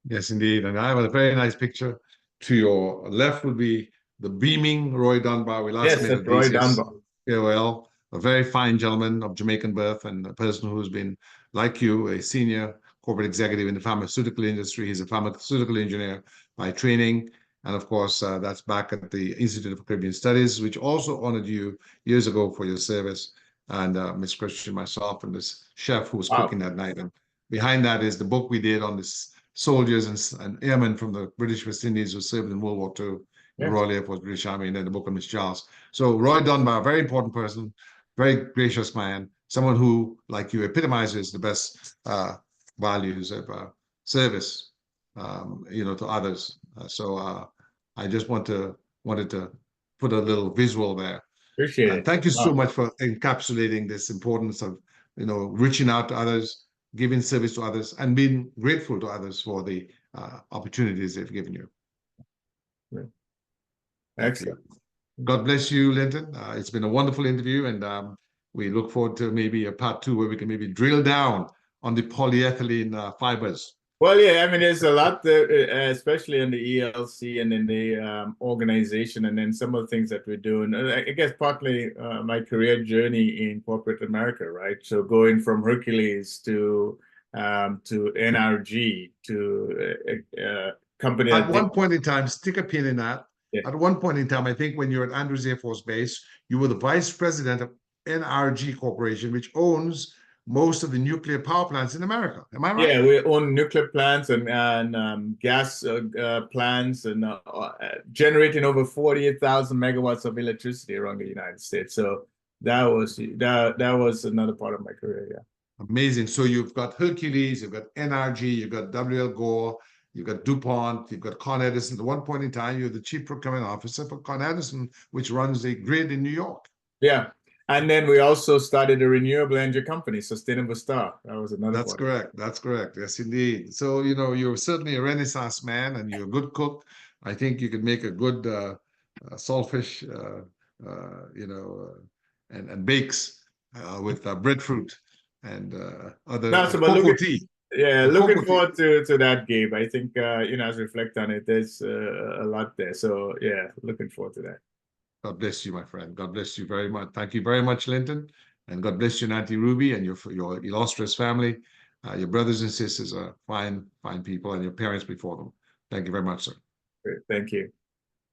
Yes, indeed. And I have a very nice picture. To your left would be the beaming Roy Dunbar. We last met at Roy Dunbar. Wl.L, a very fine gentleman of Jamaican birth and a person who's been, like you, a senior corporate executive in the pharmaceutical industry. He's a pharmaceutical engineer by training. And of course, that's back at the Institute of Caribbean Studies, which also honored you years ago for your service. And Miss Christian, myself, and this chef who was cooking that night. And behind that is the book we did on this soldiers and airmen from the British West Indies who served in World War II, the Royal Air Force, British Army, and then the book of Miss Charles. So Roy Dunbar, very important person, very gracious man, someone who, like you, epitomizes the best values of service, to others. So I just wanted to put a little visual there. Appreciate it. Thank you so much for encapsulating this importance of, reaching out to others, giving service to others, and being grateful to others for the opportunities they've given you. Right. Excellent. God bless you, Lynton. It's been a wonderful interview, and we look forward to maybe a part 2 where we can maybe drill down on the polyethylene fibers. Well, yeah, I mean, there's a lot there, especially in the ELC and in the organization, and then some of the things that we're doing. I guess partly my career journey in corporate America, right? So going from Hercules to NRG to company. At one point in time, stick a pin in that. Yeah. at one point in time, I think when you're at Andrews Air Force Base, you were the vice president of NRG Corporation, which owns most of the nuclear power plants in America. Am I right? Yeah, we own nuclear plants and gas plants and generating over 48,000 megawatts of electricity around the United States. So that was another part of my career. Yeah. Amazing. So you've got Hercules, you've got NRG, you've got Wl.L. Gore, you've got Dupont, you've got Con Edison. At one point in time, you're the chief procurement officer for Con Edison, which runs a grid in New York. Yeah. And then we also started a renewable energy company, Sustainable Star. That was another That's part. correct. That's correct. Yes, indeed. So, you're certainly a Renaissance man and you're a good cook. I think you could make a good saltfish, and bakes with breadfruit and other cocoa tea. Yeah, looking forward to that, Gabe. I think, as I reflect on it, there's a lot there. So, yeah, looking forward to that. God bless you, my friend. God bless you very much. Thank you very much, Lynton. And God bless you, Auntie Ruby, and your illustrious family. Your brothers and sisters are fine people, and your parents before them. Thank you very much, sir. Great. Thank you.